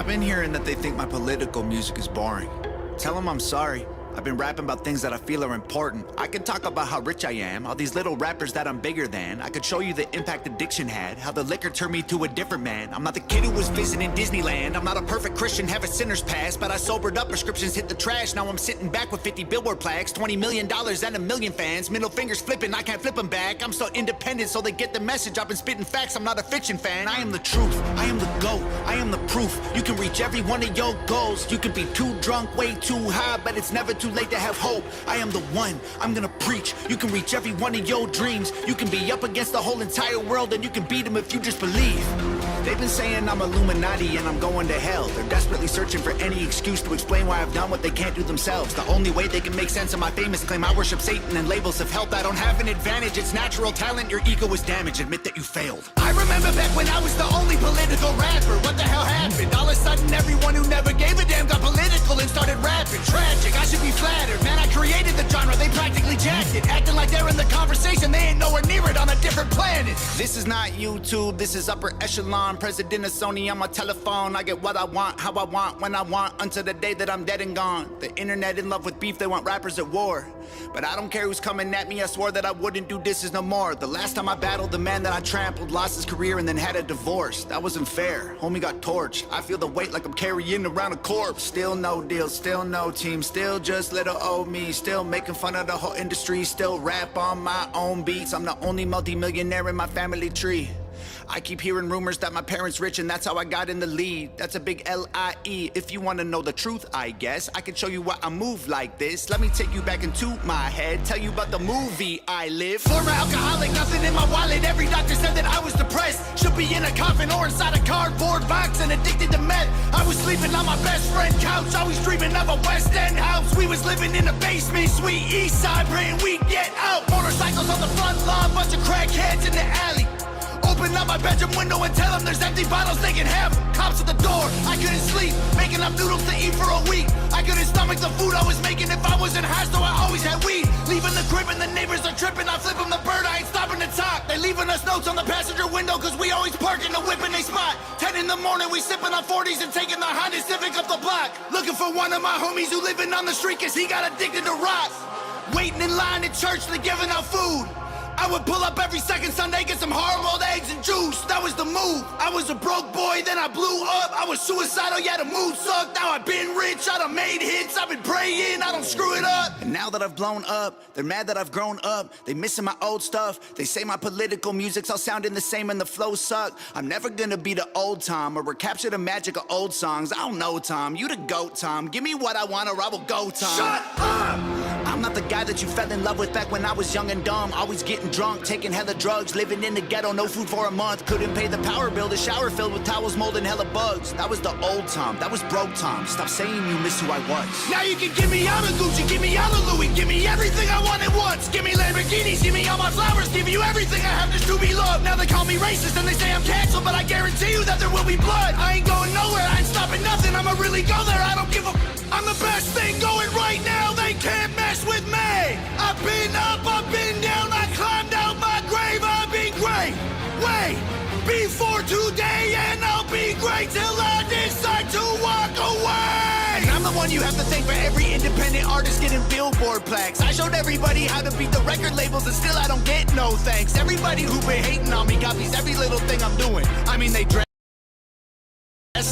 I've been hearing that they think my political music is boring. Tell them I'm sorry. I've been rapping about things that I feel are important. I could talk about how rich I am, all these little rappers that I'm bigger than. I could show you the impact addiction had, how the liquor turned me to a different man. I'm not the kid who was visiting Disneyland. I'm not a perfect Christian, have a sinner's past, but I sobered up, prescriptions hit the trash. Now I'm sitting back with 50 billboard plaques, $20 million and a million fans. Middle fingers flipping, I can't flip them back. I'm so independent so they get the message. I've been spitting facts, I'm not a fiction fan. I am the truth, I am the GOAT, I am the proof. You can reach every one of your goals. You can be too drunk, way too high, but it's never too late to have hope. I am the one, I'm gonna preach. You can reach every one of your dreams. You can be up against the whole entire world and you can beat them if you just believe. They've been saying I'm Illuminati and I'm going to hell. They're desperately searching for any excuse to explain why I've done what they can't do themselves. The only way they can make sense of my famous claim I worship Satan and labels of help. I don't have an advantage, it's natural talent. Your ego is damaged, admit that you failed. I remember back when I was the only political rapper. What the hell happened? All of a sudden everyone who never gave a damn got political and started rapping. Tragic, I should be flattered. Man, I created the genre, they practically jacked it. Acting like they're in the conversation, they ain't nowhere near it, on a different planet. This is not YouTube, this is upper echelon. President of Sony on my telephone. I get what I want, how I want, when I want, until the day that I'm dead and gone. The internet in love with beef, they want rappers at war. But I don't care who's coming at me, I swore that I wouldn't do disses no more. The last time I battled, the man that I trampled lost his career and then had a divorce. That wasn't fair, homie got torched. I feel the weight like I'm carrying around a corpse. Still no deal, still no team, still just little old me. Still making fun of the whole industry, still rap on my own beats. I'm the only multi-millionaire in my family tree. I keep hearing rumors that my parents rich and that's how I got in the lead. That's a big L-I-E. If you want to know the truth, I guess I can show you why I move like this. Let me take you back into my head, tell you about the movie I live. Former alcoholic, nothing in my wallet. Every doctor said that I was depressed. Should be in a coffin or inside a cardboard box and addicted to meth. I was sleeping on my best friend couch, always dreaming of a West End house. We was living in a basement, sweet east side, praying we'd get out. Motorcycles on the front lawn, bunch of crackheads in the alley. Open up my bedroom window and tell them there's empty bottles they can have. Cops at the door, I couldn't sleep, making up noodles to eat for a week. I couldn't stomach the food I was making if I wasn't high, so I always had weed. Leaving the crib and the neighbors are tripping, I flip them the bird, I ain't stopping to talk. They leaving us notes on the passenger window cause we always park in the whip in they spot. 10 in the morning we sipping on 40s and taking the Honda Civic up the block. Looking for one of my homies who living on the street cause he got addicted to rock. Waiting in line at church, they giving out food. I would pull up every second Sunday, get some hard-boiled eggs and juice. That was the move. I was a broke boy, then I blew up. I was suicidal, yeah, the mood sucked. Now I've been rich, I done made hits. I've been praying, I don't screw it up. And now that I've blown up, they're mad that I've grown up. They missing my old stuff. They say my political music's all sounding the same and the flows suck. I'm never gonna be the old Tom or recapture the magic of old songs. I don't know, Tom. You the GOAT, Tom. Give me what I want or I will go, Tom. Shut up! I'm not the guy that you fell in love with back when I was young and dumb. Always getting drunk, taking hella drugs, living in the ghetto, no food for a month. Couldn't pay the power bill, the shower filled with towels, mold and hella bugs. That was the old Tom, that was broke Tom. Stop saying you miss who I was. Now you can give me all the Gucci, give me all the Louis, give me everything I want at once. Give me Lamborghinis, give me all my flowers, give you everything I have just to be loved. Now they call me racist and they say I'm canceled, but I guarantee you that there will be blood. I ain't going nowhere, I ain't stopping nothing, I'ma really go there, I don't give a I'm the best thing going right now, they can't mess with me. I've been up, I've been down, I climbed out my grave, I've been great. Way before today, and I'll be great till I decide to walk away. And I'm the one you have to thank for every independent artist getting billboard plaques. I showed everybody how to beat the record labels and still I don't get no thanks. Everybody who been hating on me copies every little thing I'm doing. I mean they dress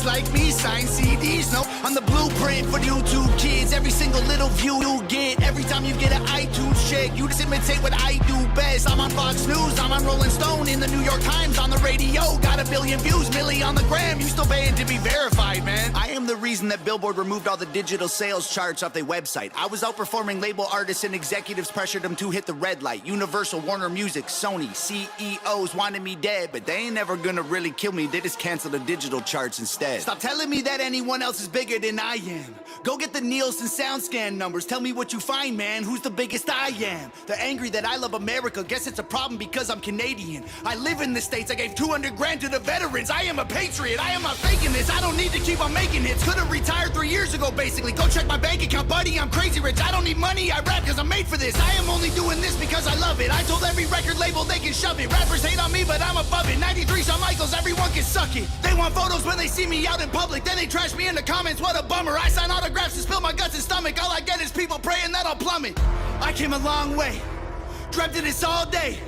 like me, sign CDs, no, I'm the blueprint for YouTube kids. Every single little view you get, every time you get an iTunes check, you just imitate what I do best. I'm on Fox News, I'm on Rolling Stone, in the New York Times, on the radio, got 1 billion views, milli on the gram, you still paying to be verified, man. I am the reason that Billboard removed all the digital sales charts off their website. I was outperforming label artists and executives pressured them to hit the red light. Universal, Warner Music, Sony, CEOs wanted me dead, but they ain't never gonna really kill me, they just cancel the digital charts instead. Stop telling me that anyone else is bigger than I am. Go get the Nielsen sound scan numbers. Tell me what you find, man. Who's the biggest? I am. They're angry that I love America. Guess it's a problem because I'm Canadian. I live in the States. I gave 200 grand to the veterans. I am a patriot. I am not faking this. I don't need to keep on making hits. Could've retired 3 years ago, basically. Go check my bank account, buddy. I'm crazy rich. I don't need money. I rap because I'm made for this. I am only doing this because I love it. I told every record label they can shove it. Rappers hate on me, but I'm above it. 93 Shawn Michaels, everyone can suck it. They want photos when they see me out in public. Then they trash me in the comments. What a bummer. I sign autographs and spill my guts and stomach. All I get is people praying that I'll plummet. I came a long way. Dreamt of this all day.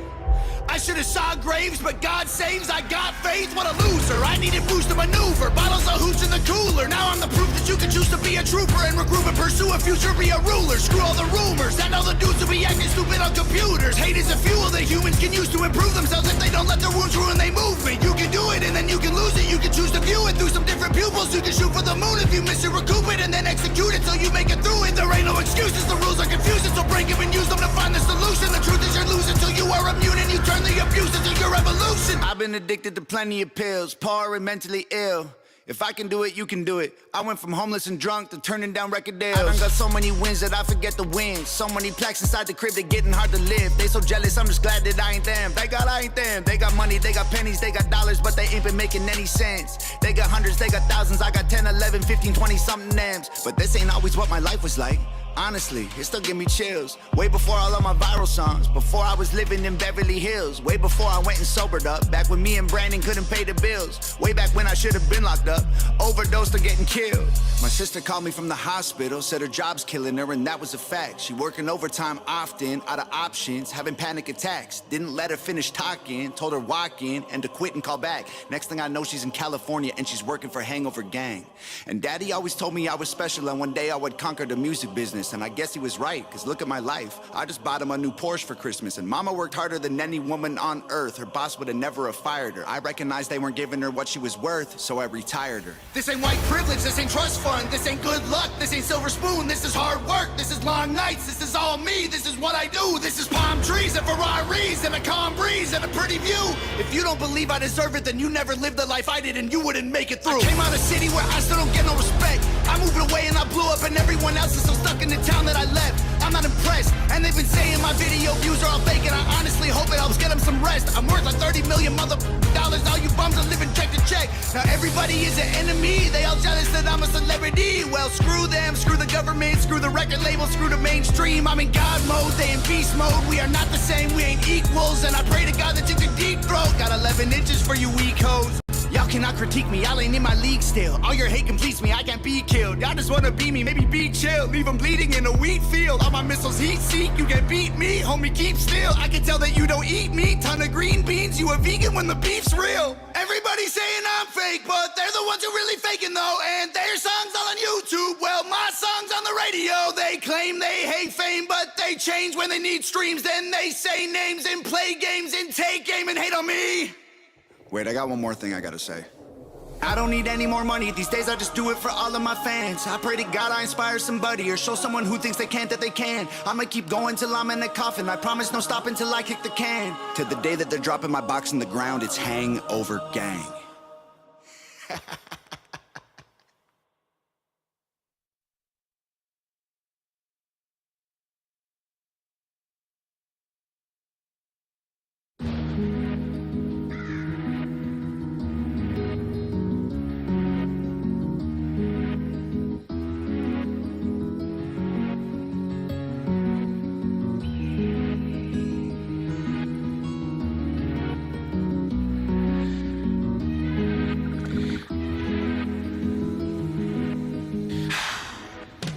I should have saw graves, but God saves. I got faith, what a loser. I needed boost to maneuver. Bottles of hooch in the cooler. Now I'm the proof that you can choose to be a trooper and recruit and pursue a future, be a ruler. Screw all the rumors and all the dudes who be acting stupid on computers. Hate is a fuel that humans can use to improve themselves if they don't let their wounds ruin their movement. You can do it and then you can lose it. You can choose to view it through some different pupils. You can shoot for the moon if you miss it, recoup it, and then execute it till you make it through it. There ain't no excuses, the rules are confusing, so break them and use them to find the solution. The truth is you're losing till you are immune and you turn the abuse into your revolution. I've been addicted to plenty of pills, poor and mentally ill. If I can do it, you can do it. I went from homeless and drunk to turning down record deals. I done got so many wins that I forget the wins. So many plaques inside the crib, they getting hard to live. They so jealous, I'm just glad that I ain't them. I ain't them. They got money, they got pennies, they got dollars, but they ain't been making any sense. They got hundreds, they got thousands. I got 10, 11, 15, 20 something M's. But this ain't always what my life was like. Honestly, it still give me chills. Way before all of my viral songs, before I was living in Beverly Hills, way before I went and sobered up, back when me and Brandon couldn't pay the bills, way back when I should have been locked up, overdosed or getting killed. My sister called me from the hospital, said her job's killing her, and that was a fact. She working overtime often, out of options, having panic attacks. Didn't let her finish talking, told her walk in and to quit and call back. Next thing I know, she's in California and she's working for Hangover Gang. And Daddy always told me I was special and one day I would conquer the music business. And I guess he was right, cause look at my life. I just bought him a new Porsche for Christmas, and Mama worked harder than any woman on earth. Her boss would have never have fired her. I recognized they weren't giving her what she was worth, so I retired her. This ain't white privilege, this ain't trust fund, this ain't good luck, this ain't silver spoon, this is hard work, this is long nights, this is all me, this is what I do, this is palm trees and Ferraris and a calm breeze and a pretty view. If you don't believe I deserve it, then you never lived the life I did and you wouldn't make it through. I came out of a city where I still don't get no respect. I moved away and I blew up and everyone else is so stuck in the town that I left. I'm not impressed, and they've been saying my video views are all fake, and I honestly hope it helps get them some rest. I'm worth like 30 million dollars, all you bums are living check to check. Now everybody is an enemy, they all jealous that I'm a celebrity. Well, screw them, screw the government, screw the record label, screw the mainstream. I'm in God mode, they in beast mode. We are not the same, we ain't equals, and I pray to God that you can deep throat. Got 11 inches for you weak hoes. Y'all cannot critique me, y'all ain't in my league still. All your hate completes me, I can't be killed. Y'all just wanna be me, maybe be chill. Leave them bleeding in a wheat field. All my missiles heat seek, you can beat me. Homie, keep still, I can tell that you don't eat meat. Ton of green beans, you a vegan when the beef's real. Everybody's saying I'm fake, but they're the ones who really faking though. And their songs all on YouTube, well my song's on the radio. They claim they hate fame, but they change when they need streams. Then they say names and play games and take aim and hate on me. Wait, I got one more thing I gotta say. I don't need any more money, these days I just do it for all of my fans. I pray to God I inspire somebody or show someone who thinks they can't that they can. I'ma keep going till I'm in a coffin, I promise no stopping till I kick the can. To the day that they're dropping my box in the ground, it's Hangover Gang.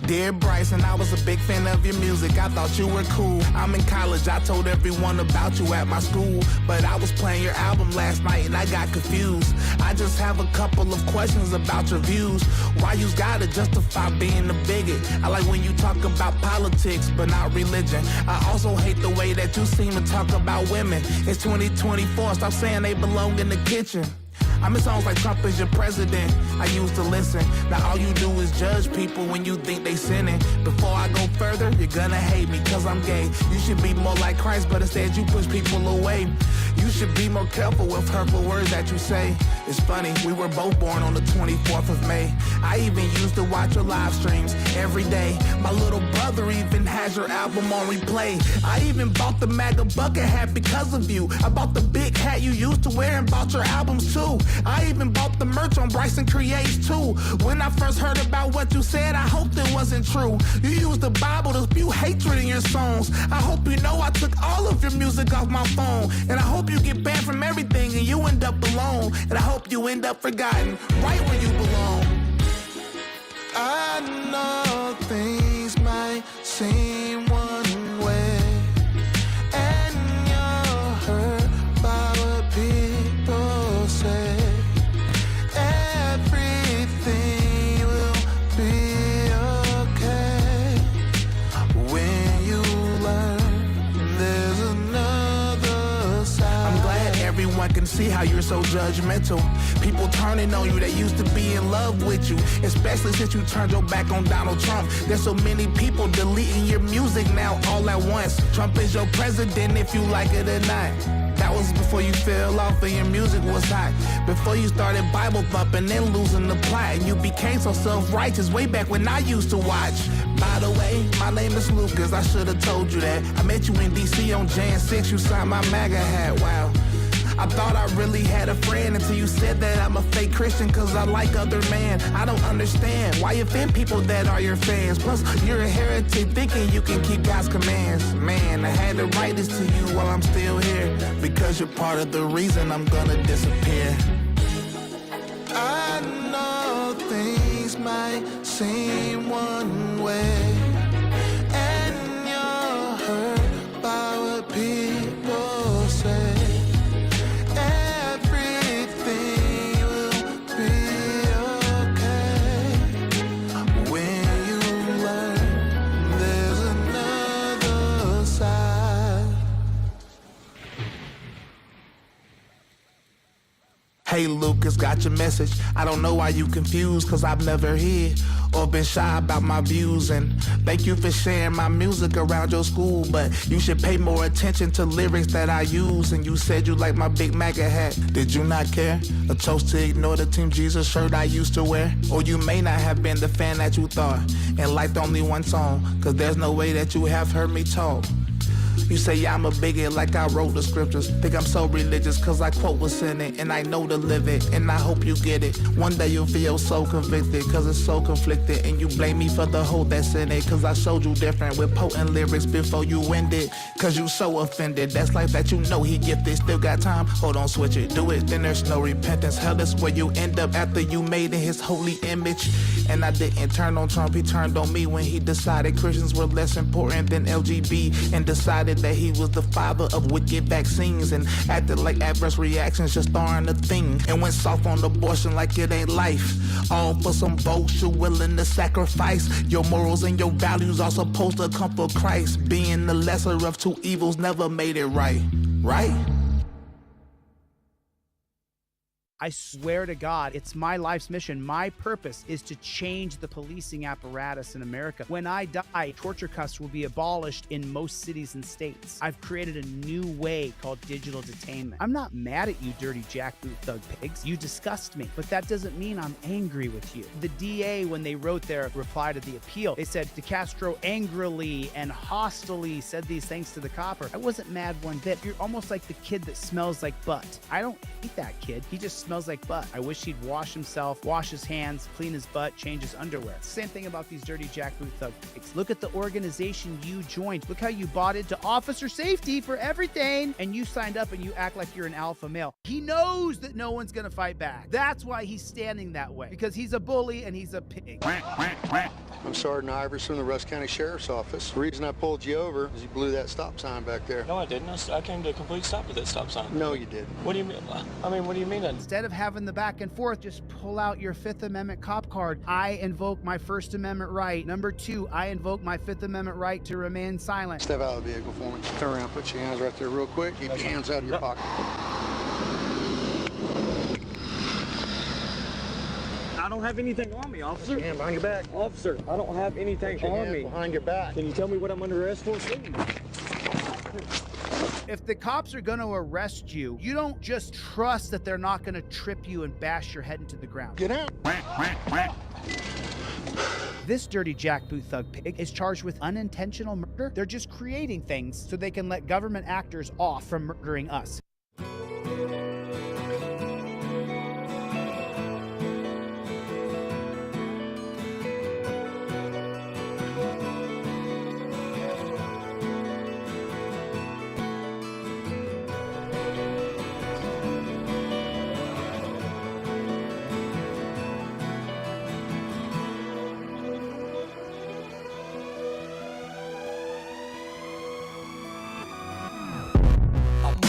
Dear Bryson, I was a big fan of your music, I thought you were cool. I'm in college, I told everyone about you at my school. But I was playing your album last night and I got confused. I just have a couple of questions about your views. Why you gotta justify being a bigot? I like when you talk about politics, but not religion. I also hate the way that you seem to talk about women. It's 2024, stop saying they belong in the kitchen. I'm in songs like Trump is your president. I used to listen. Now all you do is judge people when you think they sinning. Before I go further, you're gonna hate me cause I'm gay. You should be more like Christ, but instead you push people away. You should be more careful with hurtful words that you say. It's funny, we were both born on the 24th of May. I even used to watch your live streams every day. My little brother even has your album on replay. I even bought the MAGA bucket hat because of you. I bought the big hat you used to wear and bought your albums too. I even bought the merch on Bryson Creates too. When I first heard about what you said, I hoped it wasn't true. You used the Bible to spew hatred in your songs. I hope you know I took all of your music off my phone. And I hope you get banned from everything and you end up alone. And I hope you end up forgotten, right where you belong. I know things might seem one way, and you're hurt by what people say. Everything will be okay when you learn there's another side. I'm glad everyone can see how you're so judgmental. People turning on you that used to be in love with you, especially since you turned your back on Donald Trump. There's so many people deleting your music now all at once. Trump is your president if you like it or not. That was before you fell off and your music was hot. Before you started Bible thumping and losing the plot. And you became so self-righteous way back when I used to watch. By the way, my name is Lucas, I should have told you that. I met you in DC on Jan 6, you signed my MAGA hat, wow. I thought I really had a friend until you said that I'm a fake Christian cause I like other men. I don't understand why you offend people that are your fans. Plus, you're a heretic thinking you can keep God's commands. Man, I had to write this to you while I'm still here because you're part of the reason I'm gonna disappear. I know things might seem one way, and you're hurt by what people say. Hey Lucas, got your message. I don't know why you confused, cause I've never hid or been shy about my views. And thank you for sharing my music around your school, but you should pay more attention to lyrics that I use. And you said you like my big MAGA hat. Did you not care? A toast to ignore the Team Jesus shirt I used to wear? Or you may not have been the fan that you thought and liked only one song, cause there's no way that you have heard me talk. You say I'm a bigot like I wrote the scriptures. Think I'm so religious cause I quote what's in it, and I know to live it, and I hope you get it. One day you'll feel so convicted cause it's so conflicted, and you blame me for the hole that's in it cause I showed you different with potent lyrics before you end it. Cause you so offended, that's life that you know he gifted. Still got time? Hold on, switch it. Do it, then there's no repentance. Hell, that's where you end up after you made in his holy image. And I didn't turn on Trump, he turned on me when he decided Christians were less important than LGB, and decided that he was the father of wicked vaccines, and acted like adverse reactions just aren't a thing, and went soft on abortion like it ain't life. All for some votes you're willing to sacrifice. Your morals and your values are supposed to come from Christ. Being the lesser of two evils never made it right, right? I swear to God, it's my life's mission. My purpose is to change the policing apparatus in America. When I die, torture cuffs will be abolished in most cities and states. I've created a new way called digital detainment. I'm not mad at you, dirty jackboot thug pigs. You disgust me, but that doesn't mean I'm angry with you. The DA, when they wrote their reply to the appeal, they said DeCastro angrily and hostilely said these things to the copper. I wasn't mad one bit. You're almost like the kid that smells like butt. I don't hate that kid. He just smells like butt. I wish he'd wash himself, wash his hands, clean his butt, change his underwear. Same thing about these dirty jackboot thug pigs. Look at the organization you joined. Look how you bought into officer safety for everything, and you signed up and you act like you're an alpha male. He knows that no one's gonna fight back. That's why he's standing that way, because he's a bully and he's a pig. I'm Sergeant Ivers from the Russ County Sheriff's Office. The reason I pulled you over is you blew that stop sign back there. No, I didn't. I came to a complete stop at that stop sign. No, you didn't. What do you mean? I mean, what do you mean? Instead of having the back and forth, just pull out your Fifth Amendment cop card. I invoke my First Amendment right. Number 2, I invoke my Fifth Amendment right to remain silent. Step out of the vehicle for me. Turn around, put your hands right there real quick. Keep your hands out of your pocket. I don't have anything on me, officer. Put your hand behind your back. Officer, I don't have anything Put your on hand me. behind your back. Can you tell me what I'm under arrest for? If the cops are going to arrest you, you don't just trust that they're not going to trip you and bash your head into the ground. Get out. This dirty jackboot thug pig is charged with unintentional murder. They're just creating things so they can let government actors off from murdering us.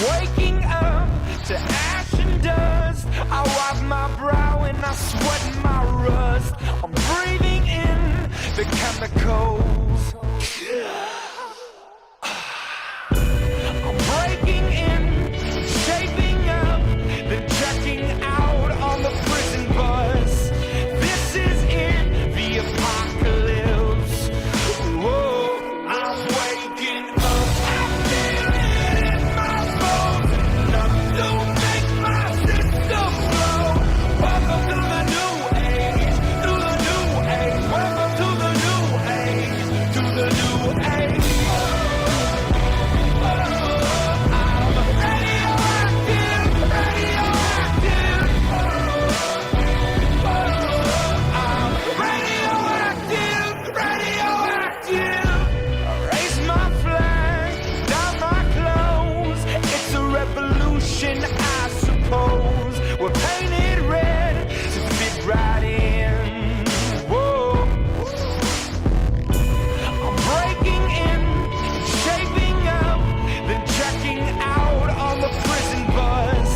Waking up to ash and dust, I wipe my brow and I sweat my rust. I'm breathing in the chemicals. I'm breaking in, shaping up, then checking out on the prison bus. This is it, the apocalypse. Whoa, I'm waking up. I suppose we're painted red to fit right in. Whoa, I'm breaking in, shaping up, then checking out on the prison bus.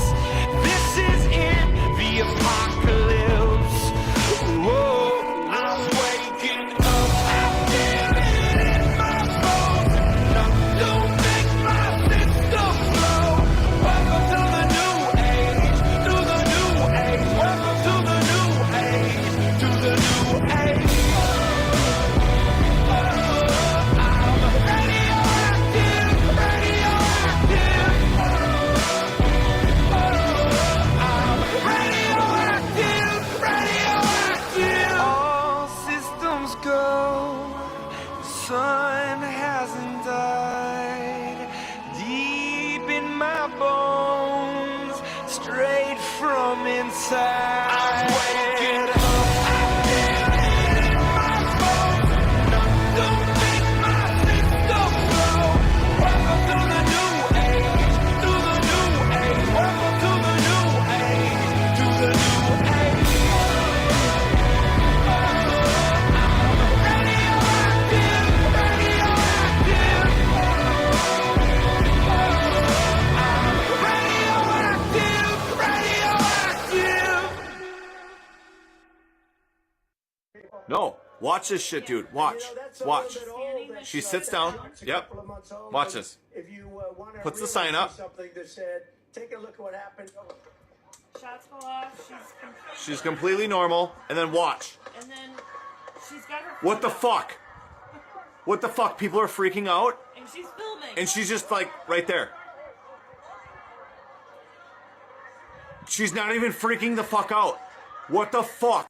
This is it, the apocalypse. Whoa, I'm waking up. I feel it in my bones. Enough to make my system flow. Welcome to the new age, to the new age. Welcome to the new age, to the new age. I'm radioactive, radioactive. I'm radioactive, radioactive. All systems go. The sun hasn't died. Deep in my bones, straight from inside. I'm waking up. I feel it in my bones. Enough to make my system flow. Welcome to the new age, to the new age. Welcome to the new age, to the new age. I'm radioactive, radioactive. Radioactive, radioactive. No, watch this shit, dude. Watch. Watch. She sits down. Yep. Watch this. Puts the sign up. Take a look at what happened. Shots go off. She's completely normal. And then watch. And then she's got her. What the fuck? What the fuck? People are freaking out. And she's filming. And she's just like right there. She's not even freaking the fuck out. What the fuck?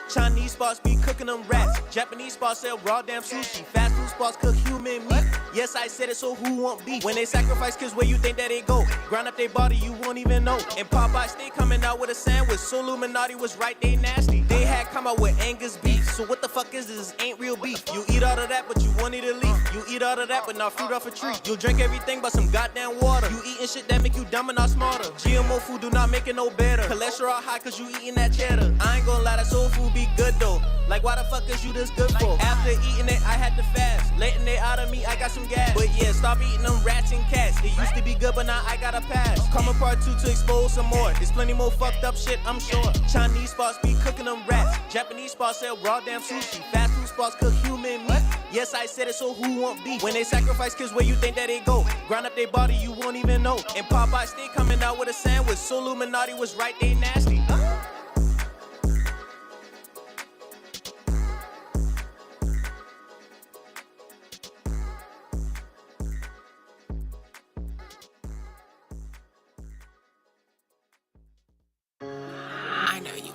Chinese spots be cooking them rats. Japanese spots sell raw damn sushi. Fast food spots cook human meat. Yes, I said it, so who want beef? When they sacrifice kids, where you think that they go? Grind up their body, you won't even know. And Popeye stay coming out with a sandwich. So Illuminati was right, they nasty. They had come out with Angus beef. So what the fuck is this? Ain't real beef. You eat all of that, but you won't eat a leaf. You eat all of that, but not fruit off a tree. You'll drink everything but some goddamn water. You eating shit that make you dumb and not smarter. GMO food do not make it no better. Cholesterol high cause you eating that cheddar. I ain't gonna lie, that soul food be good though. Like why the fuck is you this good for? After eating it, I had to fast. Letting it out of me, I got some gas. But yeah, stop eating them rats and cats. It used to be good, but now I gotta pass. Coming part 2 to expose some more. There's plenty more fucked up shit, I'm sure. Chinese spots be cooking them rats. Japanese spots sell raw damn sushi. Fast food spots cook human meat. Yes, I said it, so who won't be? When they sacrifice kids, where you think that they go? Grind up their body, you won't even know. And Popeye stay coming out with a sandwich. So Illuminati was right, they nasty.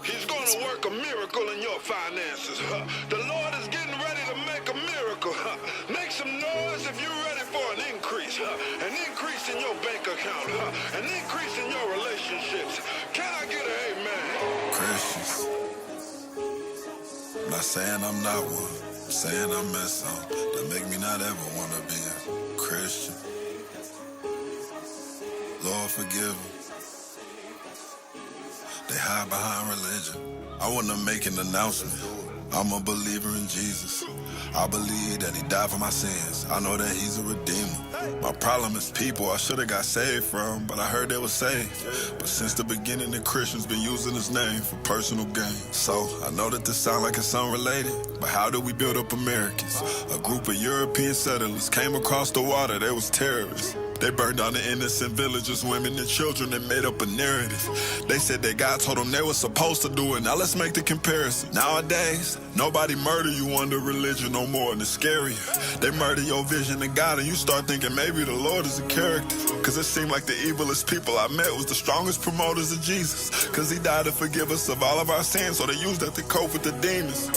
He's going to work a miracle in your finances. The Lord is getting ready to make a miracle. Make some noise if you're ready for an increase. An increase in your bank account. An increase in your relationships. Can I get an amen? Christians. I'm not saying I'm not one. I'm saying I mess up. That make me not ever want to be a Christian. Lord, forgive them. They hide behind religion. I want to make an announcement. I'm a believer in Jesus. I believe that he died for my sins. I know that he's a redeemer. My problem is people I should have got saved from, but I heard they were saved. But since the beginning, the Christians been using his name for personal gain. So I know that this sound like it's unrelated, but how do we build up Americans? A group of European settlers came across the water. They was terrorists. They burned down the innocent villages, women and children, and made up a narrative. They said that God told them they were supposed to do it. Now let's make the comparison. Nowadays, nobody murder you under religion no more, and it's scarier. They murder your vision of God, and you start thinking maybe the Lord is a character. Cause it seemed like the evilest people I met was the strongest promoters of Jesus. Cause he died to forgive us of all of our sins, so they used that to cope with the demons.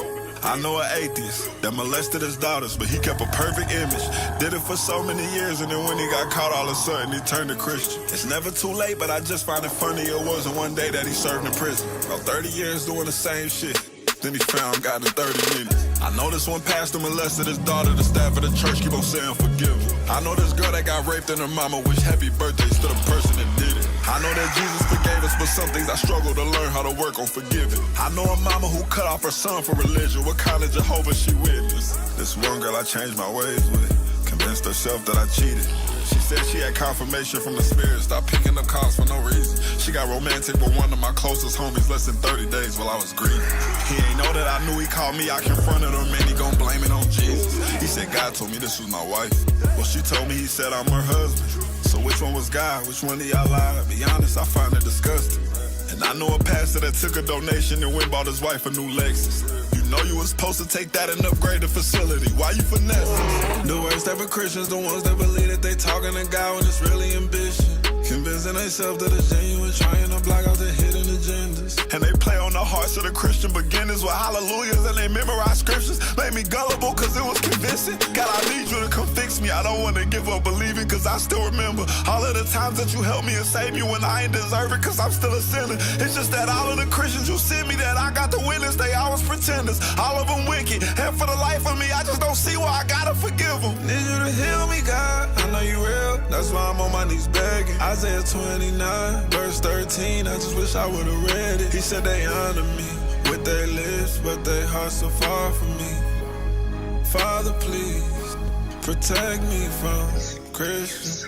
I know an atheist that molested his daughters, but he kept a perfect image. Did it for so many years, and then when he got caught, all of a sudden he turned a Christian. It's never too late, but I just find it funny it wasn't one day that he served in prison. About 30 years doing the same shit. Then he found God in 30 minutes. I know this one pastor molested his daughter. The staff of the church keep on saying forgive him. I know this girl that got raped and her mama wish happy birthdays to the person that did it. I know that Jesus forgave us, but some things I struggle to learn how to work on forgiving. I know a mama who cut off her son for religion. What kind of Jehovah she witnessed? This one girl I changed my ways with, convinced herself that I cheated. She said she had confirmation from the spirit. Stop picking up calls for no reason. She got romantic with one of my closest homies less than 30 days while I was grieving. He ain't know that I knew he called me. I confronted him and he gon' blame it on Jesus. He said God told me this was my wife. Well, she told me he said I'm her husband. So which one was God? Which one of y'all lied? To be honest, I find it disgusting. And I know a pastor that took a donation and went bought his wife a new Lexus. You know you was supposed to take that and upgrade the facility. Why you finessing? The worst ever Christians, the ones that believe that they talking to God when it's really ambition. Convincing themselves that it's genuine, trying to block out the hidden agendas. And they play on the hearts of the Christian beginners with hallelujahs, and they memorize scriptures. Made me gullible cause it was convincing. God, I need you to come fix me. I don't want to give up believing cause I still remember all of the times that you helped me and saved me when I ain't deserve it cause I'm still a sinner. It's just that all of the Christians you sent me that I got to witness, they always pretenders. All of them wicked, and for the life of me, I just don't see why I gotta forgive them. Need you to heal me, God. I know you real, that's why I'm on my knees begging. Isaiah 29, verse 13, I just wish I would've read it. He said they honor me with their lips, but their hearts are far from me. Father, please, protect me from Christians.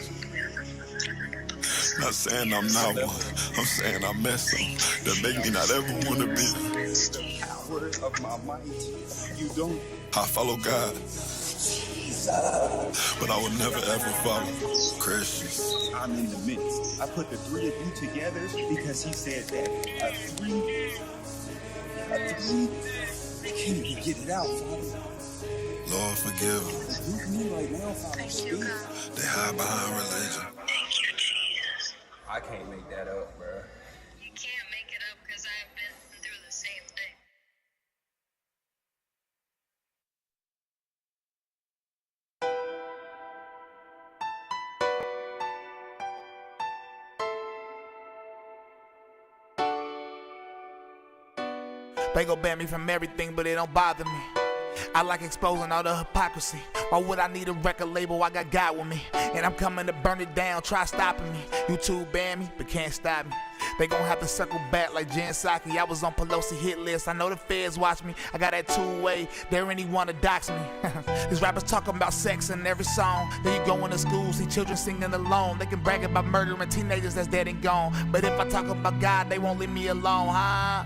Not saying I'm not one, I'm saying I mess up. That make me not ever wanna be. Of my might, you don't. I follow God, but I will never ever follow Christians. I'm in the midst. I put the three of you together because he said that a three, can't even get it out, Father. Lord, forgive them. With me right now, Father, speak. They hide behind religion. Thank you, Jesus. I can't make that up, bro. You can't make it up because I've been through the same thing. They gon' ban me from everything, but it don't bother me. I like exposing all the hypocrisy. Why would I need a record label? I got God with me, and I'm coming to burn it down. Try stopping me. YouTube ban me, but can't stop me. They gon' have to circle back like Jen Psaki. I was on Pelosi hit list. I know the feds watch me. I got that two-way. Dare anyone to dox me. These rappers talking about sex in every song. Then you go into school, see children singing alone. They can brag about murdering teenagers that's dead and gone. But if I talk about God, they won't leave me alone, huh?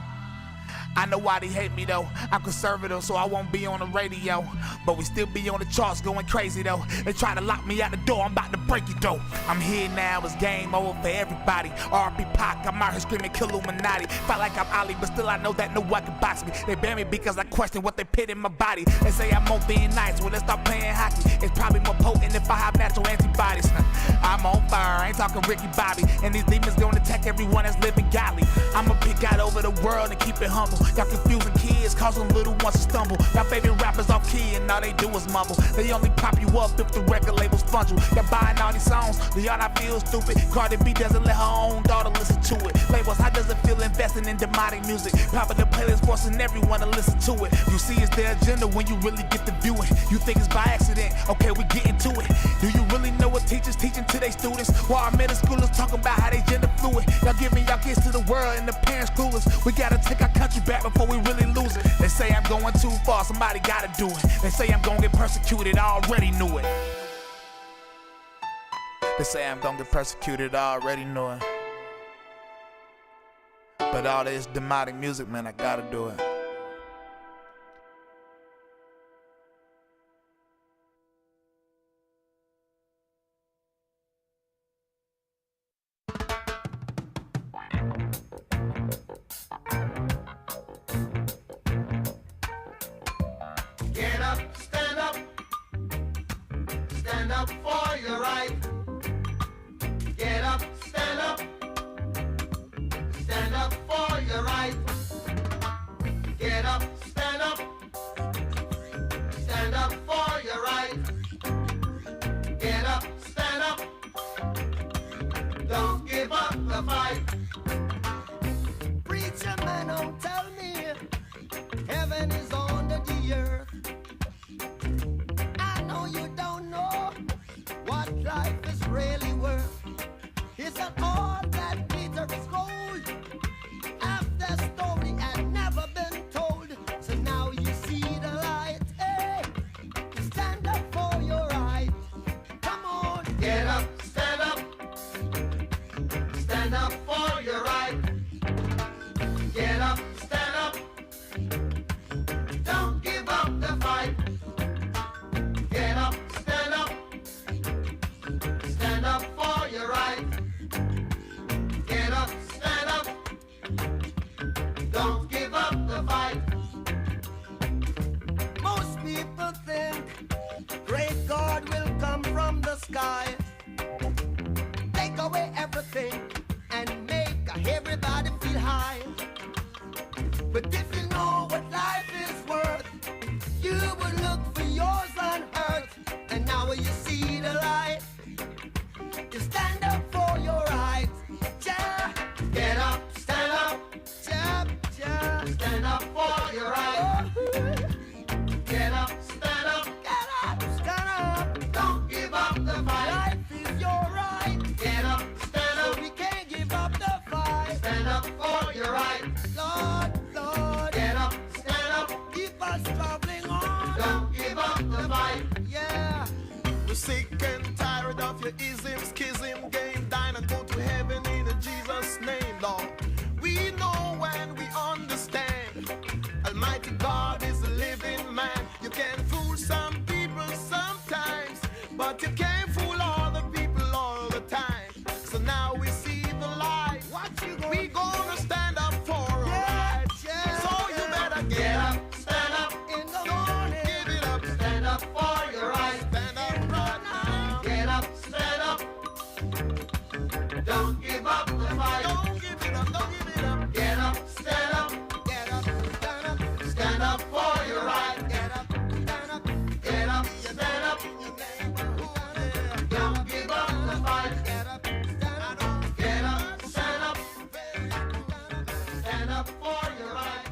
I know why they hate me though. I'm conservative, so I won't be on the radio. But we still be on the charts going crazy though. They try to lock me out the door, I'm about to break it though. I'm here now, it's game over for everybody. R.P. Pac, I'm out here screaming kill Illuminati. Fight like I'm Ali, but still I know that no one can box me. They ban me because I question what they put in my body. They say I'm on being nice, well let's start playing hockey. It's probably more potent if I have natural antibodies. I'm on fire, I ain't talking Ricky Bobby. And these demons gonna attack everyone that's living godly. I'ma pick out over the world and keep it humble. Y'all confusing kids, causing little ones to stumble. Y'all favorite rappers off key and all they do is mumble. They only pop you up if the record label's fungal. Y'all buying all these songs, do y'all not feel stupid? Cardi B doesn't let her own daughter listen to it. Labels, how does it feel investing in demonic music? Popping the playlist, forcing everyone to listen to it. You see it's their agenda when you really get to view it. You think it's by accident, okay, we get into it. Do you really know what teachers teaching to their students? While our middle schoolers talking about how they gender fluid. Y'all giving y'all kids to the world and the parents clueless. We gotta take our country back before we really lose it. They say I'm going too far, somebody gotta do it. They say I'm gonna get persecuted, I already knew it. They say I'm gonna get persecuted, I already knew it. But all this demonic music, man, I gotta do it. Get up, stand up. Stand up for your right. Get up, stand up. Stand up for your right. Get up, stand up. Stand up for your right. Get up, stand up. Don't give up the fight. Preacher man, don't tell me heaven is under the earth. I know you don't know what life is really worth. It's not all that glitters is gold. After story had never been told, so now you see the light. Hey, stand up for your right. Come on, get up, stand up. Stand up for your right. Get up, stand up. Don't give up the fight. Get up, stand up. Stand up for your right. Get up, stand up. Don't give up the fight. Most people think great God will come from the sky, take away everything and make everybody feel high. But if you know what life is worth, you would look for yours on earth. And now when you see the light, you stand up for your rights. Yeah. Get up, stand up. Yeah, yeah. Stand up for your rights. Get up, stand up. Get up, stand up. Don't give up the fight. Life is your right. Get up, stand up. So we can't give up the fight. Stand up for your right. Lord, Lord. Get up, stand up. Keep us traveling on. Don't give up the fight. Yeah. We're sick and tired of your ism, schism, game, dine and go to heaven in Jesus' name, Lord. We know and we understand. Almighty God is a living man. You can fool some people sometimes, but you can't fool all the people all the time. So now we see the light. We gonna stand up for our rights. Yeah. So you better get up, stand up in the morning. Give it up, stand up for your rights. Stand up right now. Get up, stand up. Don't give up the fight. Don't give it up, don't give it up. Get up, stand up. Get up, stand up. Stand up for your right. Get up, stand up. Get up, stand up. Don't give up the fight. Get up, stand up. Get up, stand up. Stand up for your right.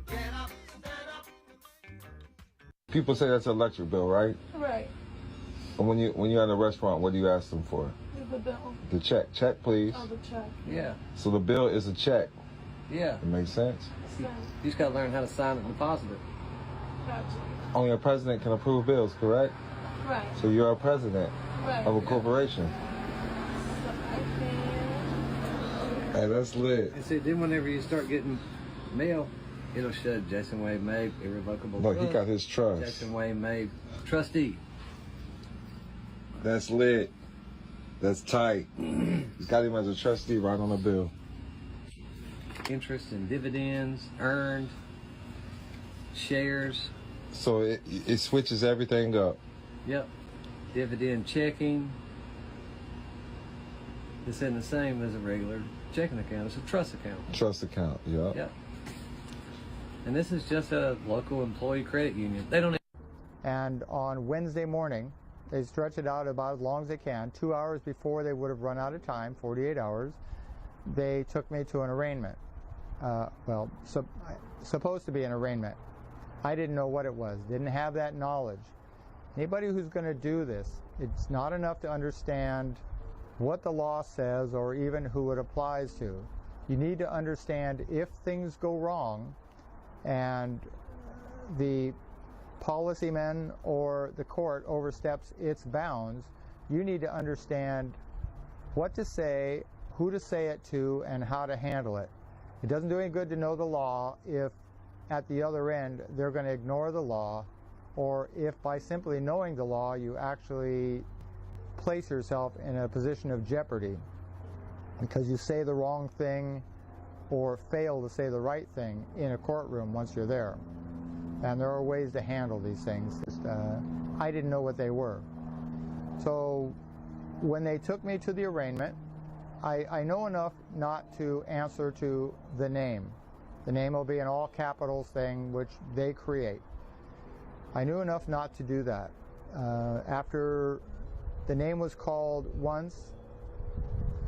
Get up, stand up. People say that's an electric bill, right? Right. And when you're at a restaurant, what do you ask them for? The bill. The check. Check, please. Oh, the check. Yeah. So the bill is a check. Yeah. It makes sense. You just gotta learn how to sign it and deposit it. Gotcha. Only a president can approve bills, correct? Right. So you're a president Right. of a corporation. So I can. Hey, that's lit. And see, then whenever you start getting Mail, it'll show Jason Wade May, irrevocable Look, he trust. got his trust. Jason Wade May, trustee. That's lit. That's tight. He's got him as a trustee right on the bill. Interest and dividends earned, shares. So it switches everything up. Yep. Dividend checking. This isn't the same as a regular checking account. It's a trust account. Trust account, yeah. Yep. And this is just a local employee credit union. They don't. And on Wednesday morning, they stretch it out about as long as they can. 2 hours before they would have run out of time, 48 hours, they took me to an arraignment. Supposed to be an arraignment. I didn't know what it was, didn't have that knowledge. Anybody who's going to do this, it's not enough to understand what the law says or even who it applies to. You need to understand if things go wrong and the policyman or the court oversteps its bounds, you need to understand what to say, who to say it to, and how to handle it. It doesn't do any good to know the law if at the other end they're going to ignore the law, or if by simply knowing the law you actually place yourself in a position of jeopardy because you say the wrong thing or fail to say the right thing in a courtroom once you're there. And there are ways to handle these things. I didn't know what they were. So when they took me to the arraignment, I know enough not to answer to the name. The name will be an all capitals thing which they create. I knew enough not to do that. After the name was called once,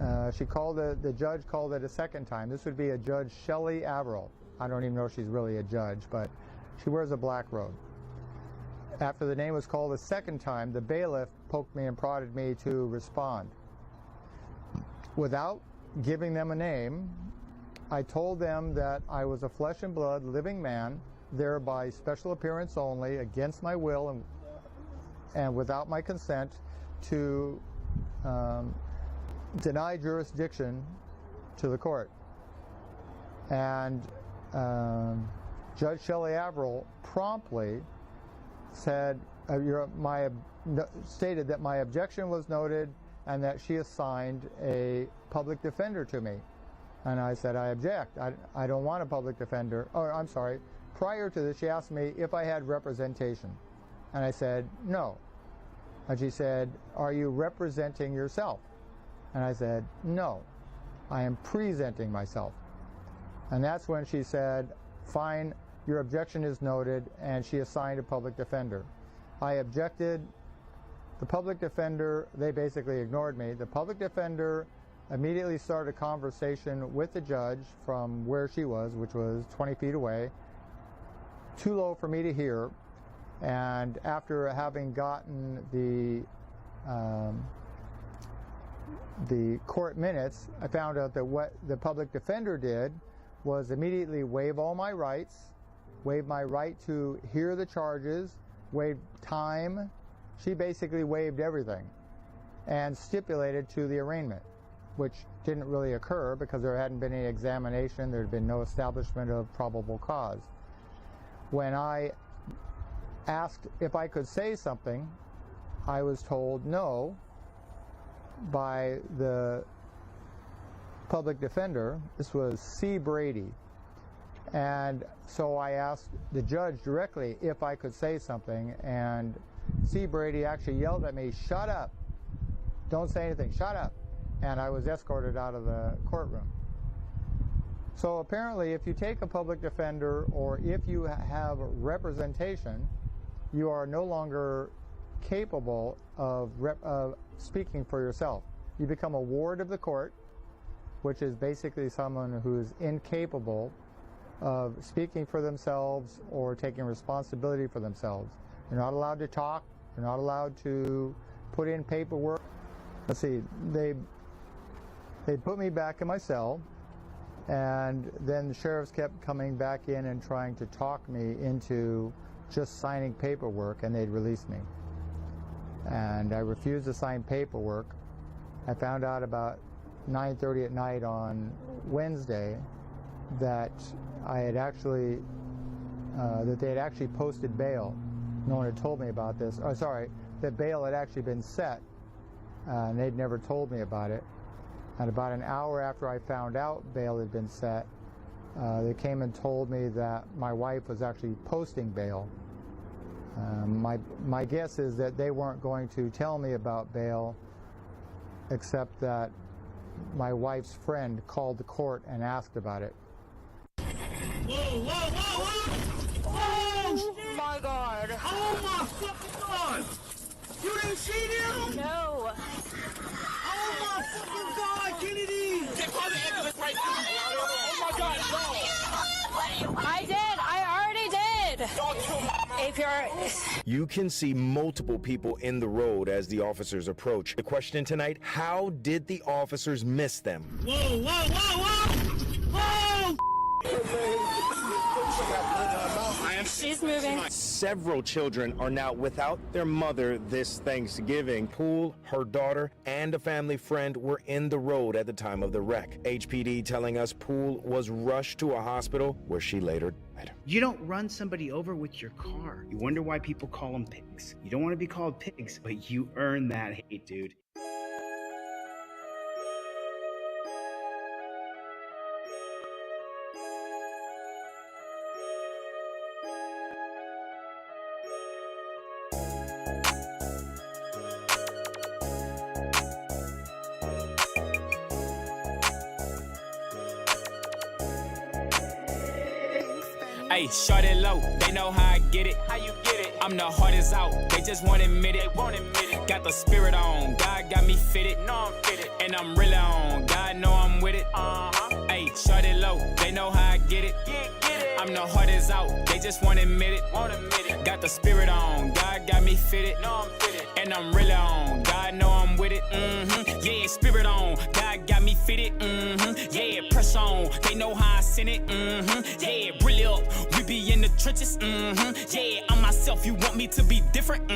the judge called it a second time. This would be a Judge Shelley Averill. I don't even know if she's really a judge, but she wears a black robe. After the name was called a second time, the bailiff poked me and prodded me to respond. Without giving them a name, I told them that I was a flesh and blood living man, there by special appearance only, against my will and without my consent, to deny jurisdiction to the court. And Judge Shelley Averill promptly said, stated that my objection was noted and that she assigned a public defender to me. And I said, I object. I don't want a public defender. Or I'm sorry. Prior to this, she asked me if I had representation. And I said, no. And she said, are you representing yourself? And I said, no. I am presenting myself. And that's when she said, fine, your objection is noted, and she assigned a public defender. I objected. The public defender, they basically ignored me. The public defender immediately started a conversation with the judge from where she was, which was 20 feet away, too low for me to hear. And after having gotten the court minutes, I found out that what the public defender did was immediately waive all my rights, waive my right to hear the charges, waive time. She basically waived everything and stipulated to the arraignment, which didn't really occur because there hadn't been any examination, there had been no establishment of probable cause. When I asked if I could say something, I was told no by the public defender. This was C. Brady. And so I asked the judge directly if I could say something, and C. Brady actually yelled at me, shut up, don't say anything, shut up. And I was escorted out of the courtroom. So apparently if you take a public defender or if you have representation, you are no longer capable of speaking for yourself. You become a ward of the court, which is basically someone who's incapable of speaking for themselves or taking responsibility for themselves. You're not allowed to talk. You're not allowed to put in paperwork. Let's see, they put me back in my cell, and then the sheriffs kept coming back in and trying to talk me into just signing paperwork, and they'd release me. And I refused to sign paperwork. I found out about 9:30 at night on Wednesday that I had actually, that they had actually posted bail. No one had told me about this. Oh, sorry, that bail had actually been set, and they'd never told me about it. And about an hour after I found out bail had been set, they came and told me that my wife was actually posting bail. My guess is that they weren't going to tell me about bail, except that my wife's friend called the court and asked about it. Whoa, whoa, whoa, whoa! Oh, my God! Oh my fucking God! You didn't see them? No. Oh my fucking God, Kennedy! They call the ambulance right now. Oh my God, no! I did. I already did. Don't kill my mom. If you're... You can see multiple people in the road as the officers approach. The question tonight, how did the officers miss them? Whoa, whoa, whoa, whoa! Whoa! She's moving. Several children are now without their mother this Thanksgiving. Poole, her daughter, and a family friend were in the road at the time of the wreck. HPD telling us Poole was rushed to a hospital where she later died. You don't run somebody over with your car. You wonder why people call them pigs. You don't want to be called pigs, but you earn that hate, dude. Hey, short it low, they know how I get it. How you get it? I'm the hardest out, they just won't admit it. Got the spirit on, God got me fitted. No, I'm fitted. And I'm really on, God know I'm with it. Hey, short it low, they know how I get it. I'm the hardest out, they just won't admit it. Got the spirit on, God got me fitted. No, I'm fitted. And I'm really on, God know I'm with it. Yeah, spirit on, God got me fitted. Yeah, press on, they know how I send it. Yeah, really up, we be in the trenches. Yeah, I'm myself, you want me to be different?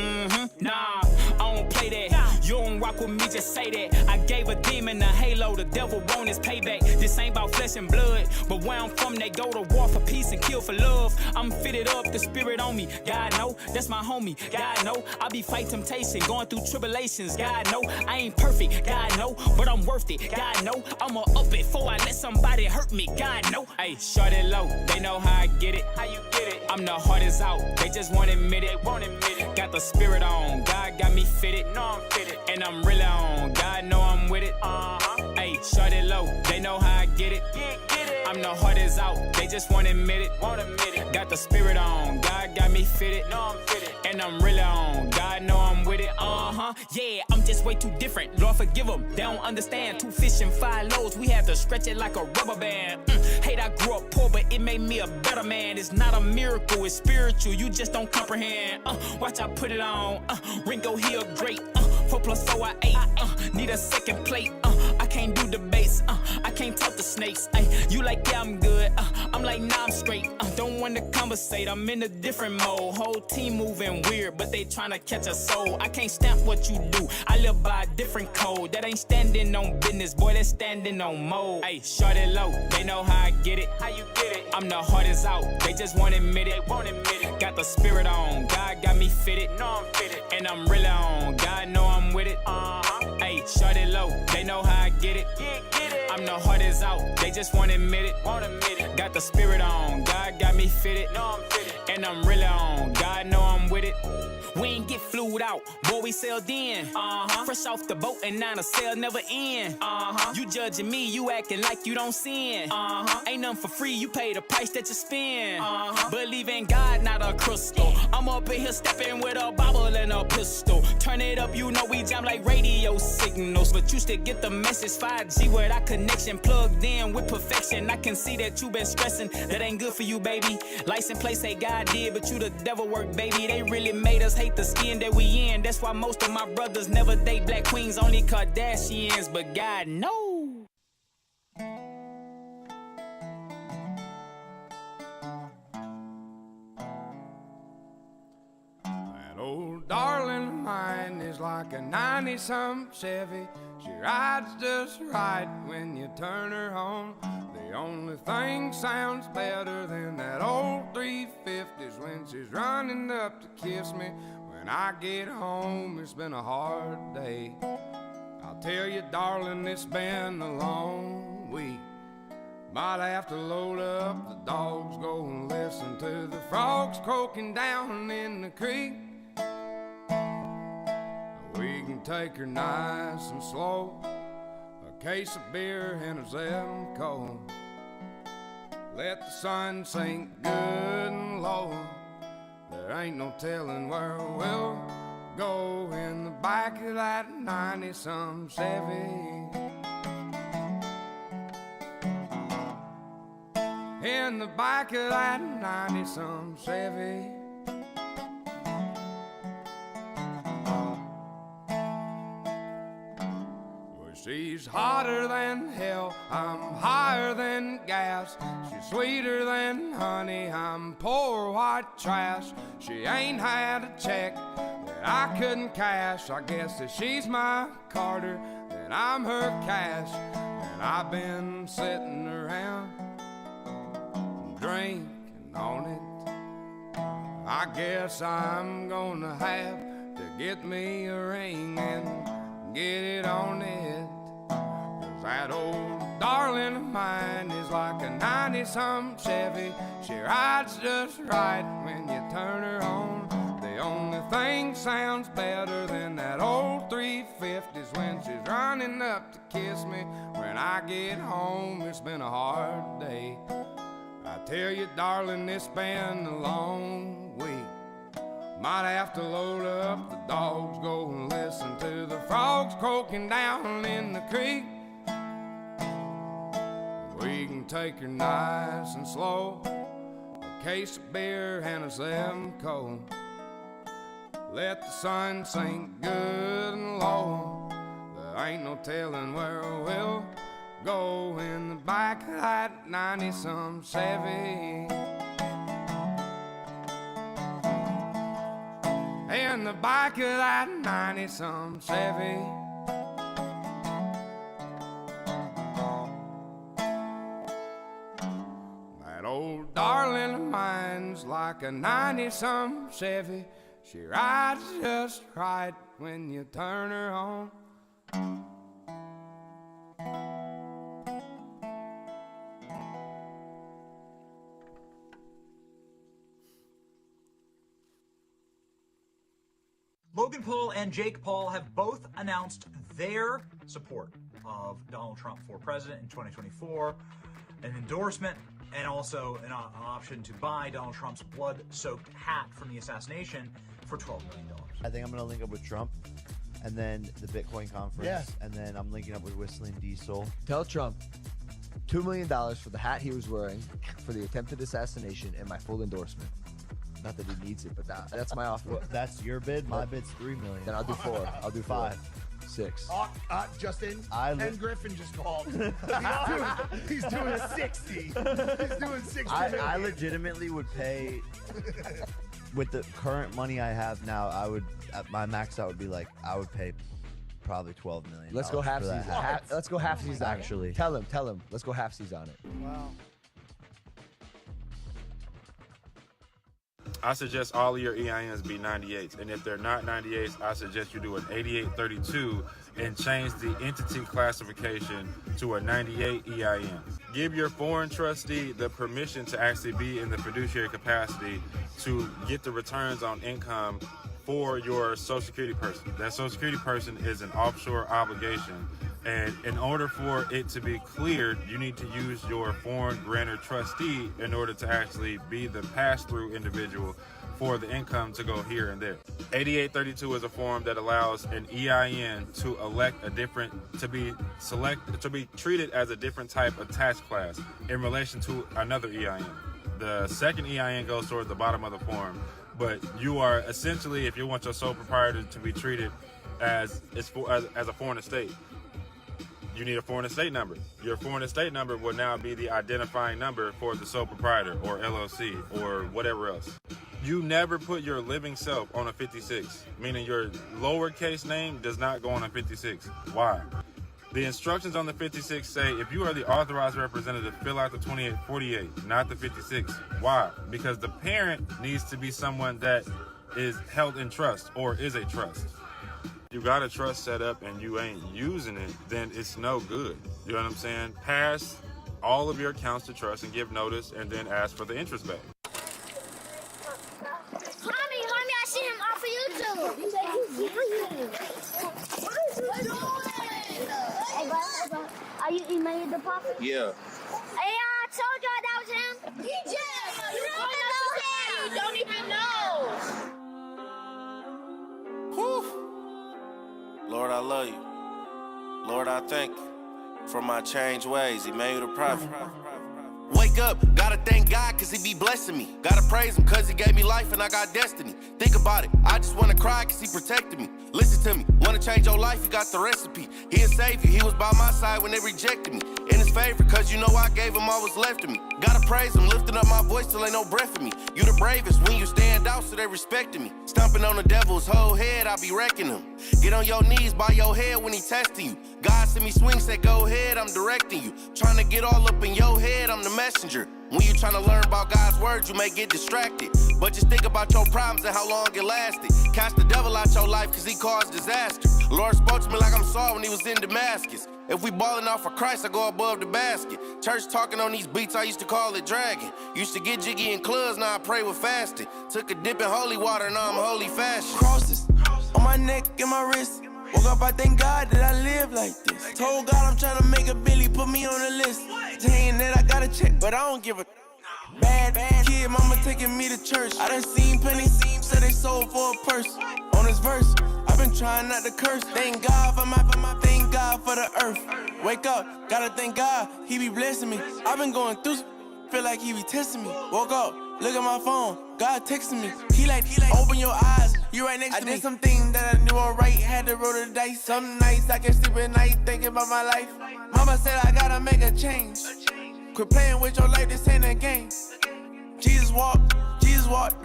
Nah, I don't play that. You don't rock with me, just say that. I gave a demon a halo, the devil want his payback. This ain't about flesh and blood, but where I'm from, they go to war for peace and kill for love. I'm fitted up, the spirit on me. God know, that's my homie. God know, I be fight temptation, going through tribulations. God know, I ain't perfect. God know, but I'm worth it. God know, I'ma up it before I let somebody hurt me. God know. Hey, short it low, they know how I get it. How you get it? I'm the hardest out, they just won't admit it. Got the spirit on, God got me fitted. No, I'm fitted. And I'm really on, God know I'm with it. Hey, short it low, they know how I get it. I'm the hardest out, they just won't admit it. Got the spirit on, God got me fitted. No, I'm fitted. And I'm really on, God know I'm with it. Yeah, I'm just way too different. Lord forgive them, they don't understand. 2 fish and 5 loaves, we had to stretch it like a rubber band. Hate I grew up poor, but it made me a better man. It's not a miracle, it's spiritual, you just don't comprehend. Watch I put it on, Ringo Hill great. 4 + 4 I 8, need a second plate. I can't do debates, I can't talk to snakes. You like, yeah, I'm good, I'm like, nah, I'm straight. Don't want to conversate, I'm in a different mode. Whole team moving weird, but they tryna catch a soul. I can't stamp what you do, I live by a different code. That ain't standing on business, boy, that's standing on mode. Hey, short it low, they know how I get it. How you get it? I'm the hardest out, they just won't admit it. Got the spirit on, God got me fitted. No, I'm fitted. And I'm really on, God know I'm with it. Hey, short it low, they know how I get it. I'm the hardest out, they just won't admit it. Got the spirit on, God got me fitted. No, I'm fitted. And I'm really on, God know I'm with it. We ain't get flued out, boy, we sailed in. Fresh off the boat and now the sail never end. You judging me, you acting like you don't sin. Ain't nothing for free, you pay the price that you spend. Believe in God, not a crystal. I'm up in here stepping with a Bible and a pistol. Turn it up, you know we jam like radio signals. But you still get the message, 5G with our connection plugged in with perfection. I can see that you been stressing, that ain't good for you, baby. License plate say God did, but you the devil work, baby. They really made us hate the skin that we in. That's why most of my brothers never date black queens, only Kardashians. But God knows. That old darling of mine is like a 90-something Chevy. She rides just right when you turn her on. The The only thing sounds better than that old 350s when she's running up to kiss me. When I get home, it's been a hard day. I'll tell you, darling, it's been a long week. Might have to load up the dogs, go and listen to the frogs croaking down in the creek. We can take her nice and slow, a case of beer and a Zemco. Let the sun sink good and low. There ain't no telling where we'll go in the back of that 90-some Chevy. In the back of that 90-some Chevy. Well, she's hotter than hell, I'm higher than gas. She's sweeter than honey, I'm poor white trash. She ain't had a check that I couldn't cash. I guess that she's my Carter, then I'm her cash. And I've been sitting around drinking on it. I guess I'm gonna have to get me a ring and get it on it. 'Cause that old darling of mine is like a 90-some Chevy. She rides just right when you turn her on. The only thing sounds better than that old 350s when she's running up to kiss me. When I get home, it's been a hard day. I tell you, darling, it's been a long week. Might have to load up the dogs, go and listen to the frogs croaking down in the creek. We can take her nice and slow, a case of beer and a Zemco. Let the sun sink good and low. There ain't no telling where we'll go in the back of that 90-some Chevy. In the back of that 90-some Chevy. That old darling of mine's like a 90-some Chevy. She rides just right when you turn her on. Logan Paul and Jake Paul have both announced their support of Donald Trump for president in 2024, an endorsement, and also an option to buy Donald Trump's blood-soaked hat from the assassination for $12 million. I think I'm going to link up with Trump, and then the Bitcoin conference, and then I'm linking up with Whistling Diesel. Tell Trump $2 million for the hat he was wearing for the attempted assassination and my full endorsement. Not that he needs it, but that's my offer. Well, that's your bid. My bid's $3 million. Then I'll do 4. I'll do 5. 6. Justin, Ken Griffin just called. He's doing 60. He's doing 60. I legitimately would pay, with the current money I have now, I would, my max out would be like, I would pay probably $12 million. Let's go half season. Let's go half season. Actually. Tell him. Let's go half season on it. Wow. I suggest all of your EINs be 98s, and if they're not 98s, I suggest you do an 8832 and change the entity classification to a 98 EIN. Give your foreign trustee the permission to actually be in the fiduciary capacity to get the returns on income for your Social Security person. That Social Security person is an offshore obligation, and in order for it to be cleared, you need to use your foreign grantor trustee in order to actually be the pass-through individual for the income to go here and there. 8832 is a form that allows an EIN to elect a different, to be treated as a different type of tax class in relation to another EIN. The second EIN goes towards the bottom of the form, but you are essentially, if you want your sole proprietor to be treated as a foreign estate, you need a foreign estate number. Your foreign estate number will now be the identifying number for the sole proprietor or LLC or whatever else. You never put your living self on a 56, meaning your lowercase name does not go on a 56. Why? The instructions on the 56 say if you are the authorized representative, fill out the 2848, not the 56. Why? Because the parent needs to be someone that is held in trust or is a trust. You got a trust set up and you ain't using it, then it's no good. You know what I'm saying? Pass all of your accounts to trust and give notice and then ask for the interest back. Mommy, I see him off of YouTube. What is he doing? Hey, bro. Are you emailed the papa? Yeah. Hey, I told y'all that was him. DJ, you don't know him. You don't even know. Whew. Lord, I love you. Lord, I thank you for my changed ways. Emmanuel the prophet. Wake up, gotta thank God cause he be blessing me. Gotta praise him cause he gave me life and I got destiny. Think about it, I just wanna cry cause he protected me. Listen to me, wanna change your life, he got the recipe. He a savior, he was by my side when they rejected me. In his favor, cause you know I gave him all what's left of me. Gotta praise him, lifting up my voice till ain't no breath in me. You the bravest when you stand out, so they respecting me. Stomping on the devil's whole head, I be wrecking him. Get on your knees by your head when he testing you. God send me swings, say go ahead, I'm directing you. Trying to get all up in your head, I'm the messenger. When you trying to learn about God's words, you may get distracted. But just think about your problems and how long it lasted. Cast the devil out your life cause he caused disaster. The Lord spoke to me like I'm Saul when he was in Damascus. If we ballin' off for Christ, I go above the basket. Church talking on these beats, I used to call it dragging. Used to get jiggy in clubs, now I pray with fasting. Took a dip in holy water, now I'm holy fashion. Crosses on my neck and my wrist. Woke up, I thank God that I live like this. Told God I'm trying to make a Billy, put me on the list. Saying that I got a check, but I don't give a bad kid, mama taking me to church. I done seen plenty, said they sold for a purse. On this verse, I've been trying not to curse. Thank God for my thank God for the earth. Wake up, gotta thank God, he be blessing me. I've been going through, feel like he be testing me. Woke up, look at my phone, God texting me. He like, open your eyes, you right next to me. I did some things that I knew alright, had to roll the dice. Some nights I can sleep at night thinking about my life. Mama said I gotta make a change. Quit playing with your life, this ain't a game. Jesus walked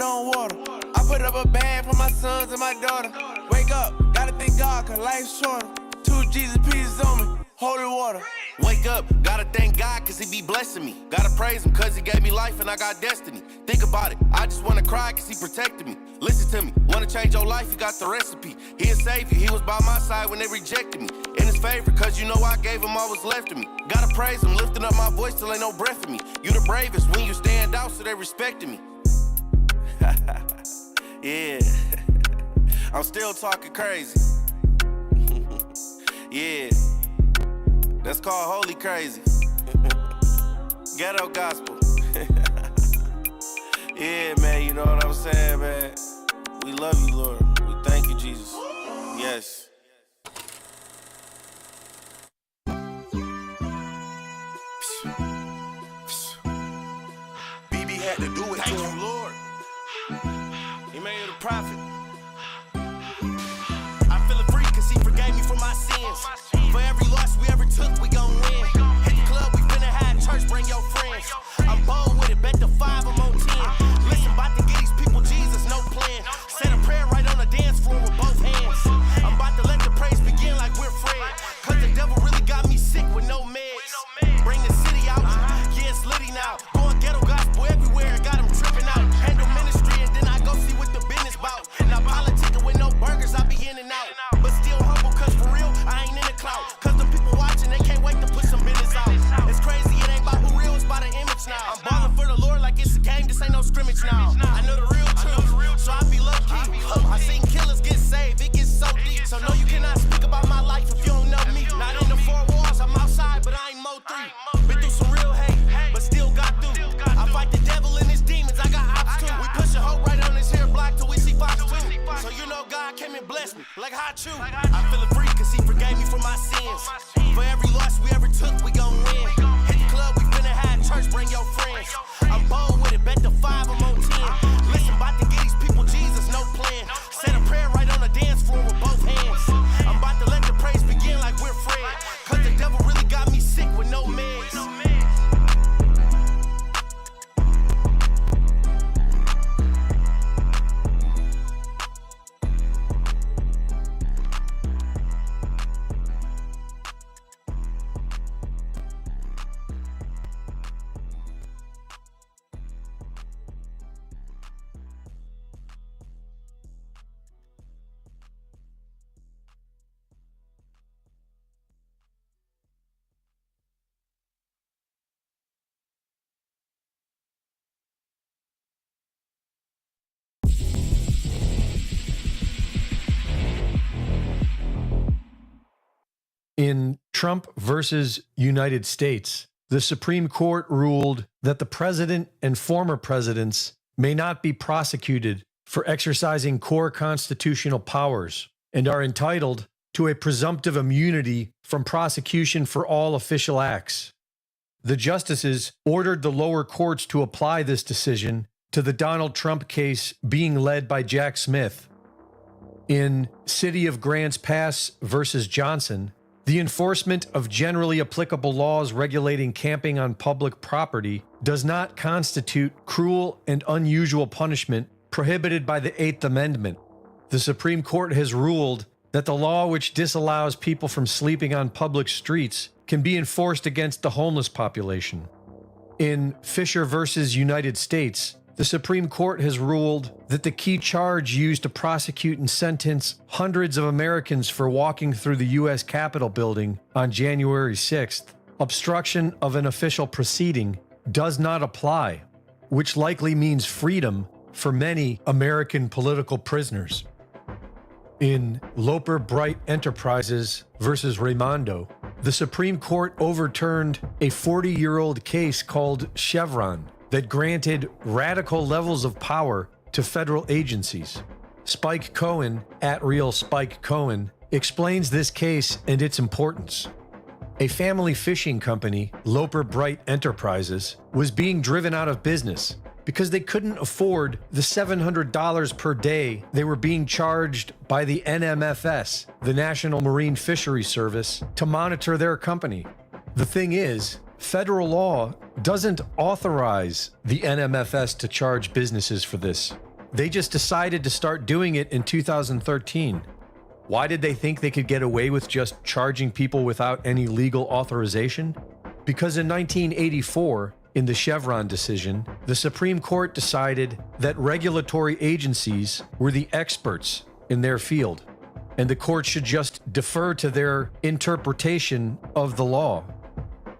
on water. I put up a band for my sons and my daughter. Wake up, gotta thank God, cause life's shorter. 2 Jesus pieces on me, holy water. Wake up, gotta thank God cause he be blessing me. Gotta praise him cause he gave me life and I got destiny. Think about it, I just wanna cry cause he protected me. Listen to me, wanna change your life, he got the recipe. He a savior, he was by my side when they rejected me. In his favor, cause you know I gave him all what's left of me. Gotta praise him, lifting up my voice till ain't no breath in me. You the bravest when you stand out, so they respecting me. Yeah, I'm still talking crazy. Yeah, that's called holy crazy. Ghetto gospel. Yeah, man, you know what I'm saying, man. We love you, Lord. We thank you, Jesus. Yes. BB had to do it to him, Lord. Emmanuel the prophet. I'm feeling free cause he forgave me for my sins. For every loss we ever took, we gon' win. Hit the club, we finna have church, bring your friends. I'm bold with it, bet the 5, I'm on 10. Listen, about to get these people Jesus, no plan. Said a prayer right on the dance floor with both hands. I'm about to let the praise begin like we're Fred. Cause the devil really got me sick with no meds. Bring the city out, yeah, it's litty now. Going ghetto gospel everywhere, got them tripping out. Handle ministry and then I go see what the business bout. Now politicking with no burgers, I be in and out. But still humble cause for real, I ain't in the clout. Cause the people watching, they can't wait to put some business out. It's crazy, it ain't about who real, it's about an image now. I'm ballin' for the Lord like it's a game, this ain't no scrimmage now. I know the real truth, so I be low key. I seen killers get saved, it gets so deep. So no, you cannot speak about my life if you don't know me. Not in the 4 walls, I'm outside, but I ain't Mo 3. Been through some real hate, but still got through. I fight the devil and his demons, I got ops too. We push a hope right on this here block till we see Fox 2. So you know God came and blessed me, like how true. I'm feeling free cause he forgave me for my sins. For every loss we ever took, we gon' win. Hit the club, we finna have church, bring your friends. I'm bold with it, bet the 5, I'm on 10. Listen, about to get these people Jesus, no plan. Said a prayer right on the dance floor with both hands. I'm about to let the praise begin like we're Fred. Cause the devil really got me sick with no meds. In Trump versus United States, the Supreme Court ruled that the president and former presidents may not be prosecuted for exercising core constitutional powers and are entitled to a presumptive immunity from prosecution for all official acts. The justices ordered the lower courts to apply this decision to the Donald Trump case being led by Jack Smith. In City of Grants Pass versus Johnson, the enforcement of generally applicable laws regulating camping on public property does not constitute cruel and unusual punishment prohibited by the Eighth Amendment. The Supreme Court has ruled that the law which disallows people from sleeping on public streets can be enforced against the homeless population. In Fisher versus United States, the Supreme Court has ruled that the key charge used to prosecute and sentence hundreds of Americans for walking through the U.S. Capitol building on January 6th, obstruction of an official proceeding, does not apply, which likely means freedom for many American political prisoners. In Loper Bright Enterprises versus Raimondo, the Supreme Court overturned a 40-year-old case called Chevron that granted radical levels of power to federal agencies. Spike Cohen, @RealSpikeCohen, explains this case and its importance. A family fishing company, Loper Bright Enterprises, was being driven out of business because they couldn't afford the $700 per day they were being charged by the NMFS, the National Marine Fisheries Service, to monitor their company. The thing is, federal law doesn't authorize the NMFS to charge businesses for this. They just decided to start doing it in 2013. Why did they think they could get away with just charging people without any legal authorization? Because in 1984, in the Chevron decision, the Supreme Court decided that regulatory agencies were the experts in their field, and the court should just defer to their interpretation of the law.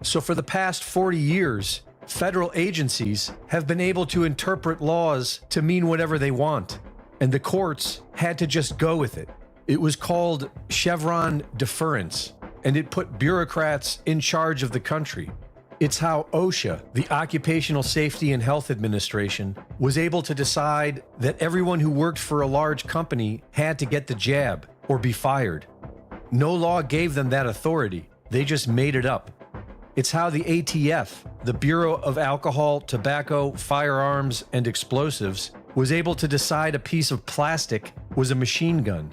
So for the past 40 years, federal agencies have been able to interpret laws to mean whatever they want, and the courts had to just go with it. It was called Chevron deference, and it put bureaucrats in charge of the country. It's how OSHA, the Occupational Safety and Health Administration, was able to decide that everyone who worked for a large company had to get the jab or be fired. No law gave them that authority. They just made it up. It's how the ATF, the Bureau of Alcohol, Tobacco, Firearms, and Explosives, was able to decide a piece of plastic was a machine gun.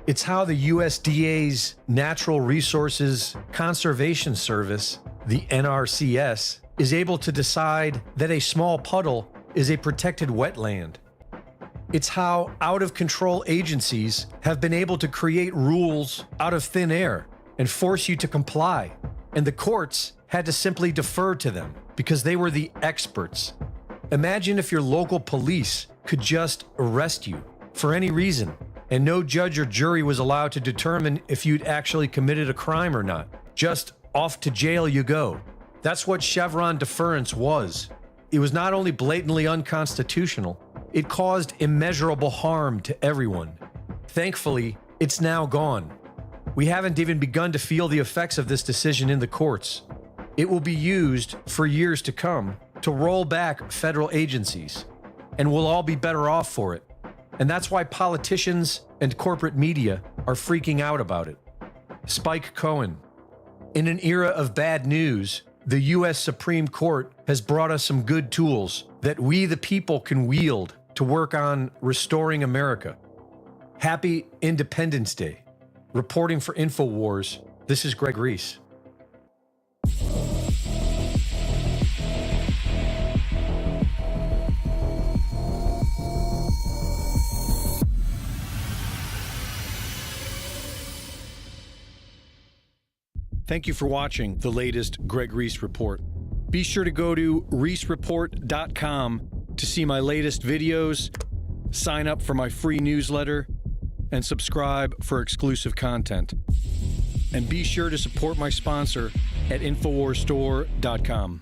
It's how the USDA's Natural Resources Conservation Service, the NRCS, is able to decide that a small puddle is a protected wetland. It's how out-of-control agencies have been able to create rules out of thin air and force you to comply, and the courts had to simply defer to them because they were the experts. Imagine if your local police could just arrest you for any reason, and no judge or jury was allowed to determine if you'd actually committed a crime or not. Just off to jail you go. That's what Chevron deference was. It was not only blatantly unconstitutional, it caused immeasurable harm to everyone. Thankfully, it's now gone. We haven't even begun to feel the effects of this decision in the courts. It will be used for years to come to roll back federal agencies, and we'll all be better off for it. And that's why politicians and corporate media are freaking out about it. Spike Cohen. In an era of bad news, the U.S. Supreme Court has brought us some good tools that we, the people, can wield to work on restoring America. Happy Independence Day. Reporting for InfoWars, this is Greg Reese. Thank you for watching the latest Greg Reese Report. Be sure to go to reesereport.com to see my latest videos, sign up for my free newsletter, and subscribe for exclusive content. And be sure to support my sponsor at infowarstore.com.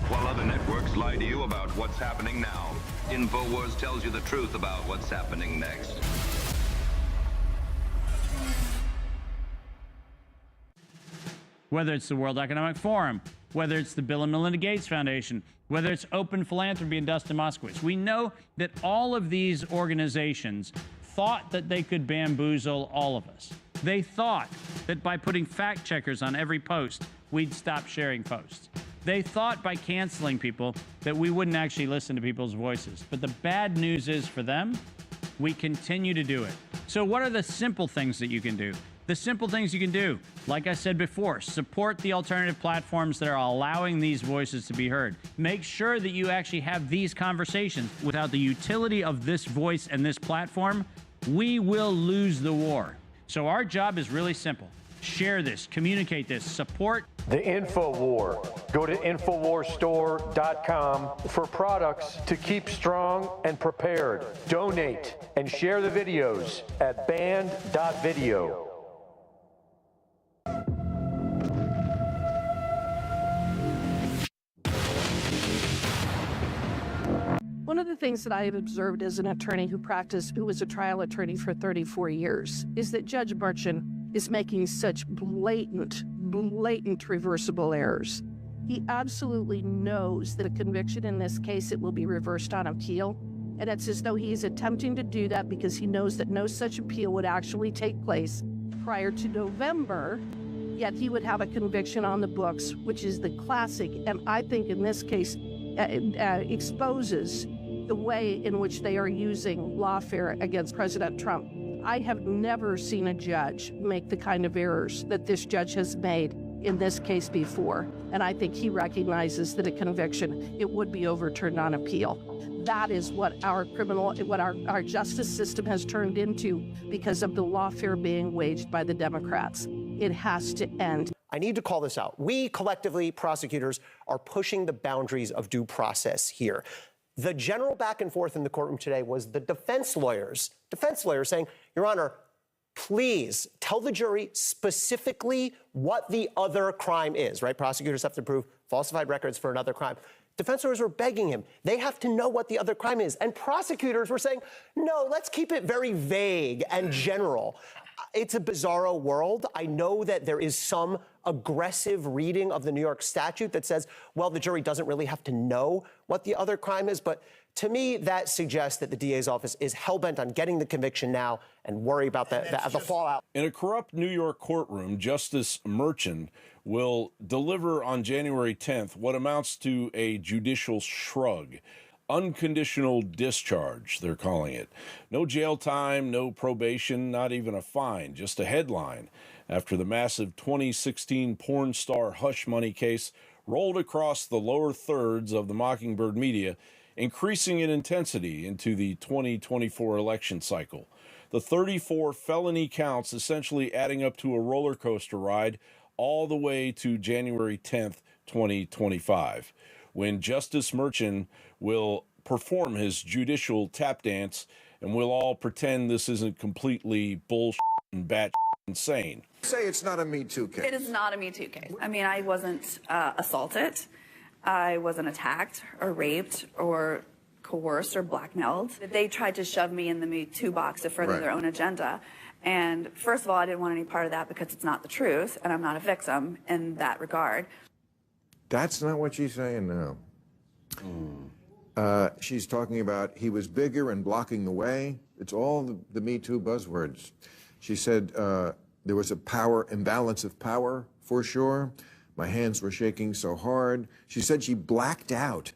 While other networks lie to you about what's happening now, InfoWars tells you the truth about what's happening next. Whether it's the World Economic Forum, whether it's the Bill and Melinda Gates Foundation, whether it's Open Philanthropy and Dustin Moskowitz. We know that all of these organizations thought that they could bamboozle all of us. They thought that by putting fact checkers on every post, we'd stop sharing posts. They thought by canceling people that we wouldn't actually listen to people's voices. But the bad news is for them, we continue to do it. So what are the simple things that you can do? The simple things you can do, like I said before, support the alternative platforms that are allowing these voices to be heard. Make sure that you actually have these conversations. Without the utility of this voice and this platform, we will lose the war. So our job is really simple. Share this, communicate this, support the InfoWar. Go to InfoWarStore.com for products to keep strong and prepared. Donate and share the videos at band.video. One of the things that I have observed as an attorney who was a trial attorney for 34 years, is that Judge Merchant is making such blatant reversible errors. He absolutely knows that a conviction in this case, it will be reversed on appeal. And it's as though he is attempting to do that because he knows that no such appeal would actually take place prior to November, yet he would have a conviction on the books, which is the classic, and I think in this case, exposes the way in which they are using lawfare against President Trump. I have never seen a judge make the kind of errors that this judge has made in this case before. And I think he recognizes that a conviction, it would be overturned on appeal. That is what our justice system has turned into because of the lawfare being waged by the Democrats. It has to end. I need to call this out. We collectively, prosecutors, are pushing the boundaries of due process here. The general back and forth in the courtroom today was the defense lawyers saying, Your Honor, please tell the jury specifically what the other crime is, right? Prosecutors have to prove falsified records for another crime. Defense lawyers were begging him. They have to know what the other crime is. And prosecutors were saying, no, let's keep it very vague and general. It's a bizarro world. I know that there is some aggressive reading of the New York statute that says, well, the jury doesn't really have to know what the other crime is. But to me, that suggests that the DA's office is hell-bent on getting the conviction now and worry about the fallout. In a corrupt New York courtroom, Justice Merchant will deliver on January 10th what amounts to a judicial shrug. Unconditional discharge, they're calling it. No jail time, no probation, not even a fine, just a headline after the massive 2016 porn star hush money case rolled across the lower thirds of the Mockingbird media, increasing in intensity into the 2024 election cycle. The 34 felony counts essentially adding up to a roller coaster ride all the way to January 10th, 2025. When Justice Merchant will perform his judicial tap dance, and we'll all pretend this isn't completely bullshit and bat insane. Say it's not a Me Too case. It is not a Me Too case. I mean, I wasn't assaulted. I wasn't attacked or raped or coerced or blackmailed. They tried to shove me in the Me Too box to further their own agenda. And first of all, I didn't want any part of that because it's not the truth, and I'm not a victim in that regard. That's not what she's saying now. She's talking about he was bigger and blocking the way. It's all the Me Too buzzwords. She said there was a power imbalance of power, for sure. My hands were shaking so hard. She said she blacked out.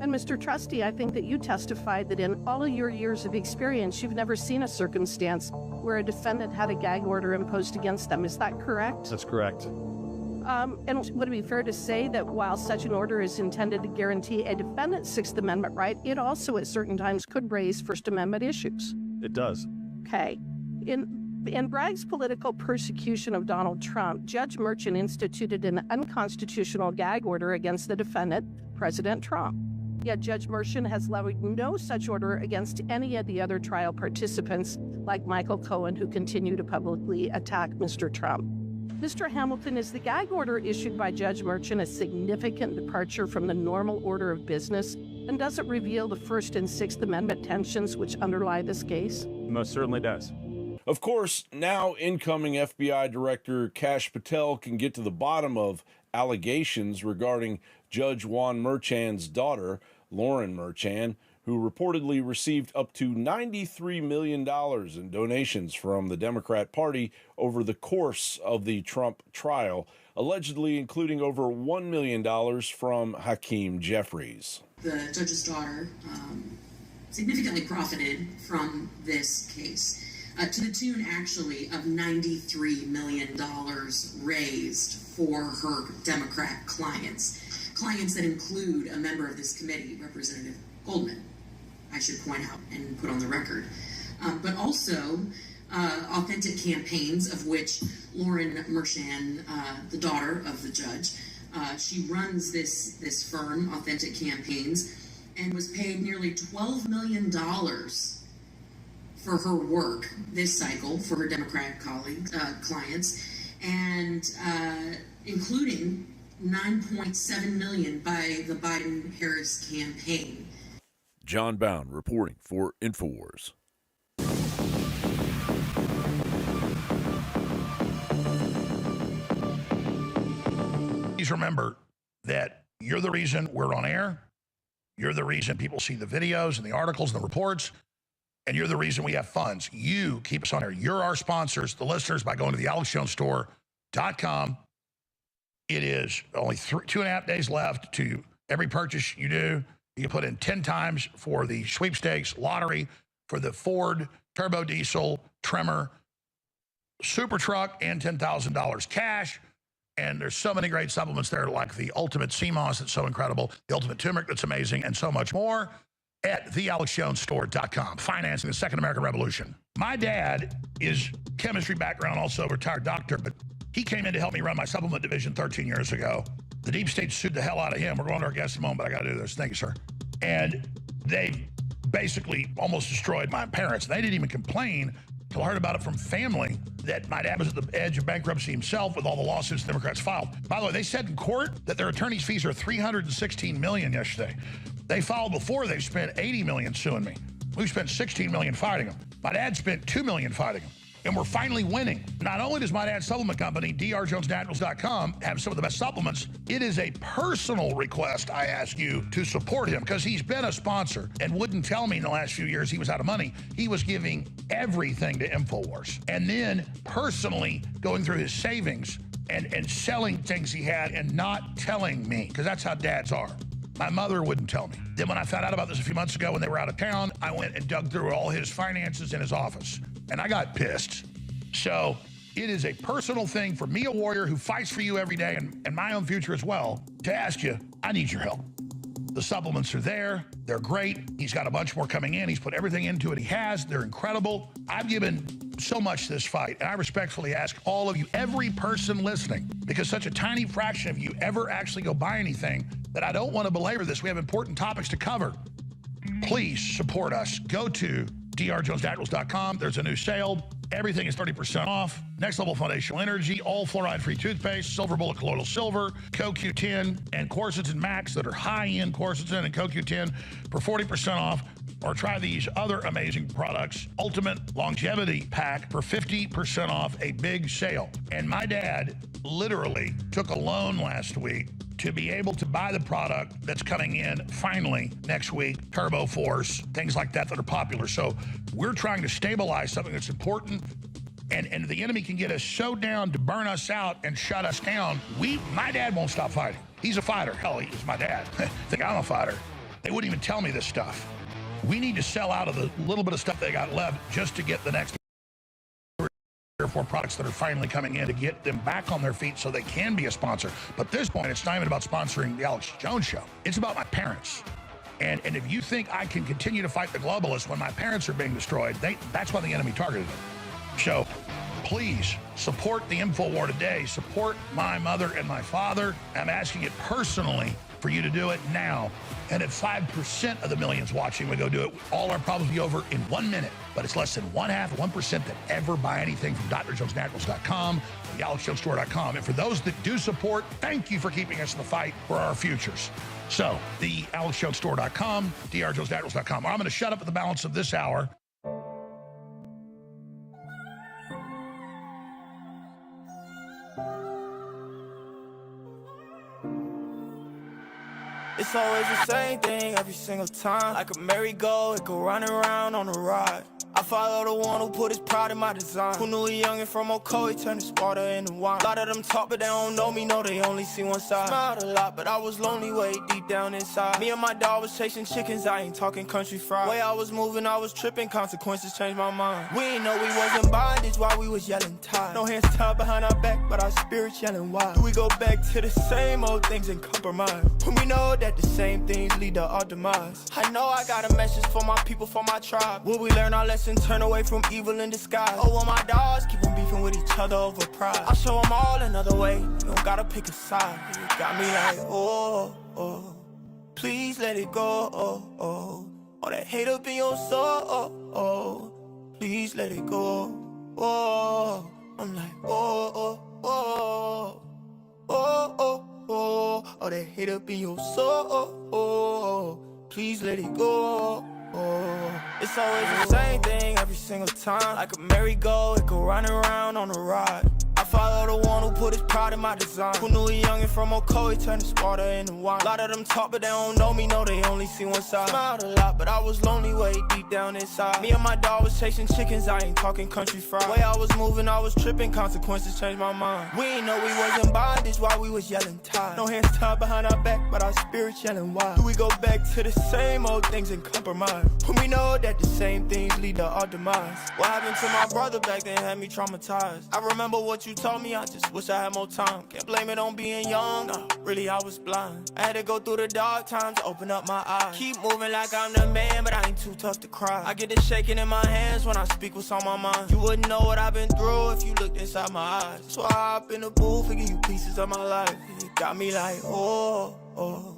And Mr. Trustee, I think that you testified that in all of your years of experience, you've never seen a circumstance where a defendant had a gag order imposed against them. Is that correct? That's correct. And would it be fair to say that while such an order is intended to guarantee a defendant's Sixth Amendment right, it also at certain times could raise First Amendment issues? It does. Okay. In Bragg's political persecution of Donald Trump, Judge Merchant instituted an unconstitutional gag order against the defendant, President Trump. Yet Judge Merchant has levied no such order against any of the other trial participants, like Michael Cohen, who continue to publicly attack Mr. Trump. Mr. Hamilton, is the gag order issued by Judge Merchant a significant departure from the normal order of business, and does it reveal the First and Sixth Amendment tensions which underlie this case? Most certainly does. Of course, now incoming FBI Director Kash Patel can get to the bottom of allegations regarding Judge Juan Merchan's daughter, Lauren Merchan, who reportedly received up to $93 million in donations from the Democrat Party over the course of the Trump trial, allegedly including over $1 million from Hakeem Jeffries. The judge's daughter significantly profited from this case, to the tune, actually, of $93 million raised for her Democrat clients that include a member of this committee, Representative Goldman, I should point out and put on the record, but also authentic campaigns, of which Lauren Merchan, the daughter of the judge, she runs this firm, Authentic Campaigns, and was paid nearly $12 million for her work this cycle for her Democrat clients, and including $9.7 million by the Biden-Harris campaign. John Bound reporting for InfoWars. Please remember that you're the reason we're on air. You're the reason people see the videos and the articles and the reports. And you're the reason we have funds. You keep us on air. You're our sponsors, the listeners, by going to the AlexJonesStore.com. It is only 2.5 days left to every purchase you do. You can put in 10 times for the sweepstakes lottery for the Ford turbo diesel Tremor super truck and $10,000 cash. And there's so many great supplements there, like the Ultimate CMOS that's so incredible, the Ultimate Turmeric that's amazing, and so much more at thealexjonesstore.com. Financing the Second American Revolution. My dad is chemistry background, also retired doctor, but he came in to help me run my supplement division 13 years ago. The deep state sued the hell out of him. We're going to our guest in a moment, but I got to do this. Thank you, sir. And they basically almost destroyed my parents. They didn't even complain until I heard about it from family that my dad was at the edge of bankruptcy himself with all the lawsuits the Democrats filed. By the way, they said in court that their attorney's fees are $316 million yesterday. They filed before. They've spent $80 million suing me. We've spent $16 million fighting them. My dad spent $2 million fighting them. And we're finally winning. Not only does my dad's supplement company, drjonesnaturals.com, have some of the best supplements, it is a personal request I ask you to support him, because he's been a sponsor and wouldn't tell me in the last few years he was out of money. He was giving everything to InfoWars. And then personally going through his savings and selling things he had and not telling me, because that's how dads are. My mother wouldn't tell me. Then when I found out about this a few months ago when they were out of town, I went and dug through all his finances in his office. And I got pissed. So it is a personal thing for me, a warrior who fights for you every day and my own future as well, to ask you, I need your help. The supplements are there. They're great. He's got a bunch more coming in. He's put everything into it he has. They're incredible. I've given so much to this fight, and I respectfully ask all of you, every person listening, because such a tiny fraction of you ever actually go buy anything, that I don't want to belabor this. We have important topics to cover. Please support us. Go to drjonesnaturals.com. There's a new sale. Everything is 30% off. Next Level Foundational Energy, all fluoride-free toothpaste, Silver Bullet Colloidal Silver, CoQ10, and Quercetin Max that are high-end quercetin and CoQ10 for 40% off. Or try these other amazing products. Ultimate Longevity Pack for 50% off, a big sale. And my dad literally took a loan last week to be able to buy the product that's coming in finally next week, Turbo Force, things like that are popular. So we're trying to stabilize something that's important, and the enemy can get us so down to burn us out and shut us down. My dad won't stop fighting. He's a fighter. Hell, he's my dad. I think I'm a fighter. They wouldn't even tell me this stuff. We need to sell out of the little bit of stuff they got left just to get the next 3 or 4 products that are finally coming in to get them back on their feet so they can be a sponsor. But at this point, it's not even about sponsoring the Alex Jones Show. It's about my parents. And if you think I can continue to fight the globalists when my parents are being destroyed, that's why the enemy targeted them. So please support the InfoWar today. Support my mother and my father. I'm asking it personally for you to do it now. And if 5% of the millions watching would go do it, all our problems will be over in 1 minute. But it's less than 1% that ever buy anything from drjonesnaturals.com, thealexjonestore.com. And for those that do support, thank you for keeping us in the fight for our futures. So, the alexjonestore.com, drjonesnaturals.com. I'm going to shut up at the balance of this hour. It's always the same thing every single time. Like a merry-go, it go round and round on a ride. I follow the one who put his pride in my design. Who knew a youngin' from Oco, he turned his water into wine. A lot of them talk, but they don't know me, no, they only see one side. Smiled a lot, but I was lonely way deep down inside. Me and my dog was chasing chickens, I ain't talking country fried. Way I was moving, I was tripping, consequences changed my mind. We ain't know we wasn't bondage while we was yelling tired. No hands tied behind our back, but our spirits yelling wild. Do we go back to the same old things and compromise? When we know that the same things lead to our demise. I know I got a message for my people, for my tribe. Will we learn our lesson, turn away from evil in disguise? Oh, well, my dogs keep on beefing with each other over pride. I'll show them all another way, you don't gotta pick a side. You got me like, oh, oh, please let it go, oh, oh. All that hate up in your soul, oh, oh, please let it go, oh. I'm like, oh, oh, oh, oh, oh, oh. All that hate up in your soul, oh, oh, please let it go, oh. It's always the same thing every single time. Like a merry-go, it go round and round on a ride. I follow the one who put his pride in my design. Who knew a youngin' from Oco, he turned his water into wine. A lot of them talk, but they don't know me, no, they only see one side. Smiled a lot, but I was lonely way deep down inside. Me and my dog was chasing chickens, I ain't talking country fried. Way I was moving, I was tripping, consequences changed my mind. We ain't know we wasn't bondage while we was yelling tired. No hands tied behind our back, but our spirits yelling wild. Do we go back to the same old things and compromise? When we know that the same things lead to our demise. What happened to my brother back then had me traumatized. I remember what you told me, I just wish I had more time. Can't blame it on being young, no, really I was blind. I had to go through the dark times to open up my eyes. Keep moving like I'm the man, but I ain't too tough to cry. I get the shaking in my hands when I speak what's on my mind. You wouldn't know what I've been through if you looked inside my eyes. So I hop in the booth and give you pieces of my life. It got me like, oh, oh,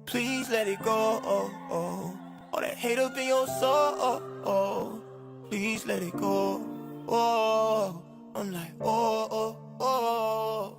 please let it go, oh, oh. All that hate up in your soul, oh, oh, please let it go, oh. I'm like, oh, oh, oh,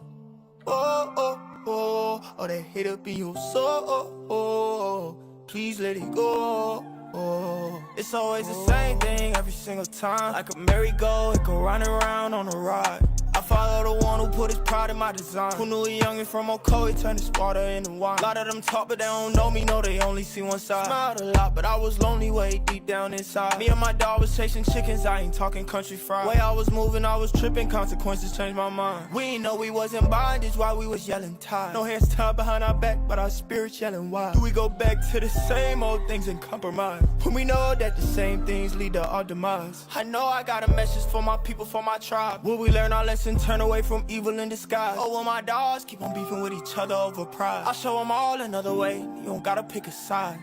oh, oh, oh. All that hate up in your soul, oh, oh, please let it go, oh. It's always the same thing every single time. Like a merry-go, it go round and round on a ride. I follow the one who put his pride in my design. Who knew a youngin' from Oco, he turned his water into wine. A lot of them talk, but they don't know me, no, they only see one side. Smiled a lot, but I was lonely way deep down inside. Me and my dog was chasing chickens, I ain't talking country fried. Way I was moving, I was tripping, consequences changed my mind. We ain't know we wasn't bondage while we was yelling tired. No hands tied behind our back, but our spirits yelling wild. Do we go back to the same old things and compromise? When we know that the same things lead to our demise. I know I got a message for my people, for my tribe. Will we learn our lesson, turn away from evil in disguise? Oh, well, my dogs keep on beefing with each other over pride. I'll show them all another way, you don't gotta pick a side.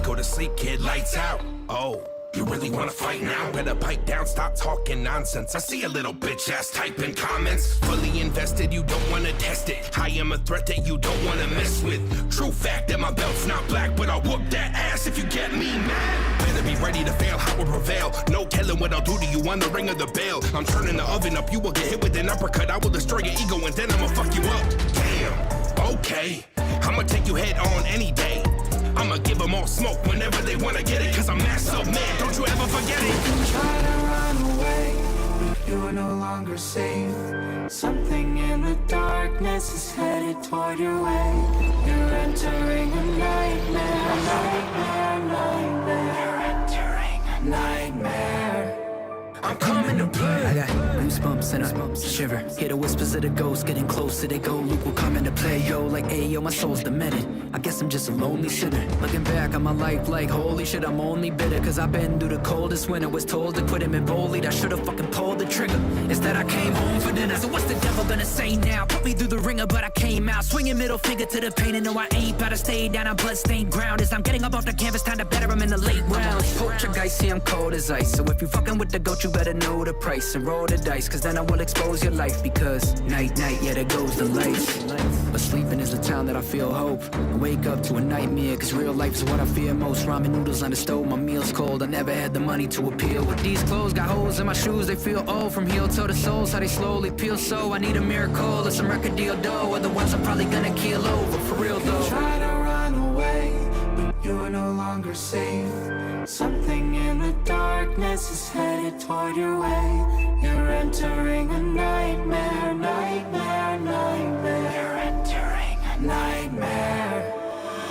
Go to sleep, kid, lights out. Oh, you really wanna fight now? Better pipe down, stop talking nonsense. I see a little bitch ass typing comments. Fully invested, you don't wanna test it. I am a threat that you don't wanna mess with. True fact that my belt's not black, but I'll whoop that ass if you get me mad. Better be ready to fail, I will prevail. No telling what I'll do to you on the ring of the bell. I'm turning the oven up, you will get hit with an uppercut. I will destroy your ego and then I'ma fuck you up. Damn, okay, I'ma take you head on any day. I'ma give them all smoke whenever they wanna get it. Cause I'm mass up, man, don't you ever forget it. You can try to run away, but you're no longer safe. Something in the darkness is headed toward your way. You're entering a nightmare, nightmare, nightmare. You're entering a nightmare. I'm coming to play. I got goosebumps and a shiver. Hear the whispers of the ghosts getting closer. They go, Luke will come into play. Yo, like, hey, yo, my soul's demented. I guess I'm just a lonely sinner. Looking back on my life like, holy shit, I'm only bitter. Cause I've been through the coldest winter. Was told to quit him in boldly. I should've fucking pulled the trigger. Instead I came home for dinner. So what's the devil gonna say now? Put me through the ringer, but I came out swinging middle finger to the pain. And no, I ain't about to stay down on bloodstained ground. As I'm getting up off the canvas, time to better him in the late rounds. Poltergeist, see I'm cold as ice. So if you fucking with the goat, you better know the price and roll the dice, cause then I will expose your life. Because night, yeah, there goes the lights. But sleeping is the time that I feel hope. I wake up to a nightmare, cause real life is what I fear most. Ramen noodles on the stove, my meal's cold. I never had the money to appeal. With these clothes, got holes in my shoes, they feel old. From heel to the soles, how they slowly peel. So I need a miracle or some record deal dough. Otherwise I'm probably gonna keel over, for real though. Try to run away, but you're no longer safe. Something in the darkness is headed toward your way. You're entering a nightmare, nightmare, nightmare. You're entering a nightmare.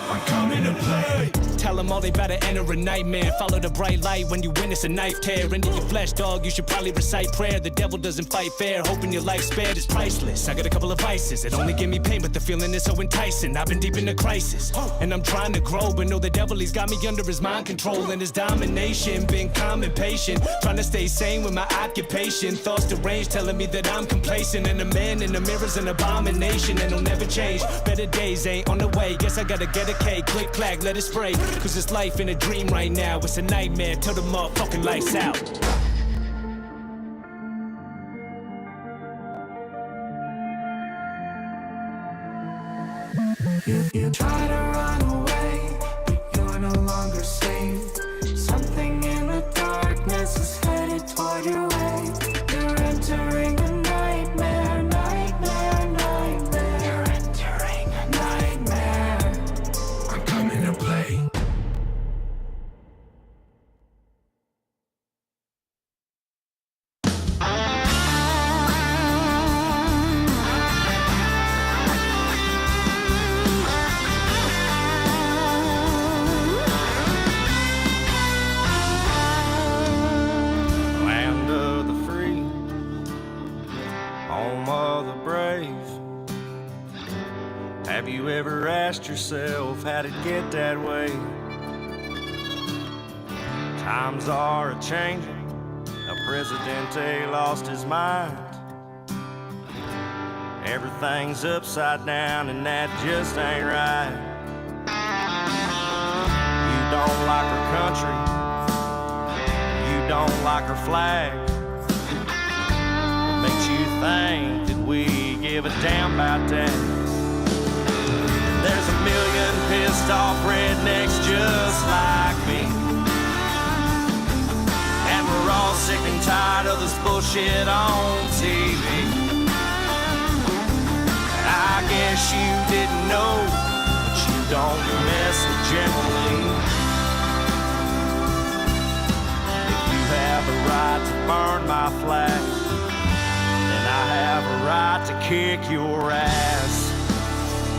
I'm coming to play. Tell them all they better enter a nightmare. Follow the bright light when you witness a knife tear into your flesh, dog. You should probably recite prayer. The devil doesn't fight fair. Hoping your life spared is priceless. I got a couple of vices that only give me pain, but the feeling is so enticing. I've been deep in the crisis, and I'm trying to grow, but know the devil, he's got me under his mind control and his domination. Been calm and patient, trying to stay sane with my occupation. Thoughts deranged, telling me that I'm complacent, and the man in the mirror's an abomination, and it'll never change. Better days ain't on the way. Guess I gotta get a cake, click clack, let it spray. Cause it's life in a dream right now. It's a nightmare till the motherfucking lights out. You try to run away, but you're no longer safe. Something in the darkness is headed toward your way. You're entering a nightmare, nightmare, nightmare. You're entering a nightmare. I'm coming to play. Land of the free, home of the brave. Have you ever asked yourself how did it get that way? Times are a-changing. El Presidente lost his mind. Everything's upside down and that just ain't right. You don't like our country, you don't like our flag. What makes you think that we give a damn about that? There's a million pissed off rednecks just like me, and we're all sick and tired of this bullshit on TV. I guess you didn't know, but you don't mess with General Lee. If you have a right to burn my flag, then I have a right to kick your ass.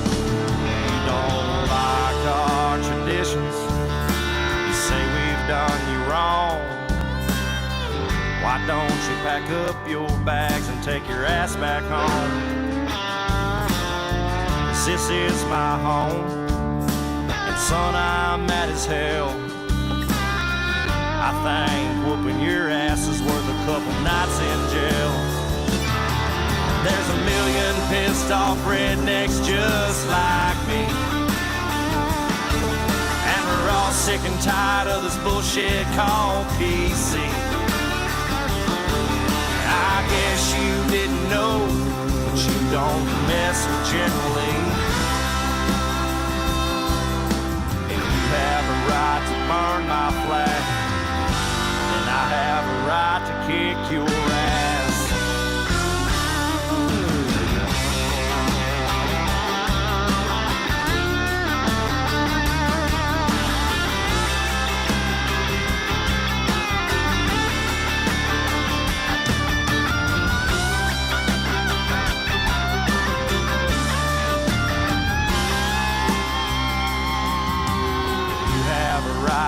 You don't like our traditions, you say we've done you wrong. Why don't you pack up your bags and take your ass back home? This is my home, and son, I'm mad as hell. I think whooping your ass is worth a couple nights in jail. There's a million pissed off rednecks just like me, and we're all sick and tired of this bullshit called PC. I guess you didn't know, but you don't mess with General Lee. If you have a right to burn my flag, then I have a right to kick your ass.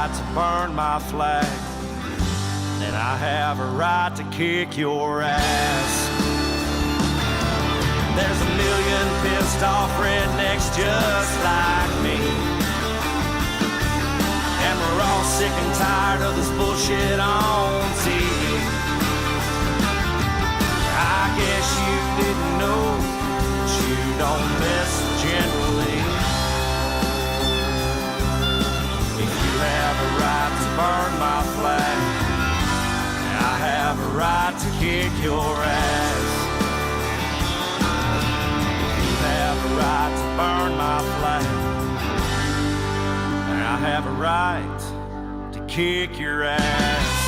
To burn my flag, then I have a right to kick your ass. There's a million pissed off rednecks just like me, and we're all sick and tired of this bullshit on TV. I guess you didn't know, but you don't mess with General Lee. If you have a right to burn my flag, I have a have a right to kick your ass.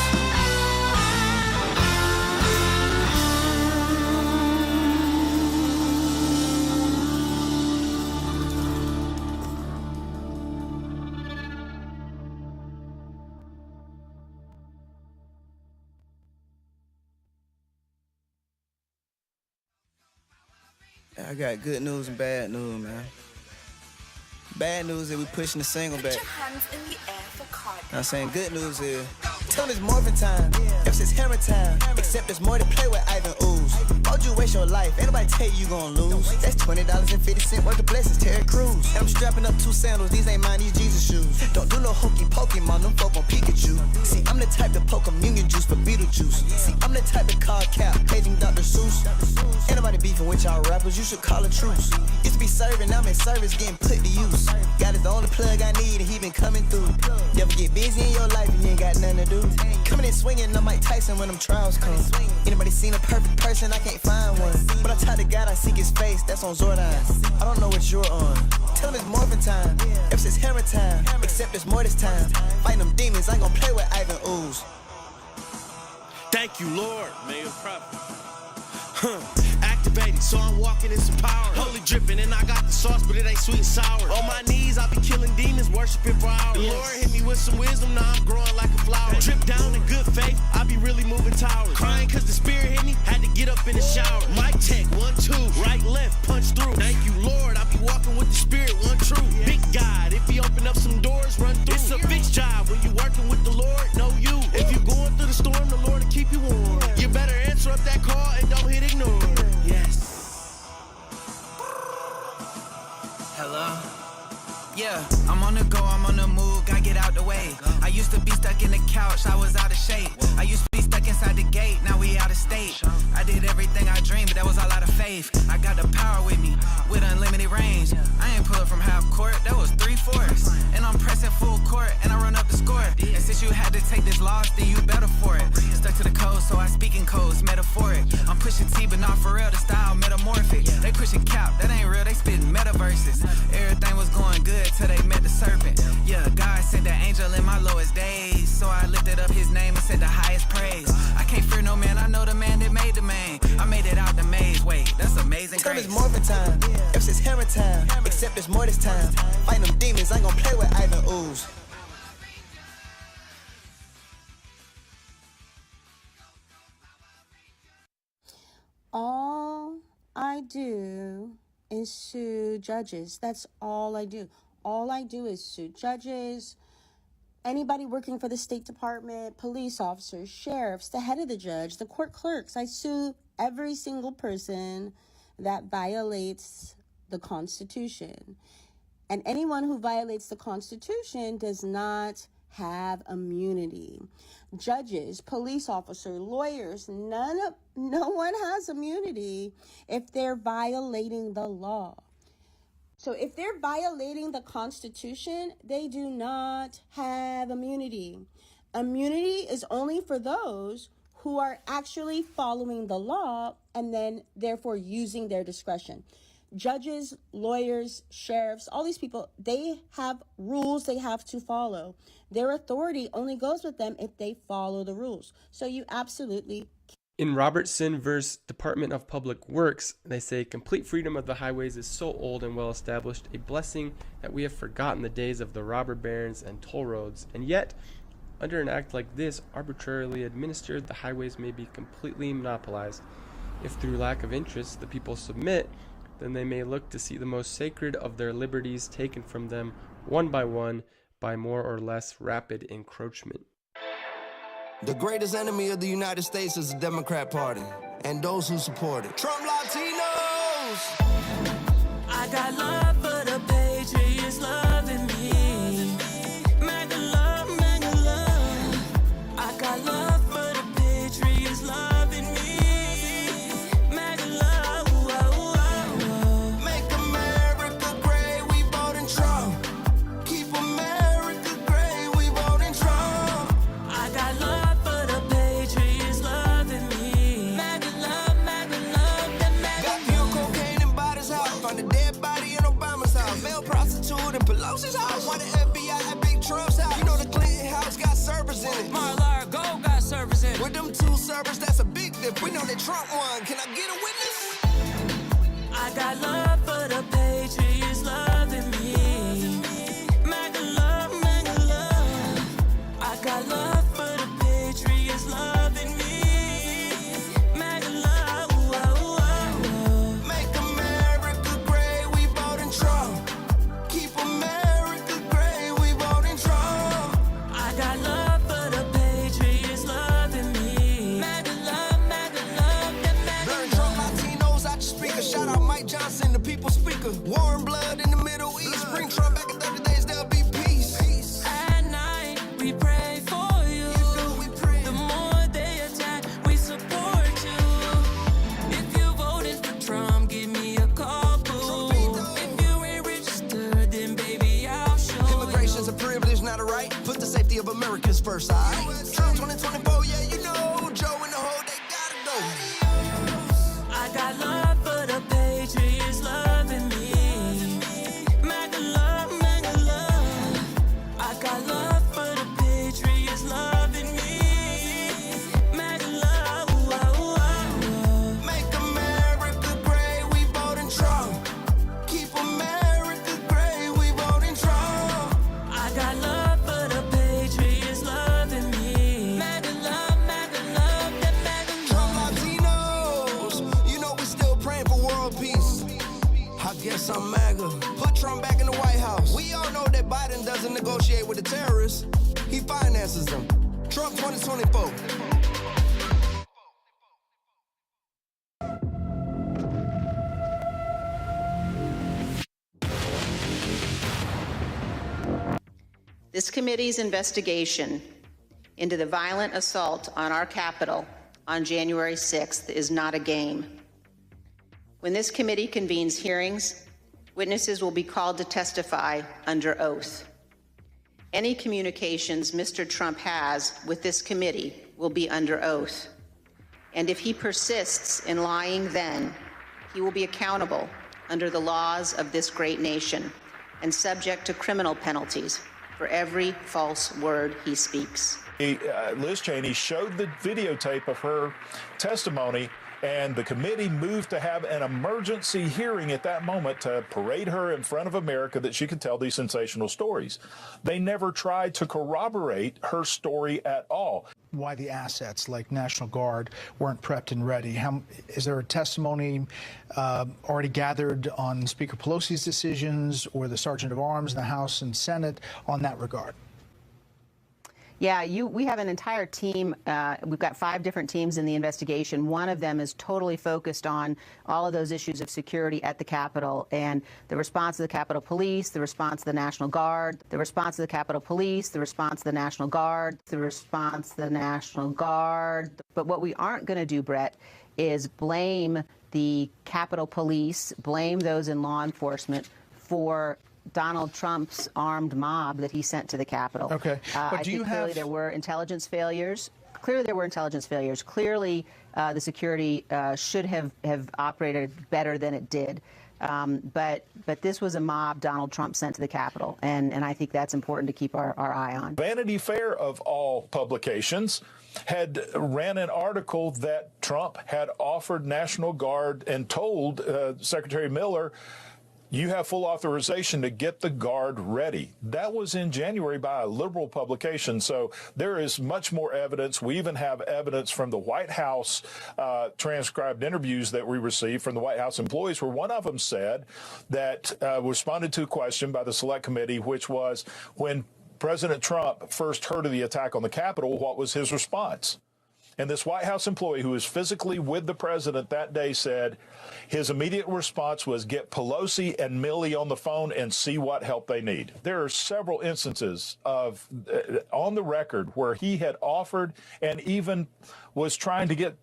I got good news and bad news, man. Bad news is we pushing the single back. Put your hands in the air for card. I'm saying good news is, tell it's morphin' time. If it's hammer time, except there's more to play with Ivan Ooze. Why'd you waste your life? Ain't nobody tell you gon' lose. That's $20.50 worth of blessings, Terry Crews. And I'm strapping up 2 sandals, these ain't mine, these Jesus shoes. Don't do no hokey pokey, mom, them folk on Pikachu. See, I'm the type to poke communion juice for Beetlejuice. See, I'm the type to call cap, paging Dr. Seuss. Ain't nobody beefing with y'all rappers, you should call a truce. Used to be serving, now I'm in service, getting put to use. God is the only plug I need, and he been coming through. Never get busy in your life if you ain't got nothing to do. Coming in swinging, I'm Mike Tyson when them trials come. Anybody seen a perfect person? I can't find one. But I try to God, I seek his face, that's on Zordon. I don't know what you're on. Tell him it's morphin' time. If it's hammer time, except it's more this time. Fighting them demons, I ain't gon' play with Ivan Ooze. Thank you, Lord. May your prophet. Activated, so I'm walking in some power. Holy dripping, and I got the sauce, but it ain't sweet and sour. On my knees, I be killing demons, worshiping for hours. The Lord hit me with some wisdom, now I'm growing like a flower. Drip down in good faith, I be really moving towers. Crying cause the spirit hit me, had to get up in the shower. Mic check, 1, 2, right, left, punch through. Thank you, Lord, I be walking with the spirit, one true. Big God, if he open up some doors, run through. It's a fixed job when you working with the Lord, know you. If you going through the storm, the Lord will keep you warm. You better answer up that call and don't hit ignore. Yes. Hello? Yeah, I'm on the go, I'm on the move, gotta get out the way. I used to be stuck in the couch, I was out of shape. I used to be stuck inside the gate, now we out of state. I did everything I dreamed, but that was all out of faith. I got the power with me, with unlimited range. I ain't pull up from half court, that was 3/4. And I'm pressing full court, and I run up the score. And since you had to take this loss, then you better for it. Stuck to the code, so I speak in codes, metaphoric. I'm pushing T, but not for real, the style metamorphic. They pushing cap, that ain't real, they spitting metaverses. Everything was going good till they met the serpent. Yeah, God sent the angel in my lowest days, so I lifted up his name and said the highest praise. I can't fear no man, I know the man that made the man. I made it out the maze, wait, that's amazing grace. It's morphin' time, if it's hammer time, except it's more this time. Fighting them demons, I ain't gon' play with Ivan Ooze. All I do is sue judges. That's all I do. All I do is sue judges, anybody working for the State Department, police officers, sheriffs, the head of the judge, the court clerks. I sue every single person that violates the Constitution. And anyone who violates the Constitution does not have immunity. Judges, police officers, lawyers, no one has immunity if they're violating the law. So if they're violating the Constitution, they do not have immunity. Immunity is only for those who are actually following the law and then therefore using their discretion. Judges, lawyers, sheriffs, all these people, they have rules they have to follow. Their authority only goes with them if they follow the rules. So you absolutely. In Robertson versus Department of Public Works, they say complete freedom of the highways is so old and well established, a blessing that we have forgotten the days of the robber barons and toll roads. And yet, under an act like this, arbitrarily administered, the highways may be completely monopolized. If through lack of interest the people submit, then they may look to see the most sacred of their liberties taken from them one by more or less rapid encroachment. The greatest enemy of the United States is the Democrat Party and those who support it. Trump Latinos! I got love for the Patriots loving me. Mega love, mega love. I got love for the Patriots loving me. Mega love, whoa, whoa, whoa. Make America great, we voting Trump. Keep America great, we voting Trump. I got love for the Patriots loving me. Mega love, mega love, the mega. Got pure cocaine in Biden's house. Found a dead body in Obama's house. Male prostitute in Pelosi's house. Why the FBI had big Trump's house. You know the Clinton house got servers in it. Mar-a-Lago got servers in it. With them 2 servers, that's a big dip. We know that Trump won. Can I get a witness? I got love for the Patriots loving me. MAGA love, MAGA love. I got love for the Patriots loving me. MAGA love, whoa, whoa. Make America great, we voting Trump. Keep America great, we voting Trump. I got love for the Patriots loving me. MAGA love, MAGA love, that MAGA love. Learn Trump Latinos out your speaker. Shout out Mike Johnson, the people's speaker. Warm blood in the Middle East. Bring Trump back in 30 days, there'll be peace. At night, we pray for you. The more they attack, we support you. If you voted for Trump, give me a call, boo. If you ain't registered, then baby, I'll show you. Immigration's a privilege, not a right. Put the safety of Americans first, all right? Trump 2024, yeah, you know. Joe and the whole, they gotta go. I got love for the Patriots loving me. MAGA love, MAGA love. I got love for the Patriots loving me. MAGA love, whoa, whoa. Make America great, we voting Trump. Keep America great, we voting Trump. I got love for the Patriots loving me. MAGA love, that MAGA love. Trump Latinos, you know we still praying for world peace. I guess I'm MAGA. Put Trump back in the White House. We all know that Biden doesn't negotiate with the terrorists. He finances them. Trump 2024. This committee's investigation into the violent assault on our Capitol on January 6th is not a game. When this committee convenes hearings, witnesses will be called to testify under oath. Any communications Mr. Trump has with this committee will be under oath. And if he persists in lying then, he will be accountable under the laws of this great nation and subject to criminal penalties for every false word he speaks. Liz Cheney showed the videotape of her testimony, and the committee moved to have an emergency hearing at that moment to parade her in front of America that she could tell these sensational stories. They never tried to corroborate her story at all. Why the assets like National Guard weren't prepped and ready? Is there a testimony already gathered on Speaker Pelosi's decisions or the Sergeant of Arms in the House and Senate on that regard? Yeah, we have an entire team. We've got 5 different teams in the investigation. One of them is totally focused on all of those issues of security at the Capitol and the response of the Capitol Police, the response of the National Guard, the response of the Capitol Police, the response of the National Guard, the response of the National Guard. But what we aren't going to do, Brett, is blame the Capitol Police, blame those in law enforcement for Donald Trump's armed mob that he sent to the Capitol. Okay. I think clearly there were intelligence failures. Clearly the security should have operated better than it did. But this was a mob Donald Trump sent to the Capitol, and I think that's important to keep our eye on. Vanity Fair, of all publications, had ran an article that Trump had offered National Guard and told Secretary Miller, you have full authorization to get the Guard ready. That was in January by a liberal publication. So there is much more evidence. We even have evidence from the White House transcribed interviews that we received from the White House employees, where one of them said that responded to a question by the Select Committee, which was, when President Trump first heard of the attack on the Capitol, what was his response? And this White House employee who was physically with the president that day said his immediate response was get Pelosi and Milley on the phone and see what help they need. There are several instances of on the record where he had offered and even was trying to get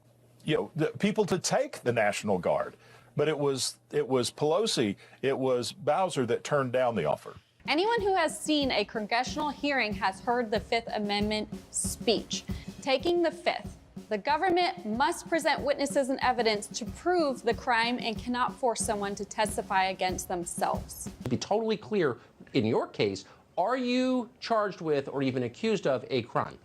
people to take the National Guard. But it was Pelosi, it was Bowser that turned down the offer. Anyone who has seen a congressional hearing has heard the Fifth Amendment speech. Taking the Fifth, the government must present witnesses and evidence to prove the crime and cannot force someone to testify against themselves. To be totally clear, in your case, Are you charged with or even accused of a crime?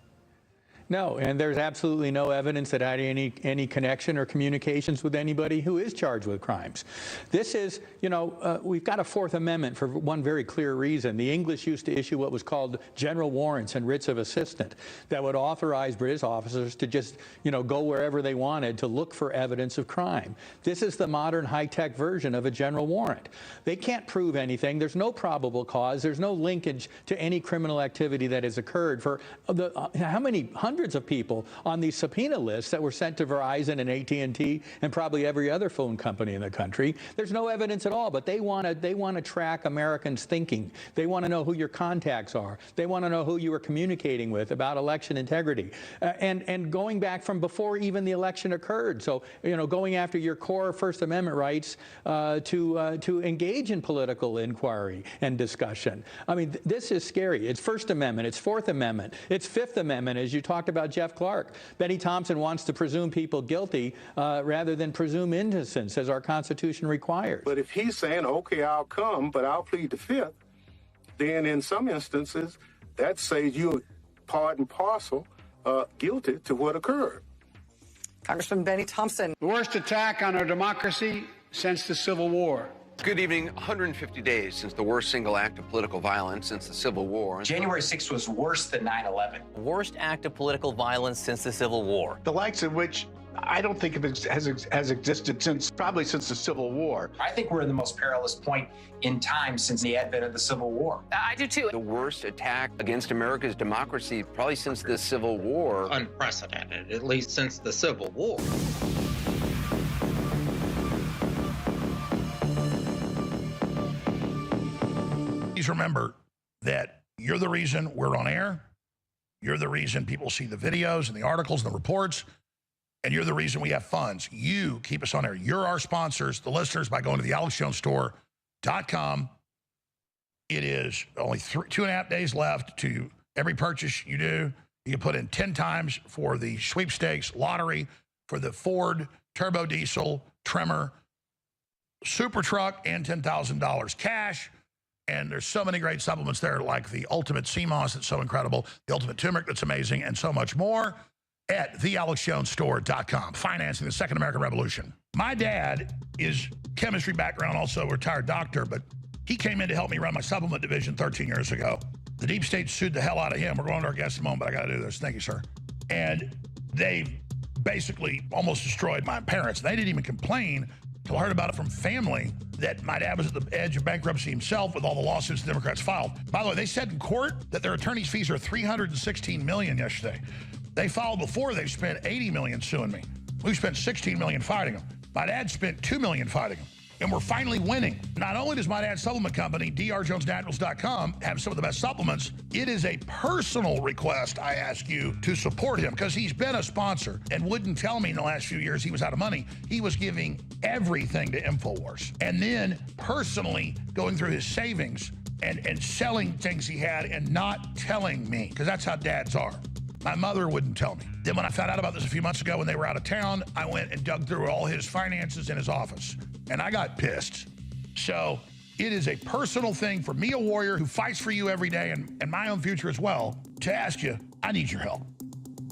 No, and there's absolutely no evidence that I had any connection or communications with anybody who is charged with crimes. This is, you know, we've got a Fourth Amendment for one very clear reason. The English used to issue what was called general warrants and writs of assistant that would authorize British officers to just, you know, go wherever they wanted to look for evidence of crime. This is the modern high-tech version of a general warrant. They can't prove anything. There's no probable cause. There's no linkage to any criminal activity that has occurred for how many hundreds of people on these subpoena lists that were sent to Verizon and AT&T and probably every other phone company in the country. There's no evidence at all, but they want to track Americans' thinking. They want to know who your contacts are. They want to know who you were communicating with about election integrity, and going back from before even the election occurred. So, you know, going after your core First Amendment rights to engage in political inquiry and discussion. I mean, this is scary. It's First Amendment. It's Fourth Amendment. It's Fifth Amendment, as you talked about Jeff Clark. Benny Thompson wants to presume people guilty rather than presume innocence, as our Constitution requires. But if he's saying, okay, I'll come, but I'll plead the Fifth, then in some instances, that says you're part and parcel guilty to what occurred. Congressman Benny Thompson. The worst attack on our democracy since the Civil War. Good evening. 150 days since the worst single act of political violence since the Civil War. January 6th was worse than 9/11. Worst act of political violence since the Civil War. The likes of which I don't think has existed since probably since the Civil War. I think we're in the most perilous point in time since the advent of the Civil War. I do too. The worst attack against America's democracy probably since the Civil War. Unprecedented, at least since the Civil War. Please remember that you're the reason we're on air. You're the reason people see the videos and the articles and the reports. And you're the reason we have funds. You keep us on air. You're our sponsors, the listeners, by going to thealexjonesstore.com. It is only 2.5 days left to every purchase you do. You can put in 10 times for the sweepstakes lottery for the Ford turbo diesel trimmer super truck and $10,000 cash. And there's so many great supplements there, like the Ultimate Sea Moss that's so incredible, the Ultimate Turmeric that's amazing, and so much more at thealexjonesstore.com, financing the Second American Revolution. My dad is chemistry background, also a retired doctor, but he came in to help me run my supplement division 13 years ago. The deep state sued the hell out of him. We're going to our guest in a moment, but I got to do this. Thank you, sir. And they basically almost destroyed my parents. They didn't even complain until I heard about it from family that my dad was at the edge of bankruptcy himself with all the lawsuits the Democrats filed. By the way, they said in court that their attorney's fees are $316 million yesterday. They filed before. They've spent $80 million suing me. We've spent $16 million fighting them. My dad spent $2 million fighting them. And we're finally winning. Not only does my dad's supplement company, drjonesnaturals.com, have some of the best supplements, it is a personal request I ask you to support him because he's been a sponsor and wouldn't tell me in the last few years he was out of money. He was giving everything to InfoWars. And then personally going through his savings and selling things he had and not telling me, because that's how dads are. My mother wouldn't tell me. Then when I found out about this a few months ago when they were out of town, I went and dug through all his finances in his office. And I got pissed. So it is a personal thing for me, a warrior who fights for you every day and my own future as well, to ask you, I need your help.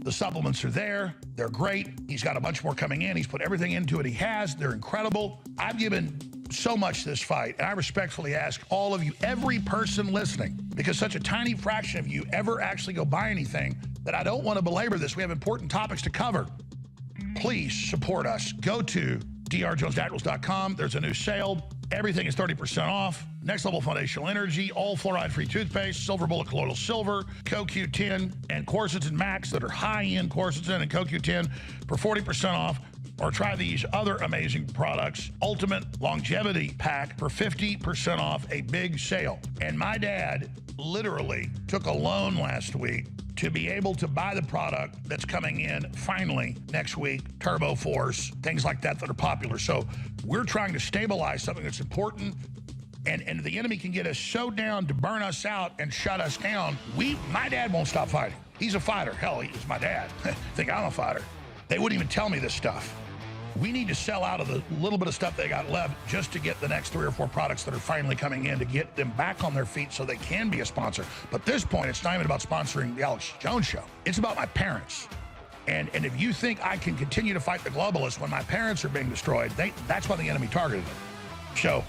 The supplements are there. They're great. He's got a bunch more coming in. He's put everything into it he has. They're incredible. I've given so much to this fight, and I respectfully ask all of you, every person listening, because such a tiny fraction of you ever actually go buy anything, that I don't want to belabor this. We have important topics to cover. Please support us. Go to drjonesnaturals.com. There's a new sale. Everything is 30% off. Next Level Foundational Energy, all fluoride-free toothpaste, Silver Bullet Colloidal Silver, CoQ10, and Quercetin Max that are high-end quercetin and CoQ10 for 40% off. Or try these other amazing products. Ultimate Longevity Pack for 50% off, a big sale. And my dad literally took a loan last week to be able to buy the product that's coming in finally next week, Turbo Force, things like that that are popular. So we're trying to stabilize something that's important, and the enemy can get us so down to burn us out and shut us down. My dad won't stop fighting. He's a fighter. Hell, he's my dad. I think I'm a fighter. They wouldn't even tell me this stuff. We need to sell out of the little bit of stuff they got left just to get the next 3 or 4 products that are finally coming in to get them back on their feet so they can be a sponsor. But at this point, it's not even about sponsoring the Alex Jones Show. It's about my parents. And if you think I can continue to fight the globalists when my parents are being destroyed, that's why the enemy targeted them. So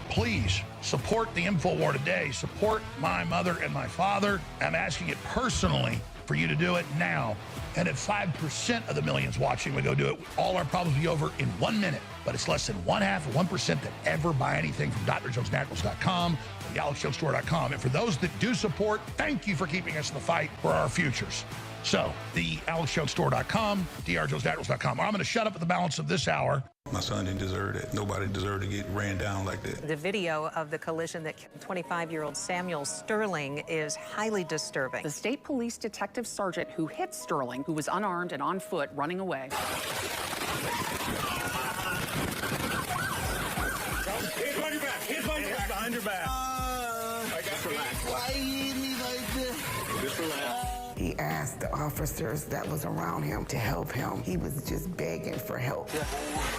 please support the info war today. Support my mother and my father. I'm asking it personally for you to do it now. And if 5% of the millions watching would go do it, all our problems will be over in 1 minute. But it's less than 1/2% that ever buy anything from drjonesnaturals.com or thealexjonestore.com. And for those that do support, thank you for keeping us in the fight for our futures. So, the alexjonestore.com, drjonesnaturals.com. I'm going to shut up at the balance of this hour. My son didn't deserve it. Nobody deserved to get ran down like that. The video of the collision that killed 25-year-old Samuel Sterling is highly disturbing. The state police detective sergeant who hit Sterling, who was unarmed and on foot, running away. Here's on your back. Here's on your back. Behind your back. I got relax. Why you hit me like this? Just relax. He asked the officers that was around him to help him. He was just begging for help.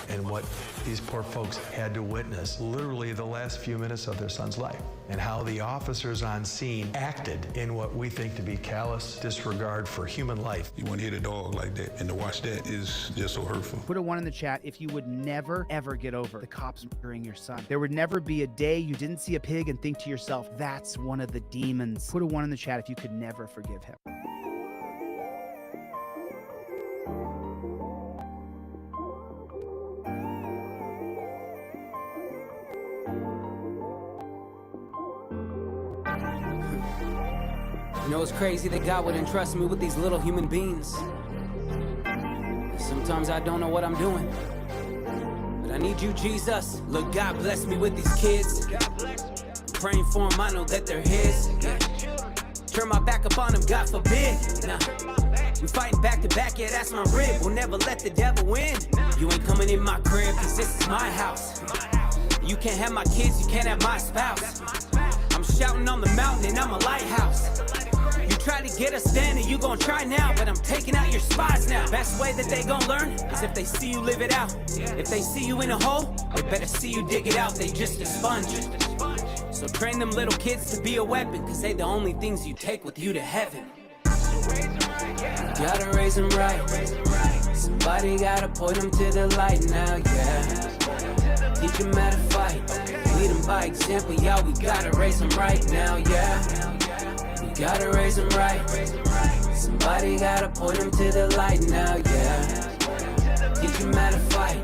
And what these poor folks had to witness, literally the last few minutes of their son's life, and how the officers on scene acted in what we think to be callous disregard for human life. You want to hit a dog like that, and to watch that is just so hurtful. Put a 1 in the chat if you would never, ever get over the cops murdering your son. There would never be a day you didn't see a pig and think to yourself, that's one of the demons. Put a 1 in the chat if you could never forgive him. You know, it's crazy that God would entrust me with these little human beings. Sometimes I don't know what I'm doing. But I need you, Jesus. Look, God bless me with these kids. I'm praying for them, I know that they're His. Yeah. Turn my back up on them, God forbid. Nah. We fighting back to back, yeah, that's my rib. We'll never let the devil win. You ain't coming in my crib, cause this is my house. You can't have my kids, you can't have my spouse. I'm shouting on the mountain and I'm a lighthouse. You try to get us standing, you gon' try now, but I'm taking out your spots now. Best way that they gon' learn is if they see you live it out. If they see you in a hole, they better see you dig it out. They just a sponge. So train them little kids to be a weapon, cause they the only things you take with you to heaven. You gotta raise them right. Somebody gotta point them to the light now, yeah. Teach them how to fight. Lead them by example, yeah, we gotta raise them right now, yeah. We gotta raise them right. Somebody gotta point them to the light now, yeah. Teach them how to fight.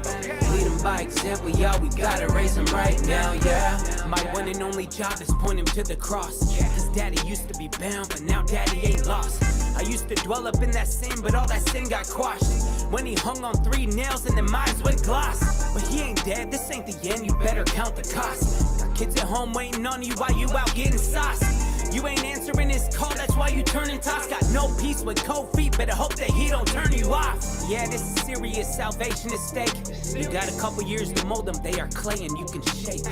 Lead them by example, yeah, we gotta raise them right now, yeah. My one and only job is point him to the cross. Cause daddy used to be bound, but now daddy ain't lost. I used to dwell up in that sin, but all that sin got quashed when he hung on 3 nails and then eyes went gloss. But he ain't dead, this ain't the end, you better count the cost. Got kids at home waiting on you while you out getting sauce. You ain't answering his call, that's why you turn and toss. Got no peace with cold feet, better hope that he don't turn you off. Yeah, this is serious, salvation is stake. You got a couple years to mold them, they are clay and you can shape.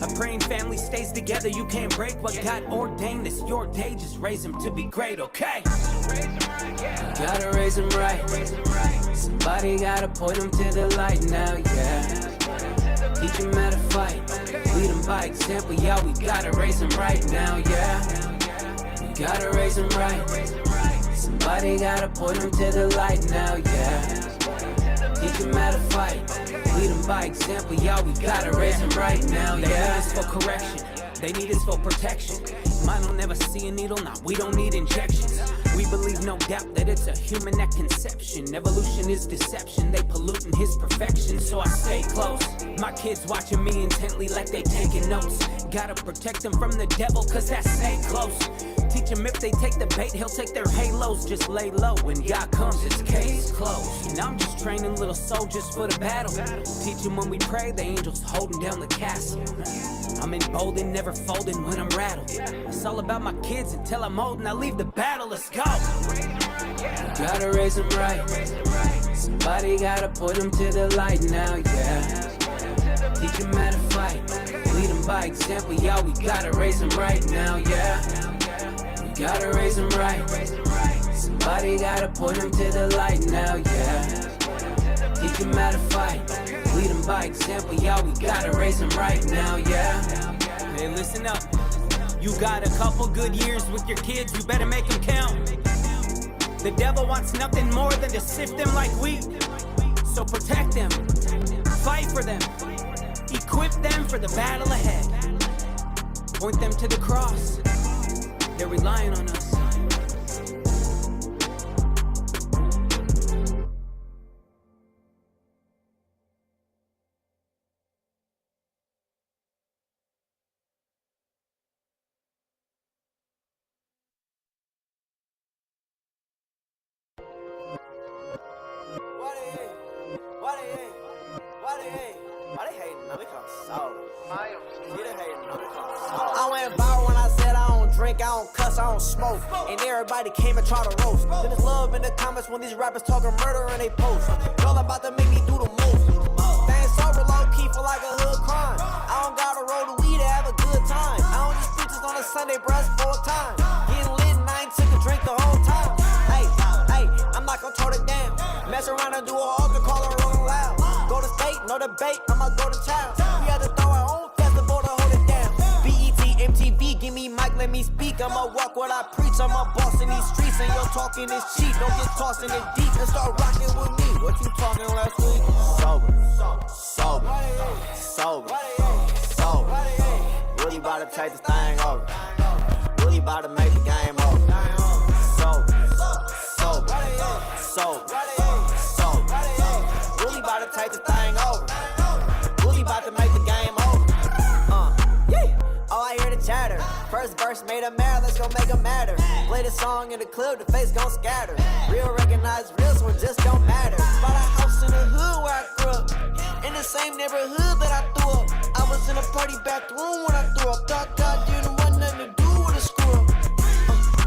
A praying family stays together, you can't break what God ordained. It's your day, just raise them to be great, okay? You gotta raise them right. Somebody gotta point them to the light now, yeah. Teach them how to fight. Lead them by example, yeah, we gotta raise them right now, yeah. We gotta raise them right. Somebody gotta point them to the light now, yeah. Teach them how to fight. Lead them by example, yeah, we gotta raise them right now, yeah. They need us for correction, they need us for protection. Mine don't never see a needle, nah, we don't need injections. We believe no doubt that it's a human at conception. Evolution is deception, they polluting his perfection, so I stay close. My kids watching me intently like they taking notes. Gotta protect them from the devil, cause that's stay close. Teach them if they take the bait, he'll take their halos. Just lay low, when God comes, it's case closed. And I'm just training little soldiers for the battle. Teach them when we pray, the angels holding down the castle. I'm emboldened, never folding when I'm rattled. It's all about my kids until I'm old and I leave the battle, let's go. Gotta raise them right. Somebody gotta put them to the light now, yeah. Teach them how to fight. Lead them by example, yeah, we gotta raise them right now, yeah. We gotta raise them right. Somebody gotta put them to the light now, yeah. Teach them how to fight. Lead them by example, y'all. We gotta raise them right now, yeah. Hey, listen up. You got a couple good years with your kids, you better make them count. The devil wants nothing more than to sift them like wheat. So protect them, fight for them, equip them for the battle ahead. Point them to the cross, they're relying on us. Why they hating? No, they come sour. Yeah, they hating. No, they come sour. I went viral when I said I don't drink, I don't cuss, I don't smoke. And everybody came and tried to roast. Then there's love in the comments when these rappers talking murder and they post. Y'all about to make me do the most. Staying sober low key for like a hood crime. I don't gotta roll the weed to have a good time. I don't just preachers on a Sunday, bruh, full time. Getting lit and I ain't took a drink the whole time. Hey, I'm not gonna turn it down. Mess around and do a altar call and rolling loud. Go to state, no debate, I'ma go to town. We had to throw our own festival to hold it down. BET, MTV, give me mic, let me speak. I'ma walk what I preach, I'm a boss in these streets. And your talking is cheap, don't get tossed in it deep and start rocking with me. What you talking last week? Sober, really about to take this thing over. Really about to make the game over. Really about to take the thing over. Really about to make the game over. Oh, I hear the chatter. First verse made a matter, let's go make a matter. Play the song in the club, the face gon' scatter. Real recognize real, so it just don't matter. Bought a house in the hood where I grew up. In the same neighborhood that I threw up. I was in a party bathroom when I threw up. Thought God didn't want nothing to do with a screw up.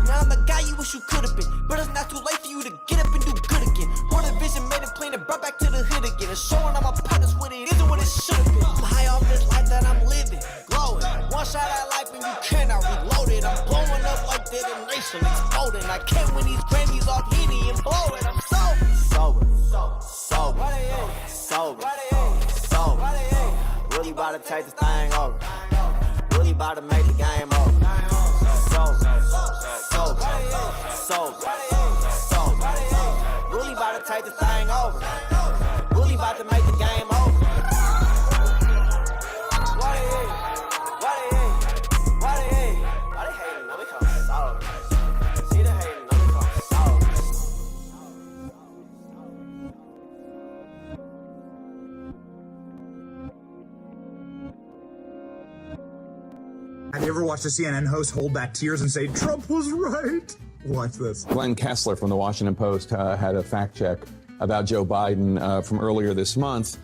Now I'm the guy you wish you could've been. But it's not too late for you to get up and do good again. More than vision made it plain and brought back to the hood again. And showing all my partners what it isn't what it should've been. I'm high off this life that I'm living, glowing. One shot at life and you cannot reload it. I'm blowing up like detonation, exploding. I can't win these Grammys off Henny and blow it. I'm sober. Really about to take this thing over. Really about to make the game over. Really about to take this thing over. Really about to make the game over. Why they hating? No, they come sour. See they hating? No, they come sour. Have you ever watched a CNN host hold back tears and say, Trump was right? Watch this. Glenn Kessler from the Washington Post had a fact check about Joe Biden from earlier this month,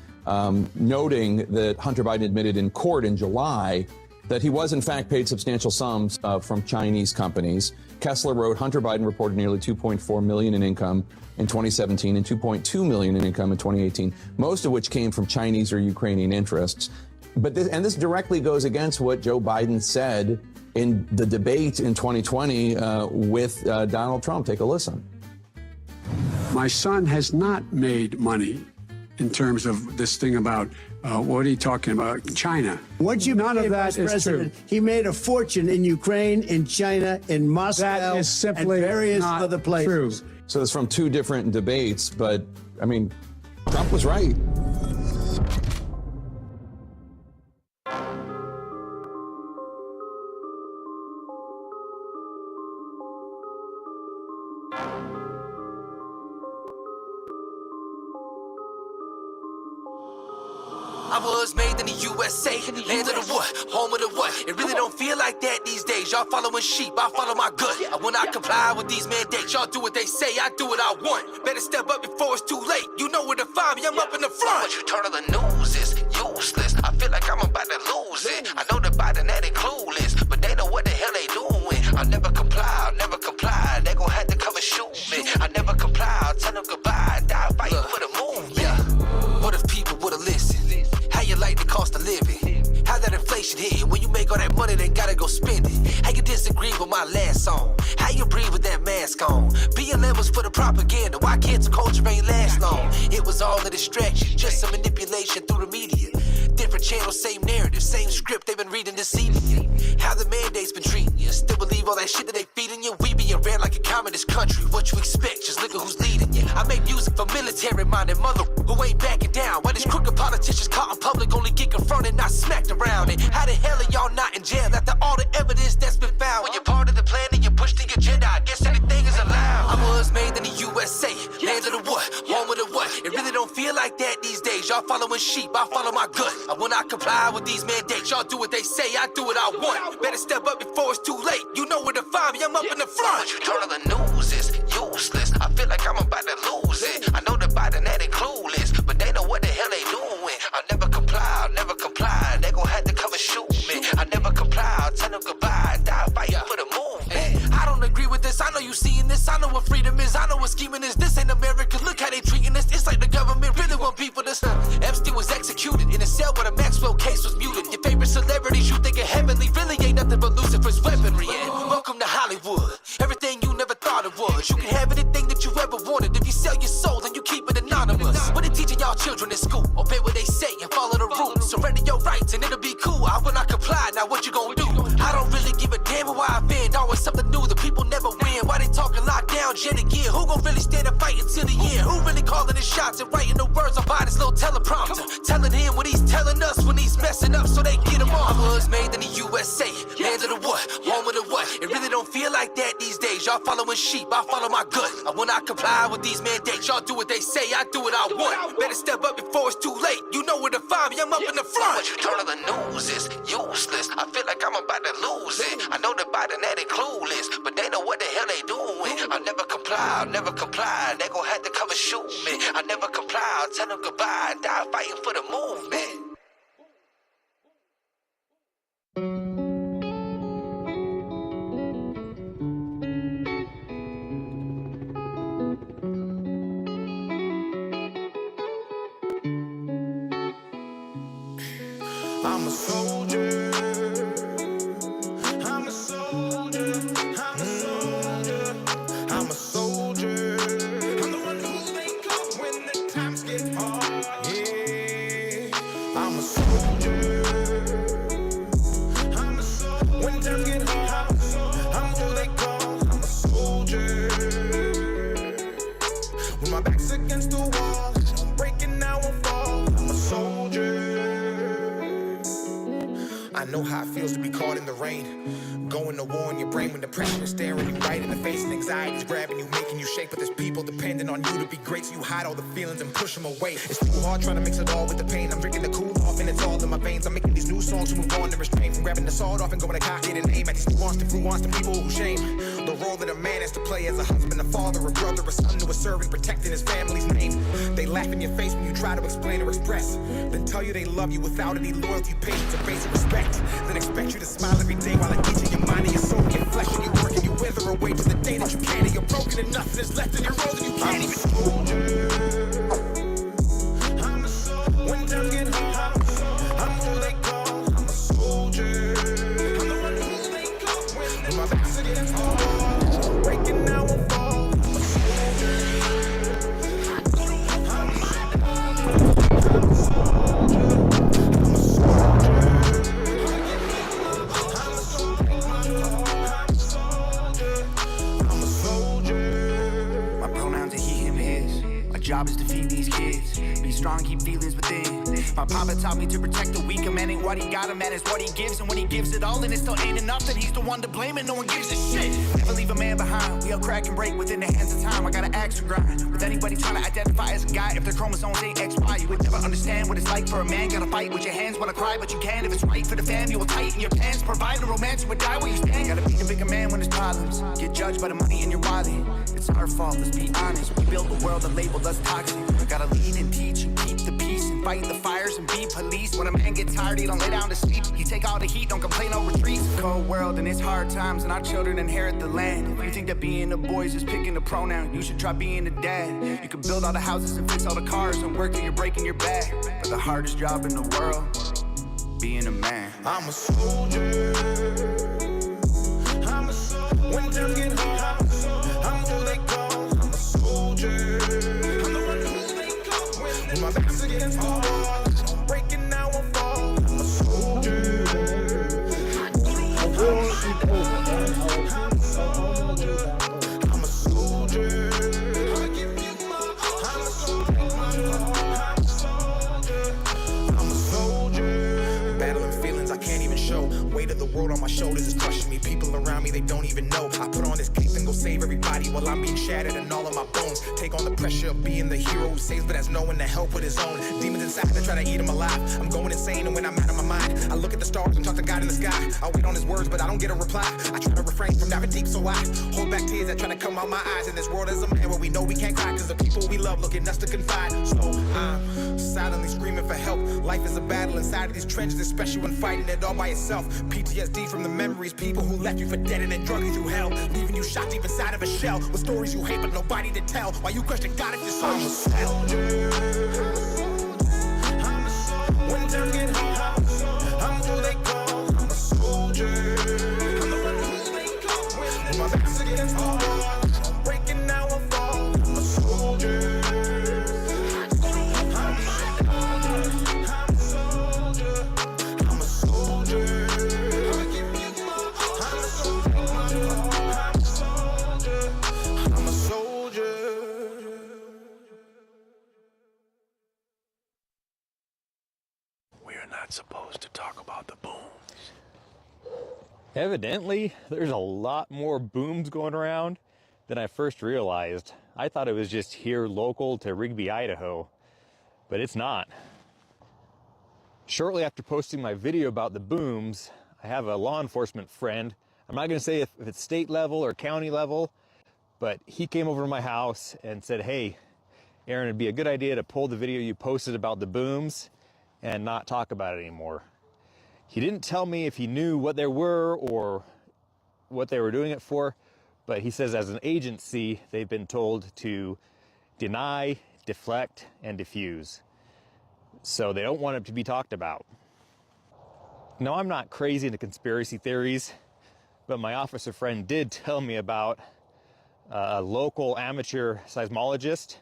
noting that Hunter Biden admitted in court in July that he was in fact paid substantial sums from Chinese companies. Kessler wrote, Hunter Biden reported nearly $2.4 million in income in 2017 and $2.2 million in income in 2018, most of which came from Chinese or Ukrainian interests. But this directly goes against what Joe Biden said in the debate in 2020 with Donald Trump. Take a listen. My son has not made money in terms of this thing about what are you talking about? China. Once you None of that is president, true. he made a fortune in Ukraine, in China, in Moscow, That is simply and various not other places. true. So it's from two different debates, but I mean, Trump was right. I was made in the USA, land of the what, home of the what. It really don't feel like that these days. Y'all following sheep, I follow my gut. I will not comply with these mandates. Y'all do what they say, I do what I want. Better step up before it's too late. You know where to find me, I'm up in the front. What you turn on the news is useless. I feel like I'm about to lose it. I know the Biden that ain't clueless, but they know what the hell they doing. I'll never comply, They gon' have to come and shoot me. I never comply, I'll tell them goodbye. Die fighting for the movement. Yeah. What if people would've listened? How you like the cost of living? How that inflation hit? And when you make all that money, they gotta go spend it. How you disagree with my last song? How you breathe with that mask on? BLM was for the propaganda. Why cancel culture ain't last long? It was all a distraction, just some manipulation through the media. Different channels, same narrative, same script they've been reading, deceiving you. How the mandate's been treating you. Still believe all that shit that they feeding you. We being ran like a communist country. What you expect? Just look at who's leading you. I make music for military-minded mother who ain't backing down. Why these crooked politicians caught in public only get confronted, not smacked around? And how the hell are y'all not in jail after all the evidence that's been found? When you're part of the plan and you push the agenda, I guess anything is allowed. I was made in the USA, land of the what, home of the what. It really don't feel like that these days. Y'all following sheep, I follow my gut. I will not comply with these mandates. Y'all do what they say, I do what I want. Better step up before it's too late. You know where to find me, I'm up in the front. What you turn on the news is useless. I feel like I'm about to lose it. I know the Biden that ain't clueless, but they know what the hell they doing. I'll never comply, I'll never comply. They gon' have to come and shoot me. I never comply, I'll tell them goodbye. Die fighting for the movement. I don't agree with this, I know you seeing this. I know what freedom is, I know what scheming is. This ain't America, look how they treating us. It's like the government really want people to stop. Epstein was executed in a cell where the Maxwell case was muted. Your favorite celebrities you think are heavenly really ain't nothing but Lucifer's weaponry. And welcome to Hollywood, everything you never thought it was. You can have anything that you ever wanted. If you sell your soul, then you keep it anonymous. What they teaching y'all children in school? Obey what they say and follow the rules. Surrender your rights and it'll be cool. I will not comply, now what you gonna do? I don't really give a damn who I offend. Always something new, the people never win. Why they talking lockdown yet again? Who gon' really stand and fight until the end? Who really calling the shots and writing the words on Biden's little teleprompter? Telling him what he's telling us when he's messing up so they get him off. I was made in the USA, land of the what, home of the what. It really don't feel like that these days. Y'all following sheep, I follow my gut. I will not comply with these mandates. Y'all do what they say, I do what I want. Better step up before it's too late. You know where to find me, I'm up in the front. What you turn on the news is useless. I feel like I'm about to lose it. I know the Biden that ain't clueless, but they know what the hell they doing. I'll never comply, I'll never comply. They gon' have to come and shoot me. I'll never comply, I'll tell them goodbye. Die fighting for the movement. I'm a soldier. I'm a soldier. I'm a soldier. I'm a soldier. I'm the one who they call when the times get hard. Yeah, I'm a soldier. I'm a soldier. When times get hard, I'm who they call. I'm a soldier. When my back's against the wall, I'm breaking, I won't fall. I'm a soldier. I know how it feels to be caught in the rain. Going to war in your brain when depression is staring you right in the face and anxiety's grabbing you, making you shake. But there's people depending on you to be great, so you hide all the feelings and push them away. It's too hard trying to mix it all with the pain. I'm drinking the cool off and it's all in my veins. I'm making these new songs to move on and restrain from grabbing the sword off and going to cock it and aim at these nuanced the people who shame the role that a man has to play as a husband, a father, a brother, a son to a servant, protecting his family's name. They laugh in your face when you try to explain or express, then tell you they love you without any loyalty, patience, or basic respect. Then expect you to smile every day while I eat in your mind and your soul get flesh and you work and you wither away to the day that you can't and you're broken and nothing is left in your road and you can't even. I'm a soldier. When times get hard, I'm who they call. I'm a soldier. I'm the one who they call when my back's against the wall. I'm breaking, I won't fall. I'm a soldier. I'm a soldier. My pronouns are he, him, his. My job is to feed these kids. Be strong, keep feelings within. My papa taught me to protect the weak. A man ain't what he got, a man is what he gives. And when he gives it all and it still ain't enough, then he's the one to blame and no one gives a shit. Never leave a man behind. We all crack and break within the hands of time. I gotta axe and grind. With anybody trying to identify as a guy, if their chromosomes ain't XY, you would never understand what it's like for a man. Gotta fight with your hands, wanna cry, but you can. If it's right for the fam, you will tighten your pants. Provide a romance, you would die where you stand. Gotta be the bigger man when there's problems. Get judged by the money in your wallet. It's our fault, let's be honest. We built a world that labeled us toxic. I gotta lead and teach and keep the peace and fight the fires and be police. When a man gets tired, he don't lay down to sleep. He take all the heat, don't complain, no retreats. Cold world and it's hard times and our children inherit the land. If you think that being a boy is just picking a pronoun, you should try being a dad. You can build all the houses and fix all the cars and work till you're breaking your back. But the hardest job in the world, being a man. I'm a soldier. I'm a soldier. When times get hard, I'm who they call. I'm a soldier. I'm the one who they call. When my back's against the wall, I'm breaking now I fall. I'm a soldier. I'm a soldier. I'm a soldier. I give you my all. I'm a soldier. I'm a soldier. Battling feelings I can't even show. Weight of the world on my shoulders is crushing me. People around me, they don't even know. I put on this cape and go save everybody while I'm being shattered and all of my bones. Take on the pressure of being the hero who saves, but has no one to help with his own. Demons inside that try to eat him alive. I'm going insane, and when I'm out of my mind, I look at the stars and talk to God in the sky. I wait on his words, but I don't get a reply. I try to refrain from diving deep, so I hold back tears that try to come out my eyes. In this world as a man, where we know we can't cry, cause the people we love look at us to confide. So I'm silently screaming for help. Life is a battle inside of these trenches, especially when fighting it all by yourself. PTSD from the memories, people who left you for dead and then drug you through hell, leaving you shot deep inside of a shell with stories you hate but nobody to tell. Why you question God if you're so soldier. I'm a soldier. When times get hard, I'm who they call. I'm a soldier. I'm the one who they call. When my back's against the wall, I'm breaking now I fall. I'm a soldier. I'm a soldier. I give you my all. I'm a soldier. I'm a soldier. We are not supposed to talk about the booms. Evidently, there's a lot more booms going around than I first realized. I thought it was just here local to Rigby, Idaho, but it's not. Shortly after posting my video about the booms, I have a law enforcement friend. I'm not going to say if it's state level or county level, but he came over to my house and said, "Hey, Aaron, it'd be a good idea to pull the video you posted about the booms and not talk about it anymore." He didn't tell me if he knew what they were or what they were doing it for, but he says as an agency, they've been told to deny, deflect, and diffuse. So they don't want it to be talked about. Now, I'm not crazy into conspiracy theories, but my officer friend did tell me about a local amateur seismologist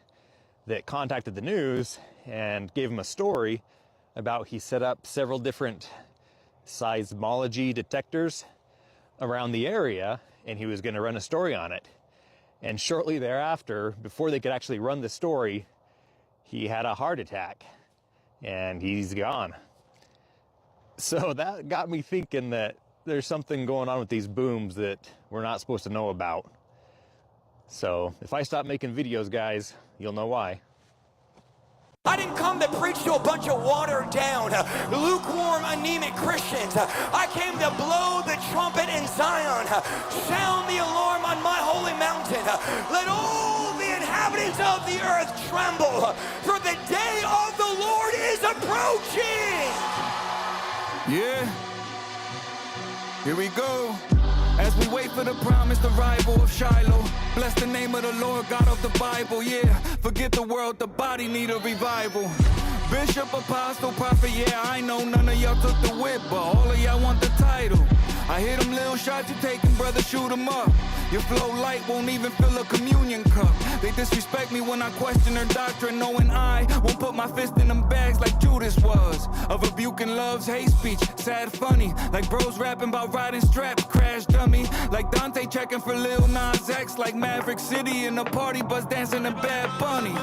that contacted the news and gave him a story about he set up several different seismology detectors around the area, and he was going to run a story on it. And shortly thereafter, before they could actually run the story, he had a heart attack and he's gone. So that got me thinking that there's something going on with these booms that we're not supposed to know about. So if I stop making videos, guys, you'll know why. I didn't come to preach to a bunch of watered down, lukewarm, anemic Christians. I came to blow the trumpet in Zion, sound the alarm on my holy mountain. Let all the inhabitants of the earth tremble, for the day of the Lord is approaching. Yeah, here we go. As we wait for the promised arrival of Shiloh, bless the name of the Lord God of the Bible. Yeah, forget the world, the body need a revival. Bishop, apostle, prophet, yeah, I know none of y'all took the whip, but all of y'all want the title. I hear them little shots you taking, brother, shoot them up. Your flow light won't even fill a communion cup. They disrespect me when I question their doctrine, knowing I won't put my fist in them bags like Judas was. Of rebuking love's hate speech, sad funny, like bros rapping about riding strapped, crash dummy, like Dante checking for Lil Nas X, like Maverick City in a party bus dancing in Bad Bunny.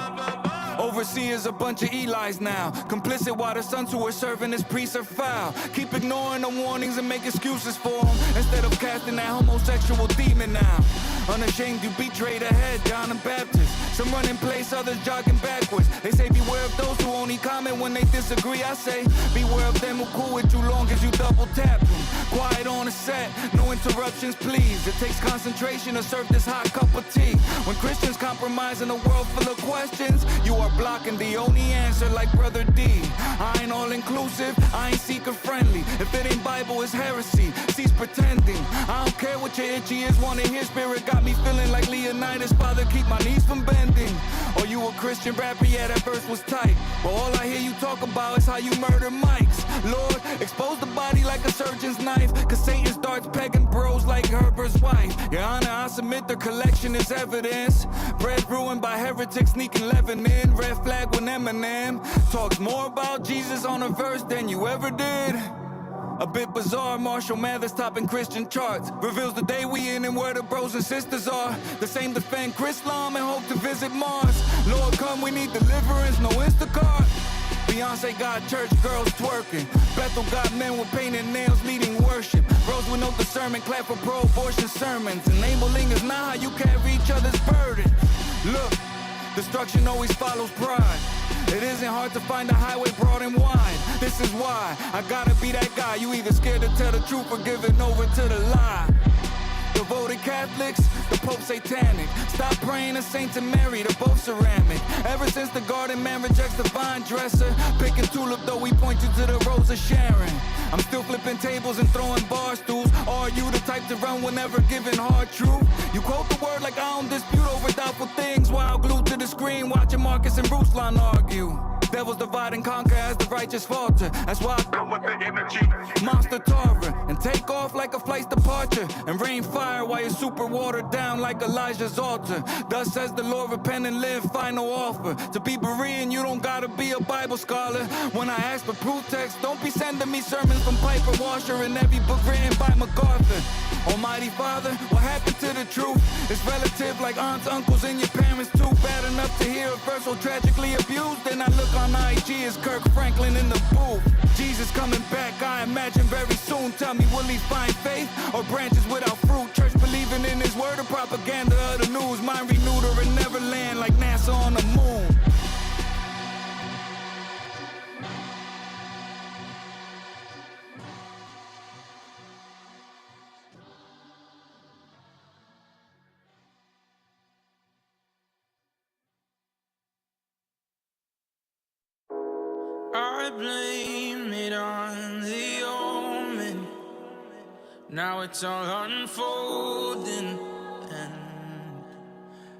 Overseers a bunch of Eli's now, complicit while the sons who are serving as priests are foul. Keep ignoring the warnings and make excuses for them, instead of casting that homosexual demon now. Unashamed you betrayed ahead, John the Baptist. Some run in place, others jogging backwards. They say beware of those who only comment when they disagree. I say beware of them who cool with you long as you double tap them. Quiet on the set, no interruptions please. It takes concentration to serve this hot cup of tea. When Christians compromise in a world full of questions, you are blocking the only answer like Brother D. I ain't all inclusive, I ain't seeker friendly. If it ain't Bible, it's heresy. Cease pretending. I don't care what your itchy is, wanna hear spirit got me feeling like Leonidas. Father, keep my knees from bending. Or you a Christian rapper, yeah, that verse was tight. But all I hear you talk about is how you murder mics. Lord, expose the body like a surgeon's knife, cause Satan starts pegging bros like Herbert's wife. Your Honor, I submit the collection is evidence. Bread ruined by heretics sneaking leaven in. Red flag when Eminem talks more about Jesus on a verse than you ever did. A bit bizarre, Marshall Mathers topping Christian charts. Reveals the day we in and where the bros and sisters are. The same defend Chrislam and hope to visit Mars. Lord come, we need deliverance, no Instacart. Beyonce got church girls twerking. Bethel got men with painted nails leading worship. Bros with no discernment clap for pro-abortion sermons. Enabling is not how you carry each other's burden. Look, destruction always follows pride. It isn't hard to find a highway broad and wide. This is why I gotta be that guy. You either scared to tell the truth or giving over to the lie. Devoted Catholics, the Pope satanic. Stop praying to Saint and Mary, they're both ceramic. Ever since the garden man rejects the vine dresser, picking tulip though we point you to the Rose of Sharon. I'm still flipping tables and throwing bar stools. Are you the type to run whenever given hard truth? You quote the word like I don't dispute over doubtful things, while glued to the screen watching Marcus and Ruslan argue. Devils divide and conquer as the righteous falter. That's why I come with the energy. Monster Tarver and take off like a flight's departure. And rain fire while you're super watered down like Elijah's altar. Thus says the Lord, repent and live, final offer. To be Berean, you don't gotta be a Bible scholar. When I ask for proof text, don't be sending me sermons from Piper Washer and every book written by MacArthur. Almighty Father, what happened to the truth? It's relative like aunts, uncles, and your parents too. Bad enough to hear a verse so tragically abused. Then I look on IG as Kirk Franklin in the booth. Jesus coming back, I imagine very soon. Tell me, will he find faith or branches without fruit? Church believing in his word or propaganda of the news? Mind renewed or in Neverland like NASA on the moon. I blame it on the omen. Now it's all unfolding, and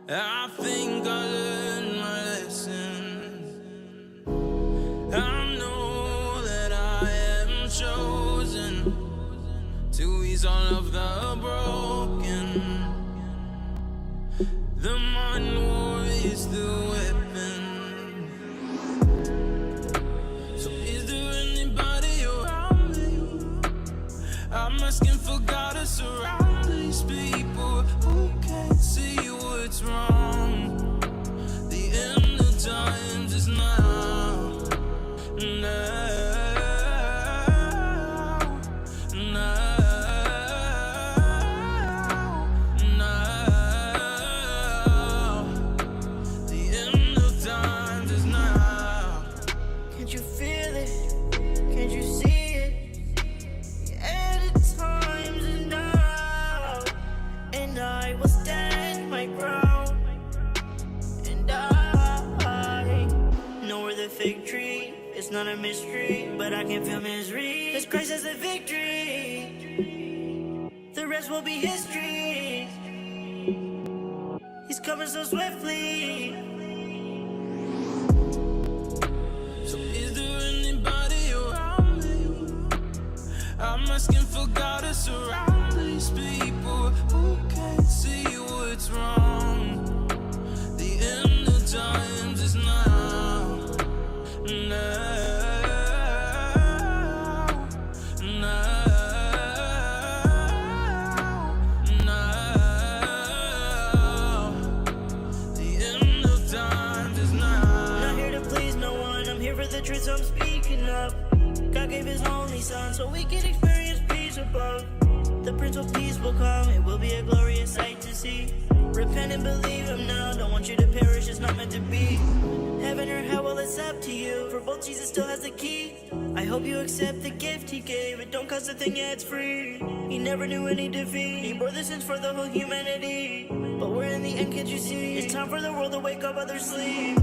I think I learned my lesson. I know that I am chosen to ease all of the broken. The mind war is the weapon. I'm asking for God to surround these people who can't see what's wrong. The end of times is now, now, now. The end of times is now. Can't you feel it? Can't you see it? I will stand my ground, and I know where the fig tree. It's not a mystery, but I can feel misery. This Christ has the victory. The rest will be history. He's coming so swiftly. So is there anybody around me? I'm asking for God to surround these people who can't see what's wrong. The end of times is now, now, now, now. The end of times is now. I'm not here to please no one. I'm here for the truth, so I'm speaking up. God gave his only son so we can experience peace above. The Prince of Peace will come, it will be a glorious sight to see. Repent and believe him now, don't want you to perish, it's not meant to be. Heaven or hell, well it's up to you, for both Jesus still has the key. I hope you accept the gift he gave, it don't cost a thing, yeah it's free. He never knew any defeat, he bore the sins for the whole humanity. But we're in the end, can't you see? It's time for the world to wake up, others sleep.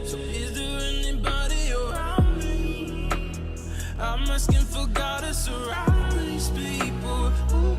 So is there anybody around me? I'm asking for God to surround these people who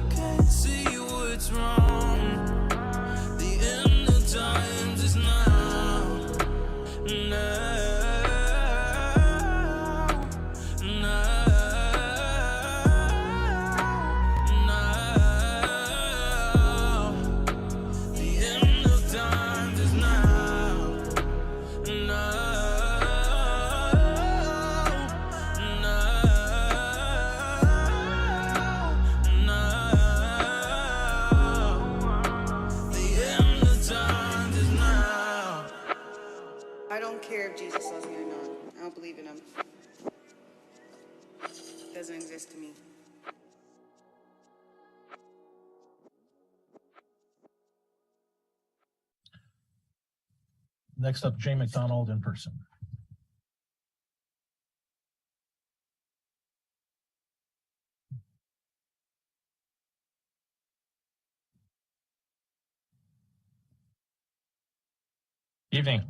if Jesus loves me or not. I don't believe in him. It doesn't exist to me. Next up, Jay McDonald in person. Evening.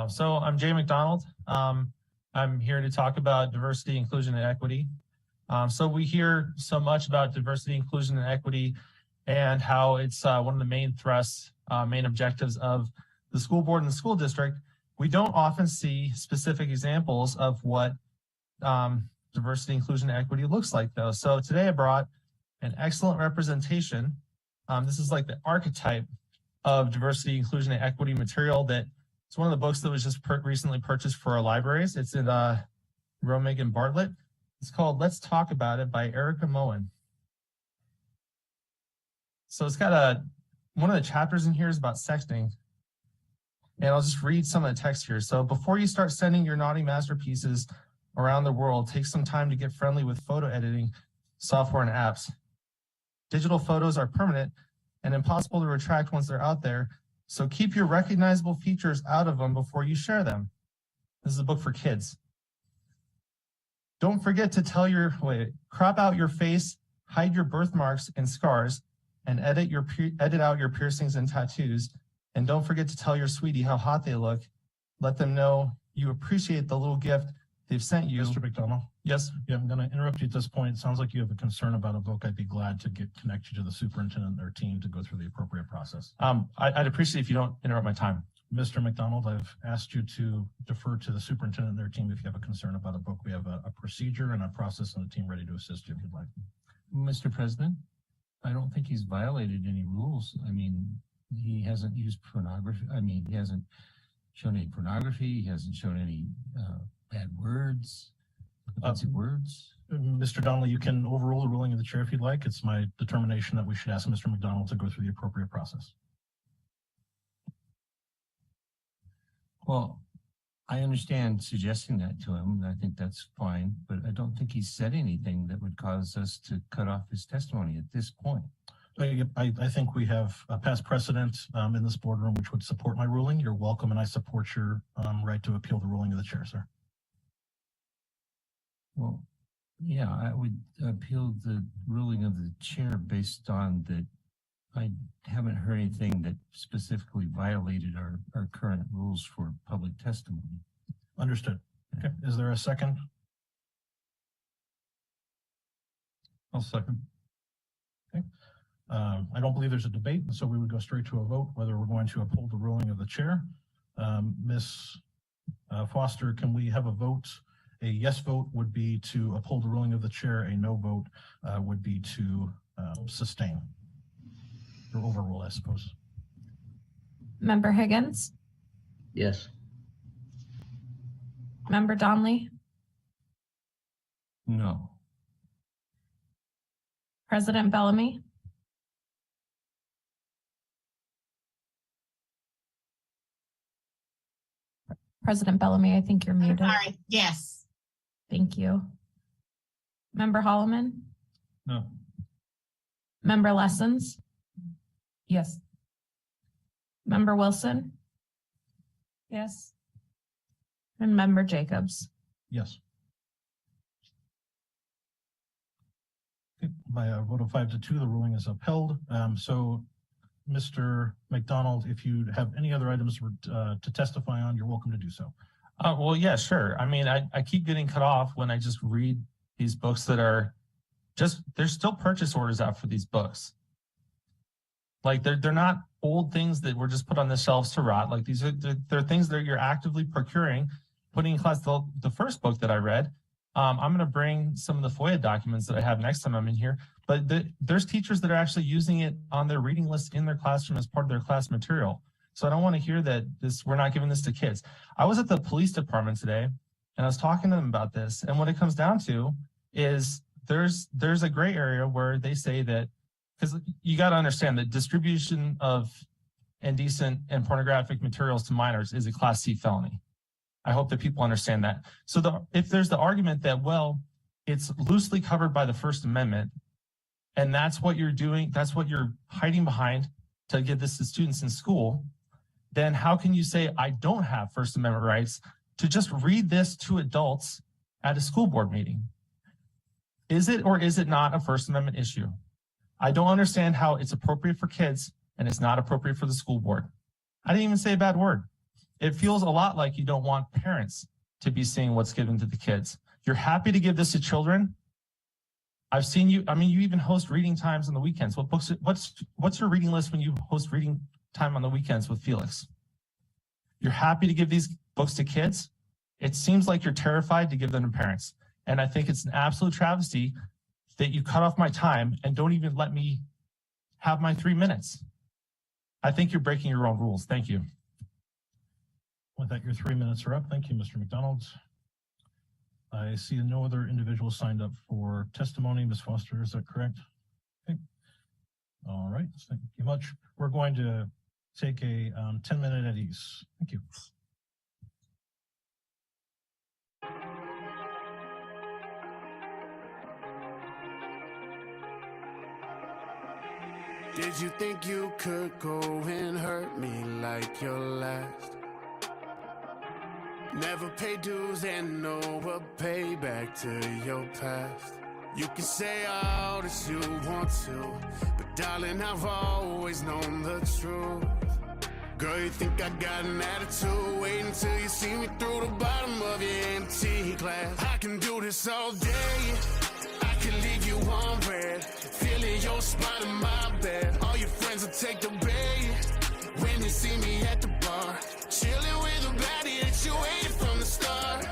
So I'm Jay McDonald. I'm here to talk about diversity, inclusion, and equity. So we hear so much about diversity, inclusion, and equity, and how it's one of the main thrusts, main objectives of the school board and the school district. We don't often see specific examples of what diversity, inclusion, and equity looks like, though. So today I brought an excellent representation. This is like the archetype of diversity, inclusion, and equity material that it's one of the books that was just recently purchased for our libraries. It's in Romig and Bartlett. It's called Let's Talk About It by Erica Moen. So it's got one of the chapters in here is about sexting. And I'll just read some of the text here. So before you start sending your naughty masterpieces around the world, take some time to get friendly with photo editing software and apps. Digital photos are permanent and impossible to retract once they're out there. So keep your recognizable features out of them before you share them. This is a book for kids. Don't forget to crop out your face, hide your birthmarks and scars, and edit out your piercings and tattoos. And don't forget to tell your sweetie how hot they look. Let them know you appreciate the little gift they've sent you. Mr. McDonald? Yes? Yeah, I'm going to interrupt you at this point. It sounds like you have a concern about a book. I'd be glad to connect you to the superintendent and their team to go through the appropriate process. I'd appreciate if you don't interrupt my time. Mr. McDonald, I've asked you to defer to the superintendent and their team if you have a concern about a book. We have a procedure and a process and a team ready to assist you if you'd like. Mr. President, I don't think he's violated any rules. I mean, he hasn't used pornography. I mean, he hasn't shown any pornography. He hasn't shown any bad words, offensive words. Mr. Donnelly, you can overrule the ruling of the chair if you'd like. It's my determination that we should ask Mr. McDonald to go through the appropriate process. Well, I understand suggesting that to him, and I think that's fine, but I don't think he's said anything that would cause us to cut off his testimony at this point. I think we have a past precedent in this boardroom which would support my ruling. You're welcome, and I support your right to appeal the ruling of the chair, sir. Well, yeah, I would appeal the ruling of the chair based on that I haven't heard anything that specifically violated our current rules for public testimony. Understood. Okay, is there a second? I'll second. Okay. I don't believe there's a debate, so we would go straight to a vote whether we're going to uphold the ruling of the chair. Ms. Foster, can we have a vote? A yes vote would be to uphold the ruling of the chair. A no vote would be to sustain or overrule, I suppose. Member Higgins? Yes. Member Donnelly? No. President Bellamy? President Bellamy, I think you're muted. Sorry, yes. Thank you. Member Holloman? No. Member Lessons? Yes. Member Wilson? Yes. And Member Jacobs? Yes. Okay. By a vote of 5-2, the ruling is upheld. So, Mr. McDonald, if you have any other items to testify on, you're welcome to do so. Well, yeah, sure. I mean, I keep getting cut off when I just read these books that are there's still purchase orders out for these books. Like they're not old things that were just put on the shelves to rot. Like they're things that you're actively procuring, putting in class. The first book that I read, I'm going to bring some of the FOIA documents that I have next time I'm in here. But there's teachers that are actually using it on their reading list in their classroom as part of their class material. So I don't want to hear that we're not giving this to kids. I was at the police department today, and I was talking to them about this. And what it comes down to is there's a gray area where they say that, because you got to understand that distribution of indecent and pornographic materials to minors is a Class C felony. I hope that people understand that. So if there's the argument that, well, it's loosely covered by the First Amendment, and that's what you're doing, that's what you're hiding behind to give this to students in school, then how can you say I don't have First Amendment rights to just read this to adults at a school board meeting? Is it or is it not a First Amendment issue? I don't understand how it's appropriate for kids and it's not appropriate for the school board. I didn't even say a bad word. It feels a lot like you don't want parents to be seeing what's given to the kids. You're happy to give this to children. I've seen you, I mean, you even host reading times on the weekends. What books, what's your reading list when you host reading time on the weekends with Felix? You're happy to give these books to kids. It seems like you're terrified to give them to parents. And I think it's an absolute travesty that you cut off my time and don't even let me have my 3 minutes. I think you're breaking your own rules. Thank you. With that, your 3 minutes are up. Thank you, Mr. McDonald. I see no other individuals signed up for testimony. Ms. Foster, is that correct? Okay. All right, thank you much. We're going to take a 10-minute at ease. Thank you. Did you think you could go and hurt me like your last? Never pay dues and know a payback to your past. You can say all that you want to, but darling, I've always known the truth. Girl, you think I got an attitude? Wait until you see me through the bottom of your empty glass. I can do this all day. I can leave you on red, feeling your spot in my bed. All your friends will take the bait when they see me at the bar, chilling with a baddie that you hated from the start.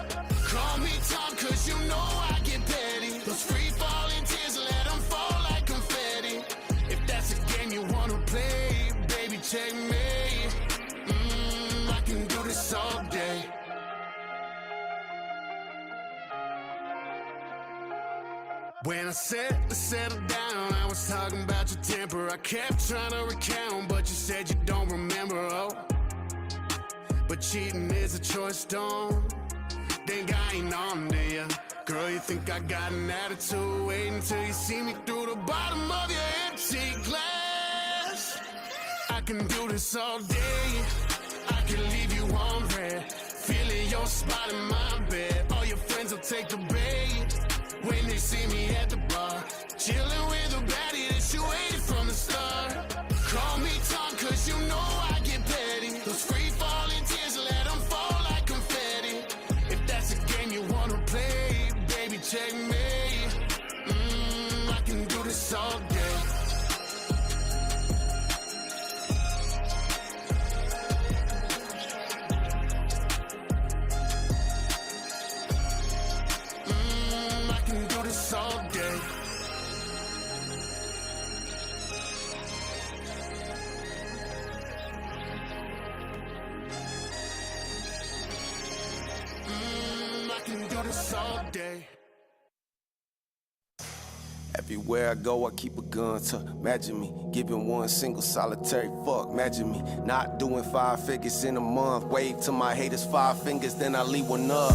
Call me Tom, cause you know I get petty. Those free falling tears, let them fall like confetti. If that's a game you wanna play, baby, check me. I can do this all day. When I said to settle down, I was talking about your temper. I kept trying to recount, but you said you don't remember, oh. But cheating is a choice, don't think I ain't on to you. Girl, you think I got an attitude? Wait until you see me through the bottom of your empty glass. I can do this all day. I can leave you on red, feeling your spot in my bed. All your friends will take the bait when they see me at the bar, chilling with a baddie that you hated from the start. Call me Tom, cause you know I get petty. Those free falling tears, let them fall like confetti. If that's a game you wanna play, baby, check me. I can do this all day. All day. I can do this all day. Everywhere I go, I keep a gun to imagine me giving one single solitary fuck. Imagine me not doing 5 figures in a month. Wave to my haters 5 fingers, then I leave one up.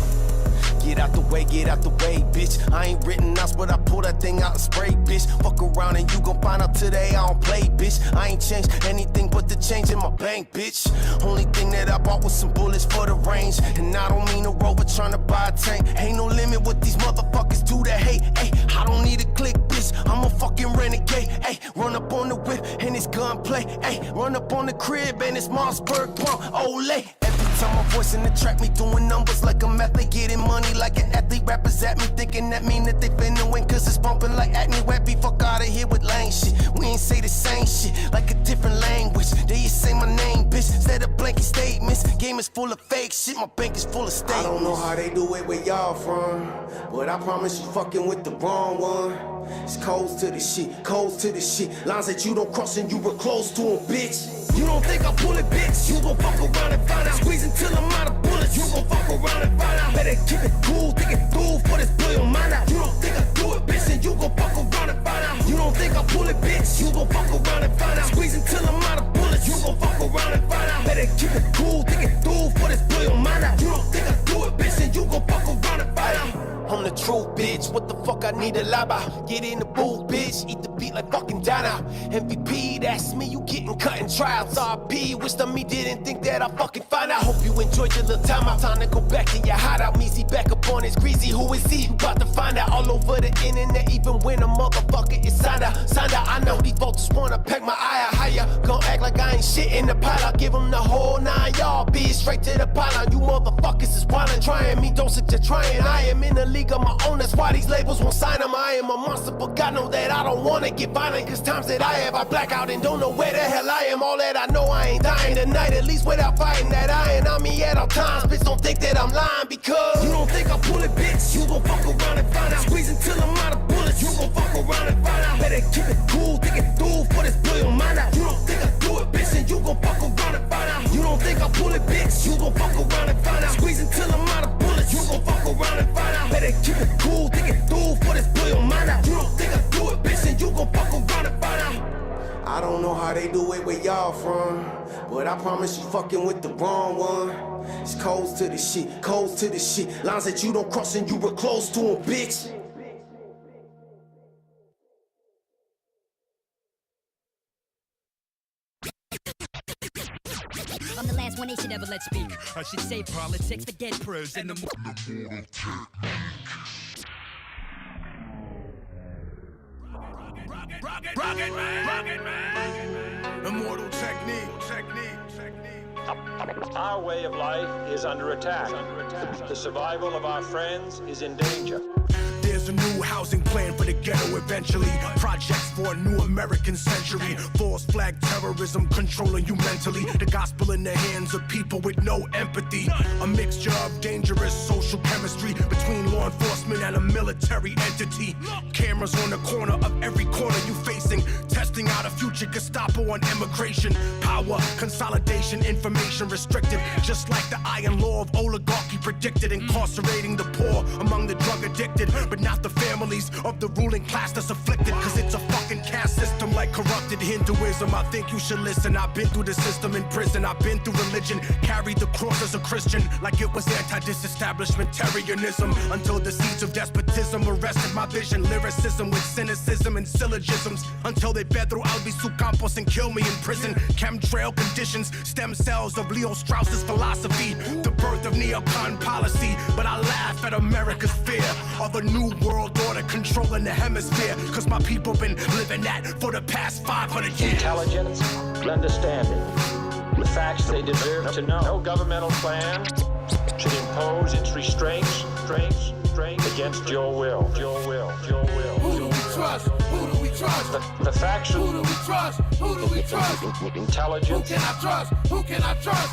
Get out the way, bitch. I ain't written outs, but I pull that thing out and spray, bitch. Fuck around and you gon' find out today I don't play, bitch. I ain't changed anything but the change in my bank, bitch. Only thing that I bought was some bullets for the range. And I don't mean a rover trying to buy a tank. Ain't no limit what these motherfuckers do that hate, ayy. I don't need a click, bitch. I'm a fucking renegade, ayy. Run up on the whip and it's gunplay, ayy. Run up on the crib and it's Mossberg pump, Olay. Time my voice in the track, me doing numbers like a athlete, getting money like an athlete. Rappers at me thinking that mean that they finna win, cause it's bumping like acne wet. Be fuck out of here with lame shit. We ain't say the same shit, like a different language. They you say my name, bitch, instead of blanket statements. Game is full of fake shit, my bank is full of statements. I don't know how they do it where y'all from, but I promise you fucking with the wrong one. It's codes to the shit, codes to the shit. Lines that you don't cross and you were close to them, bitch. You don't think I pull it, bitch? You gon' fuck around and find out. Squeezing till I'm out of bullets. You gon' fuck around and find out. Better keep it cool, think it through for this blow your mind out. You don't think I do it, bitch, and you gon' fuck around and find out. You don't think I pull it, bitch? You gon' fuck around and find out. Squeezing till I'm out of bullets. You gon' fuck around and find out. Better keep it cool, think it through for this blow your mind out. You don't think I do what the fuck I need to lie about. Get in the booth, bitch, eat the beat like fucking Donna. MVP, that's me, you getting cut in tryouts. RP, wished on me, didn't think that I fucking find out. Hope you enjoyed your little time out. Time to go back to your hideout. Measy back up on his greasy. Who is he? About to find out all over the internet, even when a motherfucker is signed out. I know these voters wanna peck my eye out higher. Gon' act like I ain't shit in the pot. I'll give them the whole 9 y'all. Be straight to the pylon. You motherfuckers is wildin', trying me, don't sit there trying. I am in a league of my own, that's why these labels won't sign them. I am a monster, but God know that I don't wanna get violent. Cause times that I black out and don't know where the hell I am. All that I know, I ain't dying tonight, at least without fighting that iron on me at all times. Bitch, don't think that I'm lying because you don't think I pull it, bitch. You gon' fuck around and find out. Squeeze until I'm out of bullets. You gon' fuck around and find out. Better keep it cool, think it through for this blow your mind out. You don't think I do it, bitch, and you gon' fuck around and find out. You don't think I pull it, bitch. You gon' fuck around and find out. Squeeze until I'm out of bullets. You gon' fuck around and find out. Better keep it cool, think it through for this blow your mind out. You don't think I do it, bitch, and you gon' fuck around and find out. I don't know how they do it where y'all from, but I promise you fucking with the wrong one. It's codes to the shit, codes to the shit. Lines that you don't cross and you were close to them, bitch. I'm the last one they should ever let speak. I should say politics, forget prose and the mortal technique. Rocket man. Immortal technique. Our way of life is under attack. The survival of our friends is in danger. There's a new housing plan for the ghetto eventually. Projects for a new American century. False flag terrorism controlling you mentally. The gospel in the hands of people with no empathy. A mixture of dangerous social chemistry between law enforcement and a military entity. Cameras on the corner of every corner you facing. Testing out a future Gestapo on immigration. Power, consolidation, information restricted. Just like the iron law of oligarchy predicted. Incarcerating the poor among the drug addicted. But not the families of the ruling class that's afflicted. Cause it's a fucking caste system like corrupted Hinduism. I think you should listen. I've been through the system in prison. I've been through religion. Carried the cross as a Christian. Like it was anti-disestablishmentarianism. Until the seeds of despotism arrested my vision. Lyricism with cynicism and syllogisms. Until they bed through Albizu Campos and kill me in prison. Chemtrail conditions. Stem cells of Leo Strauss's philosophy. The birth of neocon policy. But I laugh at America's fear of a new world order controlling the hemisphere. Cause my people been living that for the past 500 years. Intelligence, understanding, the facts they deserve to know. No governmental plan should impose its restraints against your will. Who do we trust? Who do we trust? The facts should... Who do we trust? Who do we trust? Intelligence. Who can I trust? Who can I trust?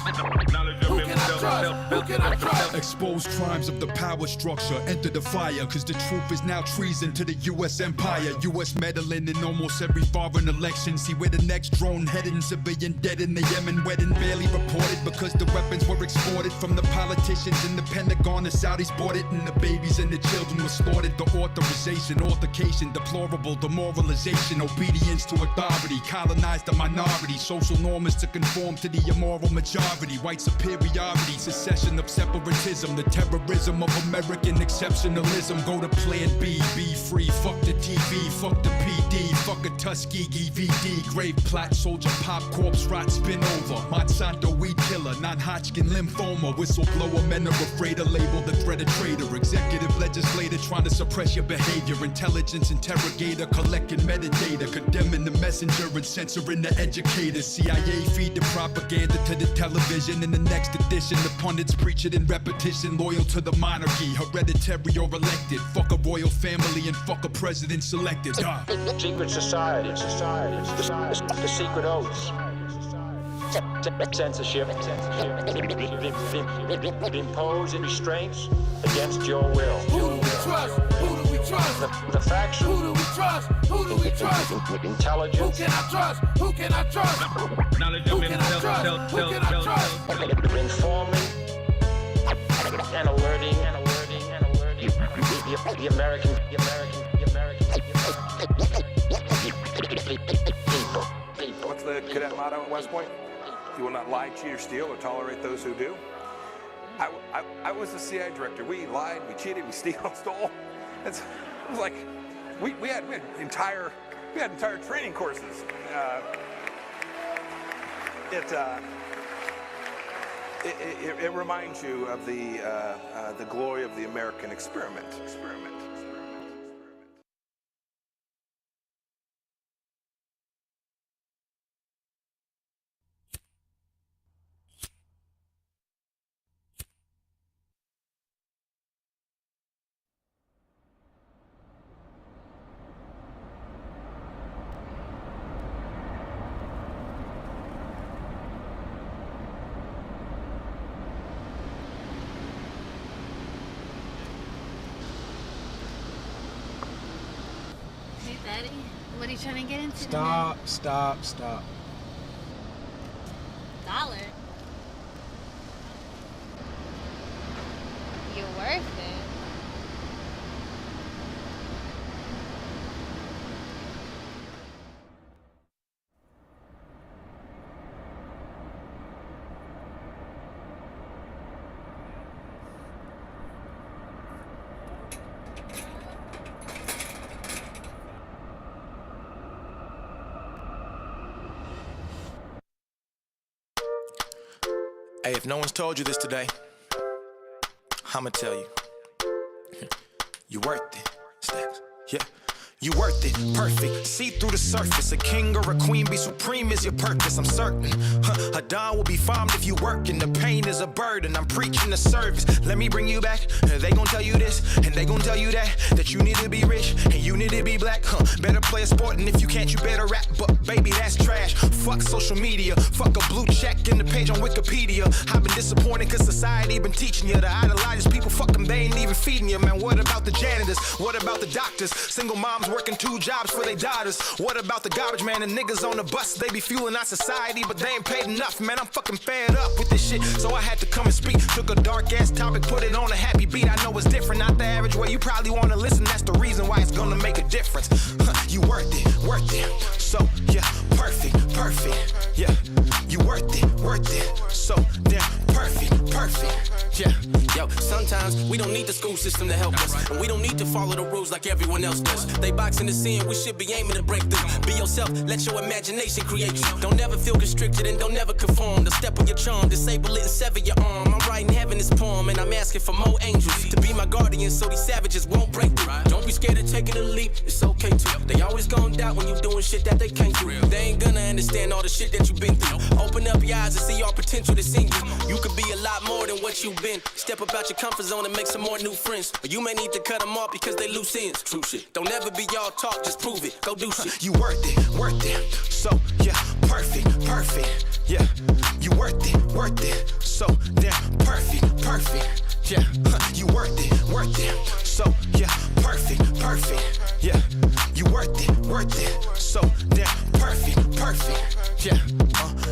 Who can I trust? Who can I trust? Expose crimes of the power structure, enter the fire, cause the truth is now treason to the U.S. empire. U.S. meddling in almost every foreign election. See where the next drone heading, civilian dead in the Yemen wedding, barely reported because the weapons were exported from the politicians in the Pentagon. The Saudis bought it and the babies and the children were slaughtered. The authorization, altercation, deplorable demoralization, obedience to authority, colonized the minority. Social norm is to conform to the immoral majority. White superiority, secession of separatism, the terrorism of American exceptionalism. Go to plan B, be free, fuck the TV, fuck the PD, fuck a Tuskegee VD, grave plot, soldier pop, corpse rot, spin over, Monsanto weed killer, non-Hodgkin lymphoma, whistleblower, men are afraid to label the threat a traitor, executive legislator trying to suppress your behavior, intelligence interrogator, collecting metadata, condemning the messenger and censoring the educator, CIA feed the propaganda to the television, in the next edition the pundits preach it in repetition, loyal to the monarchy, hereditary or elected, fuck a royal family and fuck a president selected. Secret societies, the secret oaths, censorship, impose restraints against your will. Who do we trust? Who do we trust? The facts. Who do we trust? Who do we trust? Intelligence. Who can I trust? Who can I trust? Who can I trust? Who can I trust? Informing and alerting the American people. What's the cadet motto at West Point? You will not lie, cheat, or steal, or tolerate those who do. I was the CIA director. We lied, we cheated, we stole. It was like we had entire training courses. It reminds you of the glory of the American experiment. Hey, Daddy, what are you trying to get into? Stop. $1. You're worth it. Hey, if no one's told you this today, I'ma tell you. You worth it, Stacks. Yeah. You worth it, perfect. See through the surface. A king or a queen, be supreme is your purpose. I'm certain. A don will be farmed if you working. The pain is a burden. I'm preaching the service. Let me bring you back. They gon' tell you this, and they gon' tell you that you need to be rich and you need to be black. Better play a sport, and if you can't, you better rap. But baby, that's trash. Fuck social media. Fuck a blue check in the page on Wikipedia. I've been disappointed cause society been teaching you to idolize people. Fuck them, they ain't even feeding you, man. What about the janitors? What about the doctors? Single moms working 2 jobs for their daughters. What about the garbage man and niggas on the bus? They be fueling our society, but they ain't paid enough, man. I'm fucking fed up with this shit, so I had to come and speak. Took a dark ass topic, put it on a happy beat. I know it's different, not the average way you probably wanna listen. That's the reason why it's gonna make a difference. You worth it. So yeah, perfect. Yeah, you worth it. So damn perfect. Yeah, yo, sometimes we don't need the school system to help us, and we don't need to follow the rules like everyone else does. They boxing the scene, we should be aiming to break through. Be yourself, let your imagination create you. Don't ever feel constricted and don't ever conform. The step on your charm, disable it and sever your arm. I'm writing heaven this poem, and I'm asking for more angels to be my guardian so these savages won't break through. Don't be scared of taking a leap, it's okay too. They always gon' doubt when you doing shit that they can't do. They ain't gonna understand all the shit that you've been through. Open up your eyes and see our potential that's in you. You could be a lot more than what you've been. Step up out your comfort zone and make some more new friends. Or you may need to cut them off because they loose ends. True shit. Don't ever be y'all talk, just prove it. Go do shit. You worth it. So yeah, perfect. Yeah, you worth it. So damn perfect. Yeah, you worth it. So yeah, perfect. Yeah, you worth it. So damn perfect. Yeah,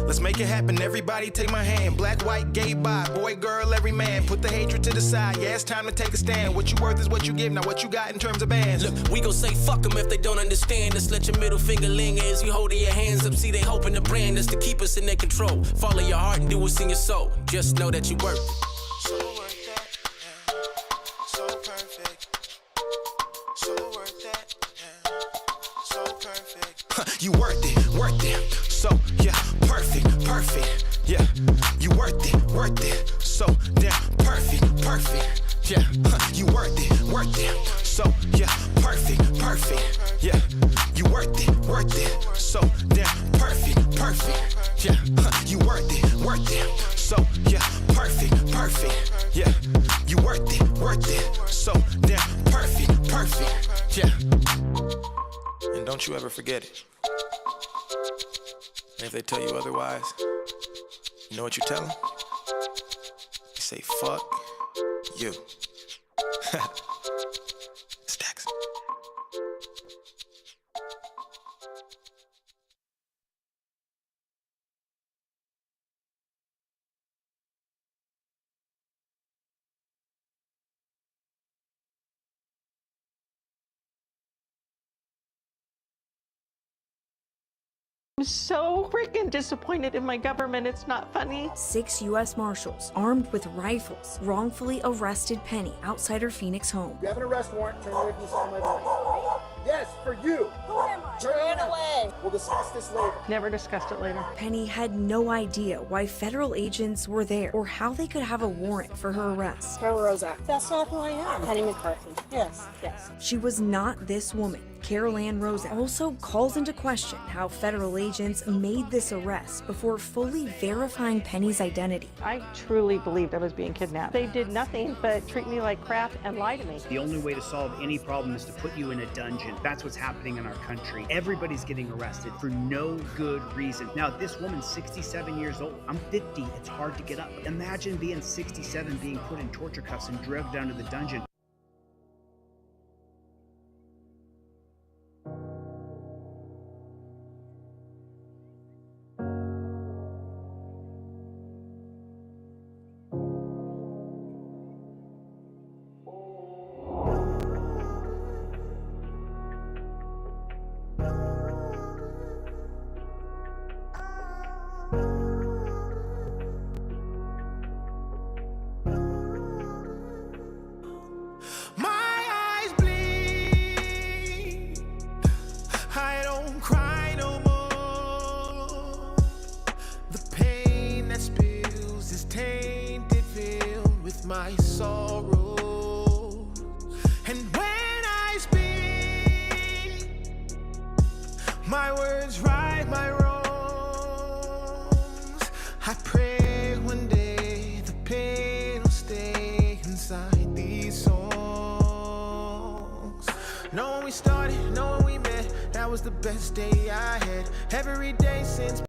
let's make it happen. Everybody take my hand. Black, white, gay, bi, boy, girl, every man. Put the hatred to the side. Yeah, it's time to take a stand. What you worth is what you give. Now what you got in terms of bands? Look, we gon' say fuck them if they don't understand us. Let your middle finger linger as you holding your hands up. See, they hoping to brand us to keep us in their control. Follow your heart and do what's in your soul. Just know that you worth it. So worth that, yeah. So perfect. So worth that, yeah. So perfect. You worth it. So yeah, perfect. Yeah, you worth it. So damn perfect. Yeah, you worth it. So yeah, perfect. Yeah, you worth it. So damn perfect. Yeah, you worth it. So yeah, perfect. Yeah, you worth it. So damn perfect. Yeah, and don't you ever forget it. And if they tell you otherwise, you know what you tell them? You say, fuck you. Stacks. I'm so freaking disappointed in my government. It's not funny. 6 U.S. Marshals, armed with rifles, wrongfully arrested Penny outside her Phoenix home. You have an arrest warrant. Turn away from the side of my body. Yes, for you. Who am I? Turn away. We'll discuss this later. Never discussed it later. Penny had no idea why federal agents were there or how they could have a warrant for her arrest. Carol Rozak. That's not who I am. Penny McCarthy. Yes, yes. She was not this woman. Carol Ann Rozak also calls into question how federal agents made this arrest before fully verifying Penny's identity. I truly believed I was being kidnapped. They did nothing but treat me like crap and lie to me. The only way to solve any problem is to put you in a dungeon. That's what's happening in our country. Everybody's getting arrested for no good reason. Now, this woman's 67 years old. I'm 50. It's hard to get up. Imagine being 67, being put in torture cuffs and dragged down to the dungeon. My sorrow, and when I speak, my words right my wrongs. I pray one day the pain will stay inside these songs. Know when we started, know when we met, that was the best day I had. Every day since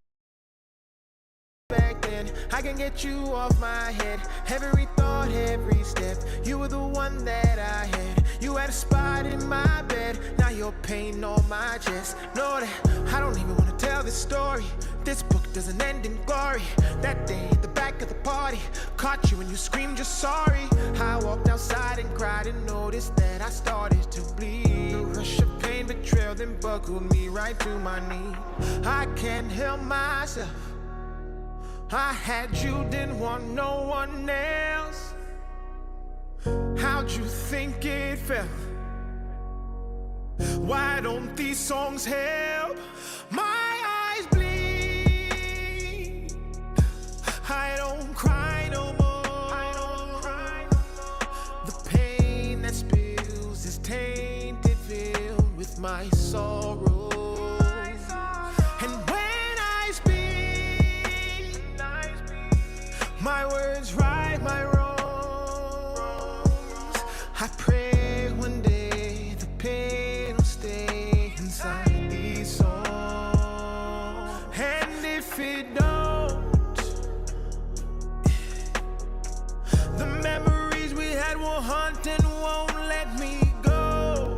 back then, I can get you off my head. Every thought, every step, you were the one that I had. You had a spot in my bed, now your pain on my chest. Know that I don't even want to tell this story. This book doesn't end in glory. That day at the back of the party, caught you and you screamed you're sorry. I walked outside and cried and noticed that I started to bleed. The rush of pain, betrayal, then buckled me right to my knee. I can't help myself. I had you, didn't want no one else. How'd you think it felt? Why don't these songs help? My eyes bleed. I don't cry no more. The pain that spills is tainted, filled with my sorrow. My words right my wrongs. I pray one day the pain will stay inside these songs. And if it don't, the memories we had will haunt and won't let me go.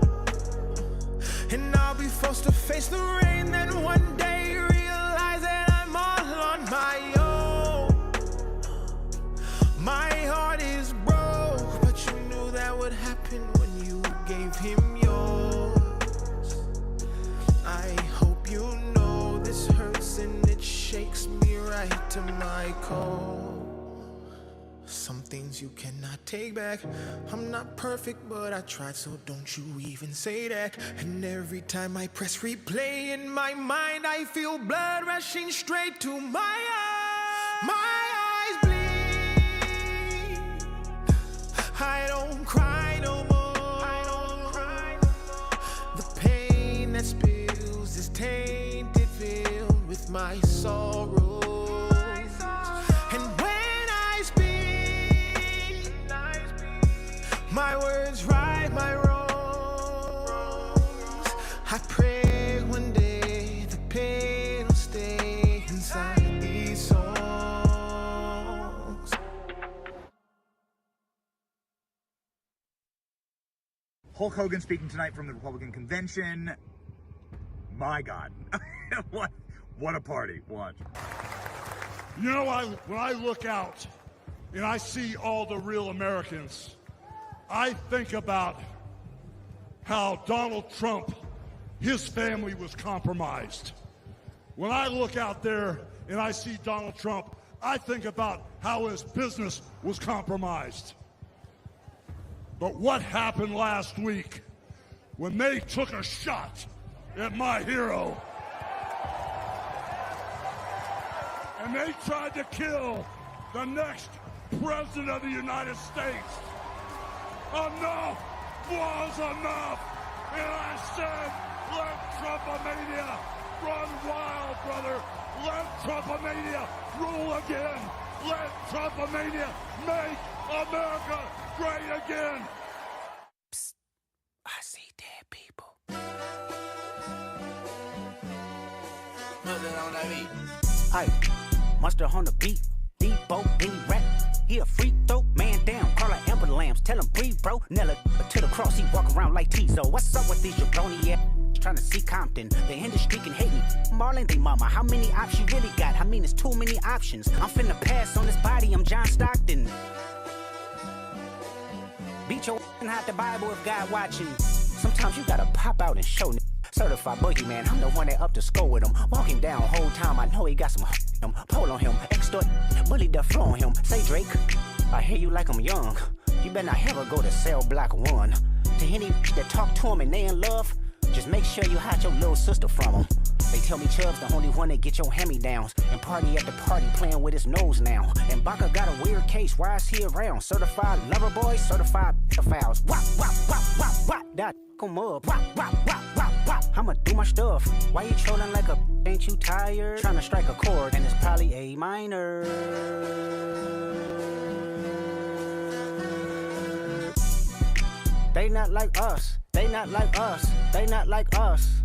And I'll be forced to face the rain, then one day realize that I'm all on my own. My heart is broke, but you knew that would happen when you gave him yours. I hope you know this hurts and it shakes me right to my core. Some things you cannot take back. I'm not perfect, but I tried, so don't you even say that. And every time I press replay in my mind, I feel blood rushing straight to my eyes. My eyes bleed. I don't cry no more. The pain that spills is tainted, filled with my sorrow. And when I speak, my words right my wrongs. I pray one day the pain will stay inside these songs. Hulk Hogan speaking tonight from the Republican convention. My God, what a party! Watch. You know, when I look out and I see all the real Americans, I think about how Donald Trump, his family was compromised. When I look out there and I see Donald Trump, I think about how his business was compromised. But what happened last week when they took a shot at my hero and they tried to kill the next president of the United States? Enough was enough. And I said, let Trumpomania run wild, brother. Let Trumpomania rule again. Let Trumpomania make America great again. Psst. I see dead people. Put it on that beat. Aye, Mustard on the beat. Debo, any rap. He a freak throw, man down. Call her Amber Lambs, tell him breathe, bro. Nella to the cross, he walk around like Tizo. What's up with these jabroni ass? Trying to see Compton. The industry can hate me. Marlon, they mama, how many options you really got? I mean, it's too many options. I'm finna pass on this body, I'm John Stockton. Beat your and hide the Bible if God watching. Sometimes you gotta pop out and show. Certified boogeyman, I'm the one that up to score with him. Walking down whole time, I know he got some him. Pull on him, extort, bully the flow on him. Say Drake, I hear you like I'm young. You better not ever go to cell block 1. To any that talk to him and they in love, just make sure you hide your little sister from him. They tell me Chubb's the only one that get your hand-me-downs and party at the party playing with his nose now. And Baca got a weird case, why is he around? Certified lover boy, certified pedophiles. Wop, wop, wop, wop, wop, that come up. Wop, wop, wop, wop, wop. I'ma do my stuff. Why you trolling like a ain't you tired? Trying to strike a chord and it's probably A minor. They not like us. They not like us. They not like us.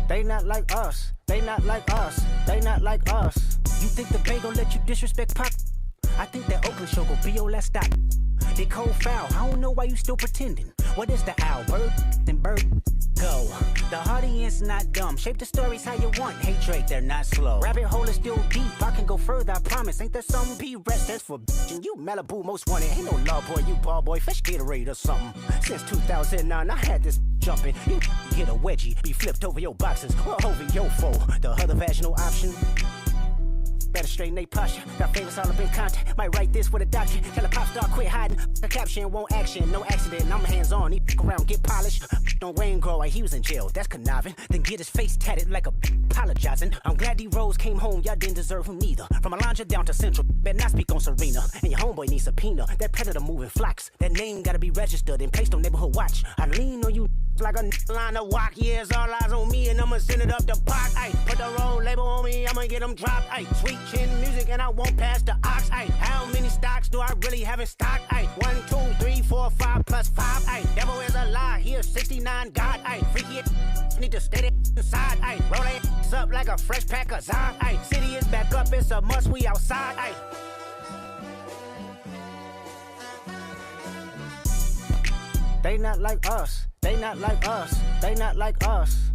They not like us. They not like us. They not like us. You think the Bay gon' let you disrespect Pop? I think that Oakland show go be your last stop. They cold foul. I don't know why you still pretending. What is the owl? Bird? Then bird go. The audience not dumb. Shape the stories how you want. Hey Drake, they're not slow. Rabbit hole is still deep. I can go further, I promise. Ain't there some B-rest that's for bitchin'? You Malibu most wanted. Ain't no law boy, you ball boy. Fish Gatorade or something. Since 2009, I had this jumping. You get a wedgie, be flipped over your boxes or over your foe. The other vaginal option. Better straighten they posture. Got famous all up in contact. Might write this with a doctor. Tell a pop star quit hiding. The caption won't action. No accident. I'm hands on. He around, get polished. Don't rain grow like he was in jail. That's conniving. Then get his face tatted like a apologizing. I'm glad D-Rose came home. Y'all didn't deserve him neither. From Alondra down to Central. Better not speak on Serena. And your homeboy needs subpoena. That predator moving flocks. That name gotta be registered and placed on neighborhood watch. I lean on you like a line of walk. Yeah, it's all eyes on me and I'ma send it up the park. Ay, put the road label on me. I'ma get them dropped. Ay, sweet chin music and I won't pass the ox. Ay, how many stocks do I really have in stock? Ay, 1, 2, 3, 4, 5 plus 5. Ay, devil is a lie. Here's 69 God. Ay, freaky it. Need to stay inside. Ay, roll it up like a fresh pack of Zod. Ay, city is back up. It's a must. We outside. Ay. They not like us. They not like us. They not like us.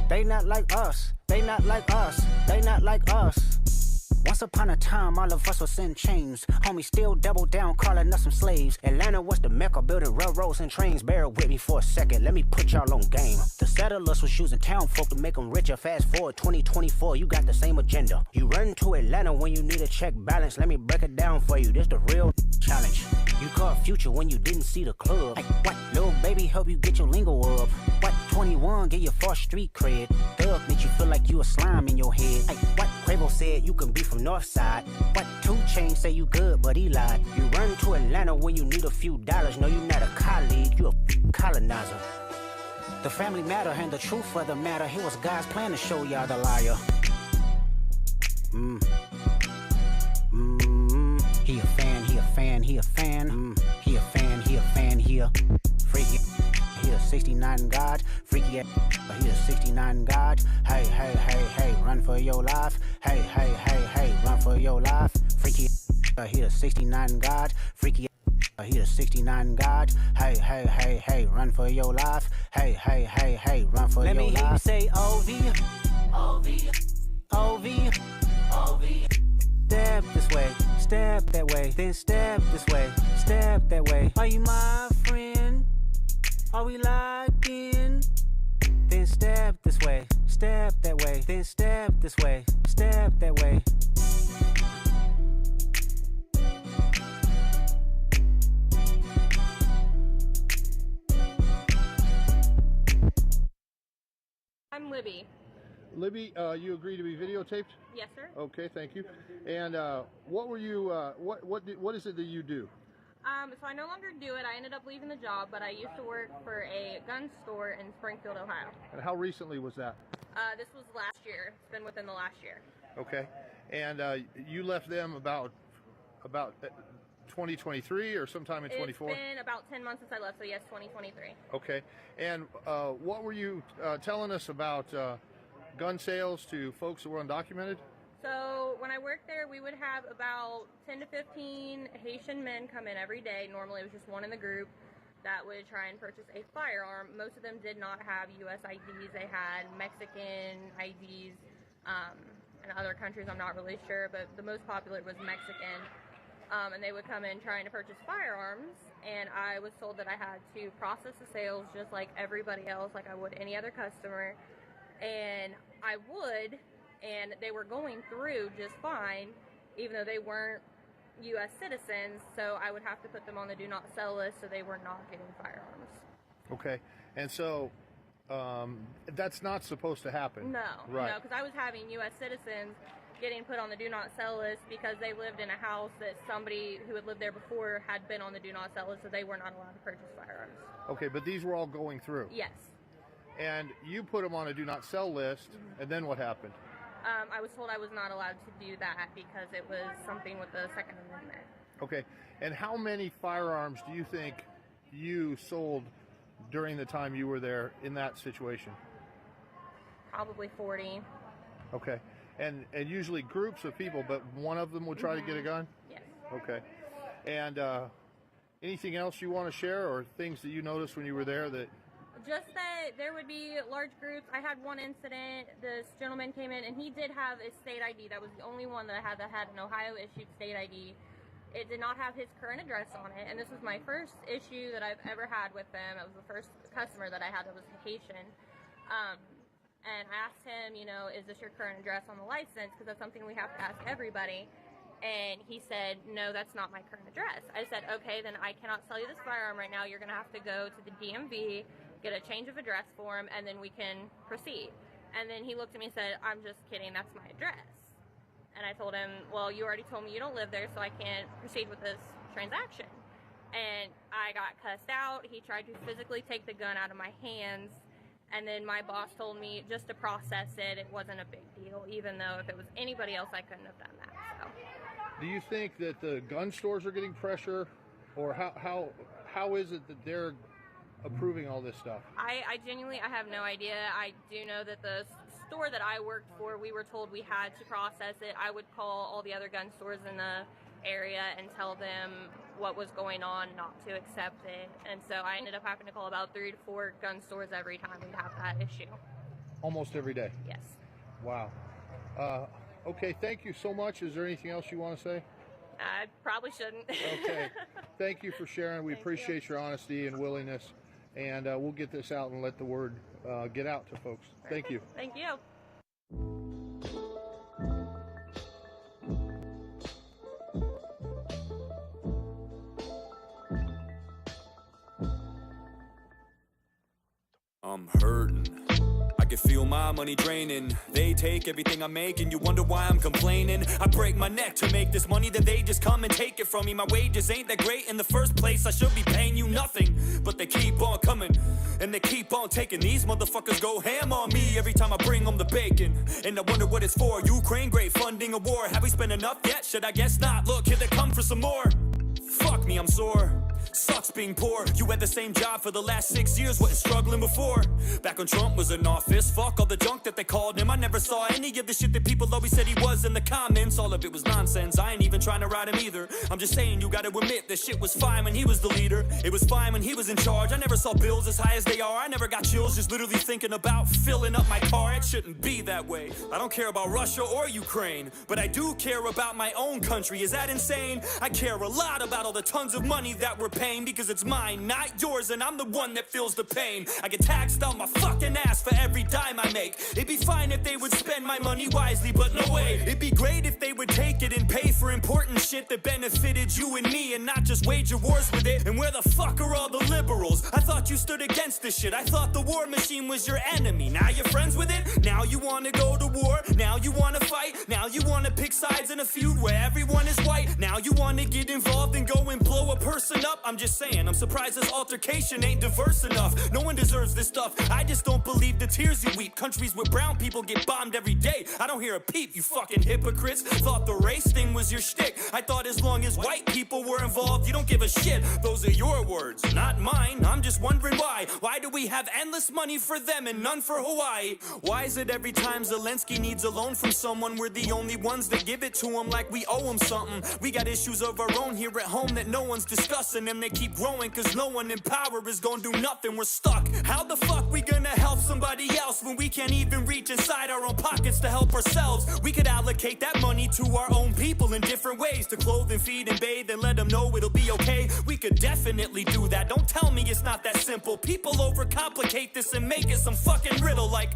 They not like us. They not like us. They not like us. Once upon a time, all of us was in chains. Homie still double down, calling us some slaves. Atlanta was the mecca, building railroads and trains. Bear with me for a second, let me put y'all on game. The settlers was using town folk to make them richer. Fast forward 2024, you got the same agenda. You run to Atlanta when you need a check balance. Let me break it down for you, this the real challenge. You caught Future when you didn't see the club. Hey, what? Little baby help you get your lingo up. What? 21 get your first street cred. Thug make you feel like you a slime in your head. Hey, what? Quavo said you can be from Northside. What? 2 Chainz say you good, but he lied. You run to Atlanta when you need a few dollars. No, you not a colleague, you a colonizer. The family matter and the truth of the matter. Here was God's plan to show y'all the liar. He a fan, he a fan, he a fan. He a fan, he a fan, he a freaky. He a 69 God, freaky. He a 69 God. Hey, hey, hey, hey, run for your life. Hey, hey, hey, hey, run for your life. Freaky. He a 69 God, freaky. He a 69 God. Hey, hey, hey, hey, run for your life. Hey, hey, hey, hey, run for your life. Let me hear you say OV. OV. OV. OV. Step this way, step that way, then step this way, step that way. Are you my friend? Are we locked in? Then step this way, step that way, this way, step that way. I'm Libby. Libby, you agree to be videotaped? Yes, sir. Okay, thank you. And what were you? What is it that you do? So I no longer do it. I ended up leaving the job, but I used to work for a gun store in Springfield, Ohio. And how recently was that? This was last year. It's been within the last year. Okay. And you left them about 2023 or sometime in 24? It's been about 10 months since I left, so yes, 2023. Okay. And what were you telling us about gun sales to folks who were undocumented? So when I worked there, we would have about 10 to 15 Haitian men come in every day. Normally it was just one in the group that would try and purchase a firearm. Most of them did not have U.S. IDs. They had Mexican IDs, and other countries I'm not really sure, but the most popular was Mexican. And they would come in trying to purchase firearms, and I was told that I had to process the sales just like everybody else, like I would any other customer. And I would, and they were going through just fine, even though they weren't U.S. citizens, so I would have to put them on the do not sell list so they were not getting firearms. Okay, and so that's not supposed to happen. No, right. No, because I was having U.S. citizens getting put on the do not sell list because they lived in a house that somebody who had lived there before had been on the do not sell list, so they were not allowed to purchase firearms. Okay, but these were all going through? Yes. And you put them on a do not sell list, and then what happened? I was told I was not allowed to do that because it was something with the Second Amendment. Okay, and how many firearms do you think you sold during the time you were there in that situation? Probably 40. Okay, and usually groups of people, but one of them would try to get a gun? Yes. Okay, and anything else you want to share, or things that you noticed when you were there that... Just that there would be large groups. I had one incident. This gentleman came in, and he did have a state ID. That was the only one that had an Ohio-issued state ID. It did not have his current address on it, and this was my first issue that I've ever had with them. It was the first customer that I had that was Haitian. And I asked him, you know, is this your current address on the license? Because that's something we have to ask everybody. And he said, no, that's not my current address. I said, okay, then I cannot sell you this firearm right now. You're going to have to go to the DMV, get a change of address form, and then we can proceed. And then he looked at me and said, I'm just kidding, that's my address. And I told him, well, you already told me you don't live there, so I can't proceed with this transaction. And I got cussed out. He tried to physically take the gun out of my hands. And then my boss told me just to process it. It wasn't a big deal, even though if it was anybody else, I couldn't have done that. So. Do you think that the gun stores are getting pressure, or how is it that they're approving all this stuff? I genuinely, I have no idea. I do know that the store that I worked for, we were told we had to process it. I would call all the other gun stores in the area and tell them what was going on, not to accept it. And so I ended up having to call about 3 to 4 gun stores every time we'd have that issue. Almost every day? Yes. Wow. Okay, thank you so much. Is there anything else you want to say? I probably shouldn't. Okay. Thank you for sharing. We appreciate your honesty and willingness. And we'll get this out and let the word get out to folks. Thank you. Thank you. I'm hurting. I can feel my money draining. They take everything I make and you wonder why I'm complaining. I break my neck to make this money, then they just come and take it from me. My wages ain't that great in the first place. I should be paying you nothing, but they keep on coming and they keep on taking. These motherfuckers go ham on me every time I bring them the bacon. And I wonder what it's for. Ukraine, great funding a war. Have we spent enough yet? Should I guess not? Look, here they come for some more. Fuck me, I'm sore. Sucks being poor. You had the same job for the last 6 years, wasn't struggling before. Back when Trump was in office, fuck all the junk that they called him. I never saw any of the shit that people always said he was in the comments. All of it was nonsense, I ain't even trying to ride him either. I'm just saying you gotta admit that shit was fine when he was the leader. It was fine when he was in charge. I never saw bills as high as they are. I never got chills just literally thinking about filling up my car. It shouldn't be that way. I don't care about Russia or Ukraine, but I do care about my own country. Is that insane? I care a lot about all the tons of money that we're paying, because it's mine, not yours, and I'm the one that feels the pain. I get taxed on my fucking ass for every dime I make. It'd be fine if they would would spend my money wisely, but no way. It'd be great if they would take it and pay for important shit that benefited you and me, and not just wage wars with it. And where the fuck are all the liberals? I thought you stood against this shit. I thought the war machine was your enemy. Now you're friends with it? Now you wanna go to war? Now you wanna fight? Now you wanna pick sides in a feud where everyone is white? Now you wanna get involved and go and blow a person up? I'm just saying, I'm surprised this altercation ain't diverse enough. No one deserves this stuff. I just don't believe the tears you weep. Countries where brown people get bombed every day. I don't hear a peep, you fucking hypocrites. Thought the race thing was your shtick. I thought as long as white people were involved, you don't give a shit. Those are your words, not mine. I'm just wondering why. Why do we have endless money for them and none for Hawaii? Why is it every time Zelensky needs a loan from someone, we're the only ones that give it to him like we owe him something? We got issues of our own here at home that no one's discussing, and they keep growing cause no one in power is gonna do nothing. We're stuck. How the fuck we gonna help somebody else when we can't even reach inside our own pockets to help ourselves? We could allocate that money to our own people in different ways, to clothe and feed and bathe and let them know it'll be okay. We could definitely do that. Don't tell me it's not that simple. People overcomplicate this and make it some fucking riddle like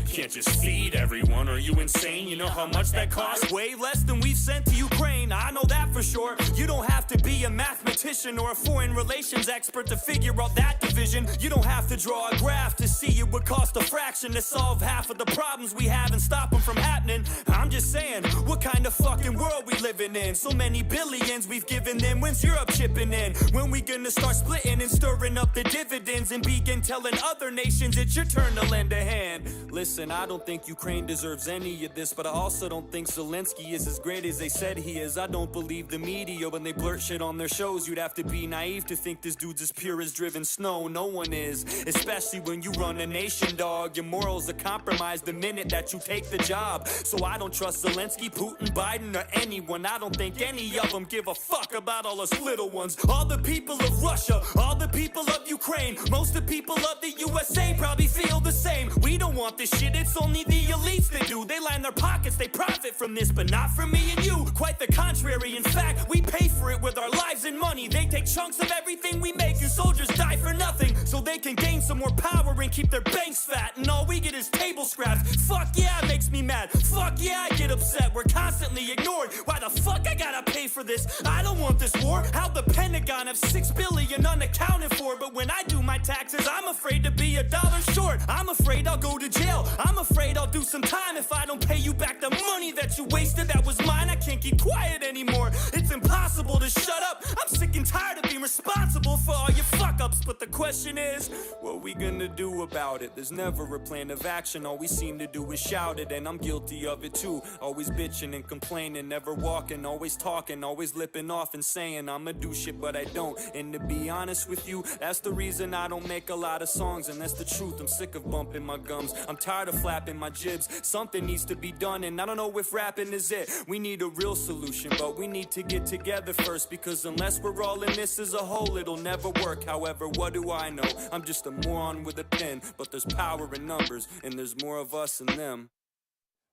can't just feed everyone. Are you insane? You know how much that costs? Way less than we've sent to Ukraine. I know that for sure. You don't have to be a mathematician or a foreign relations expert to figure out that division. You don't have to draw a graph to see it would cost a fraction to solve half of the problems we have and stop them from happening. I'm just saying, what kind of fucking world we living in? So many billions we've given them. When's Europe chipping in? When we gonna start splitting and stirring up the dividends and begin telling other nations it's your turn to lend a hand? Listen, I don't think Ukraine deserves any of this, but I also don't think Zelensky is as great as they said he is. I don't believe the media when they blurt shit on their shows. You'd have to be naive to think this dude's as pure as driven snow. No one is, especially when you run a nation, dog. Your morals are compromised the minute that you take the job. So I don't trust Zelensky, Putin, Biden, or anyone. I don't think any of them give a fuck about all us little ones. All the people of Russia, all the people of Ukraine, most of the people of the USA probably feel the same. We don't want this shit, it's only the elites that do. They line their pockets, they profit from this, but not from me and you. Quite the contrary, in fact, we pay for it with our lives and money. They take chunks of everything we make, and soldiers die for nothing, so they can gain some more power and keep their banks fat, and all we get is table scraps. Fuck yeah, it makes me mad. Fuck yeah, I get upset. We're constantly ignored. Why the fuck I gotta pay for this? I don't want this war. How the Pentagon have $6 billion unaccounted for, but when I do my taxes, I'm afraid to be $1 short. I'm afraid I'll go to jail. I'm afraid I'll do some time if I don't pay you back the money that you wasted. That was mine. I can't keep quiet anymore. It's impossible to shut up. I'm sick and tired of being responsible for all your fuck-ups, but the question is, what are we gonna do about it? There's never a plan of action. All we seem to do is shout it, and I'm guilty of it too. Always bitching and complaining, never walking, always talking, always lipping off and saying I'ma do shit, but I don't. And to be honest with you, that's the reason I don't make a lot of songs, and that's the truth. I'm sick of bumping my gums. I'm tired of flapping my jibs. Something needs to be done, and I don't know if rapping is it. We need a real solution, but we need to get together first, because unless we're all in this as a whole, it'll never work. However, what do I know? I'm just a moron with a pen, but there's power in numbers, and there's more of us than them.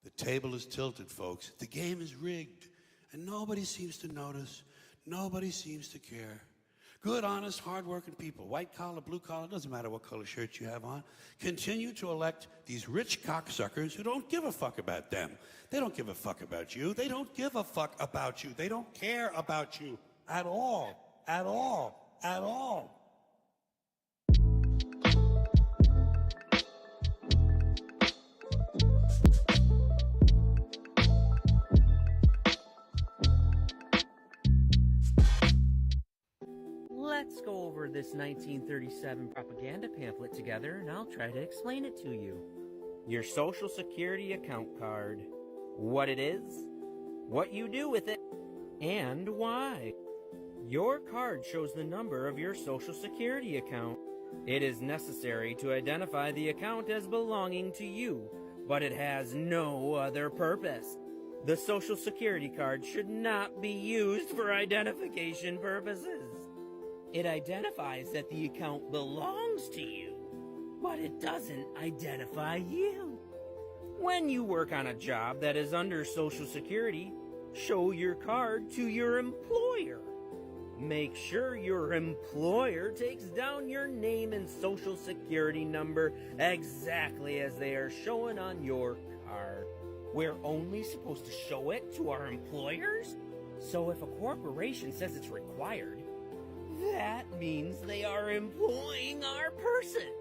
The table is tilted, folks. The game is rigged, and nobody seems to notice. Nobody seems to care. Good, honest, hard-working people, white collar, blue collar, doesn't matter what color shirt you have on, continue to elect these rich cocksuckers who don't give a fuck about them. They don't give a fuck about you. They don't give a fuck about you. They don't care about you at all, at all, at all. Let's go over this 1937 propaganda pamphlet together, and I'll try to explain it to you. Your Social Security account card. What it is, what you do with it, and why. Your card shows the number of your Social Security account. It is necessary to identify the account as belonging to you, but it has no other purpose. The Social Security card should not be used for identification purposes. It identifies that the account belongs to you, but it doesn't identify you. When you work on a job that is under Social Security, show your card to your employer. Make sure your employer takes down your name and social security number exactly as they are showing on your card. We're only supposed to show it to our employers? So if a corporation says it's required, that means they are employing our person.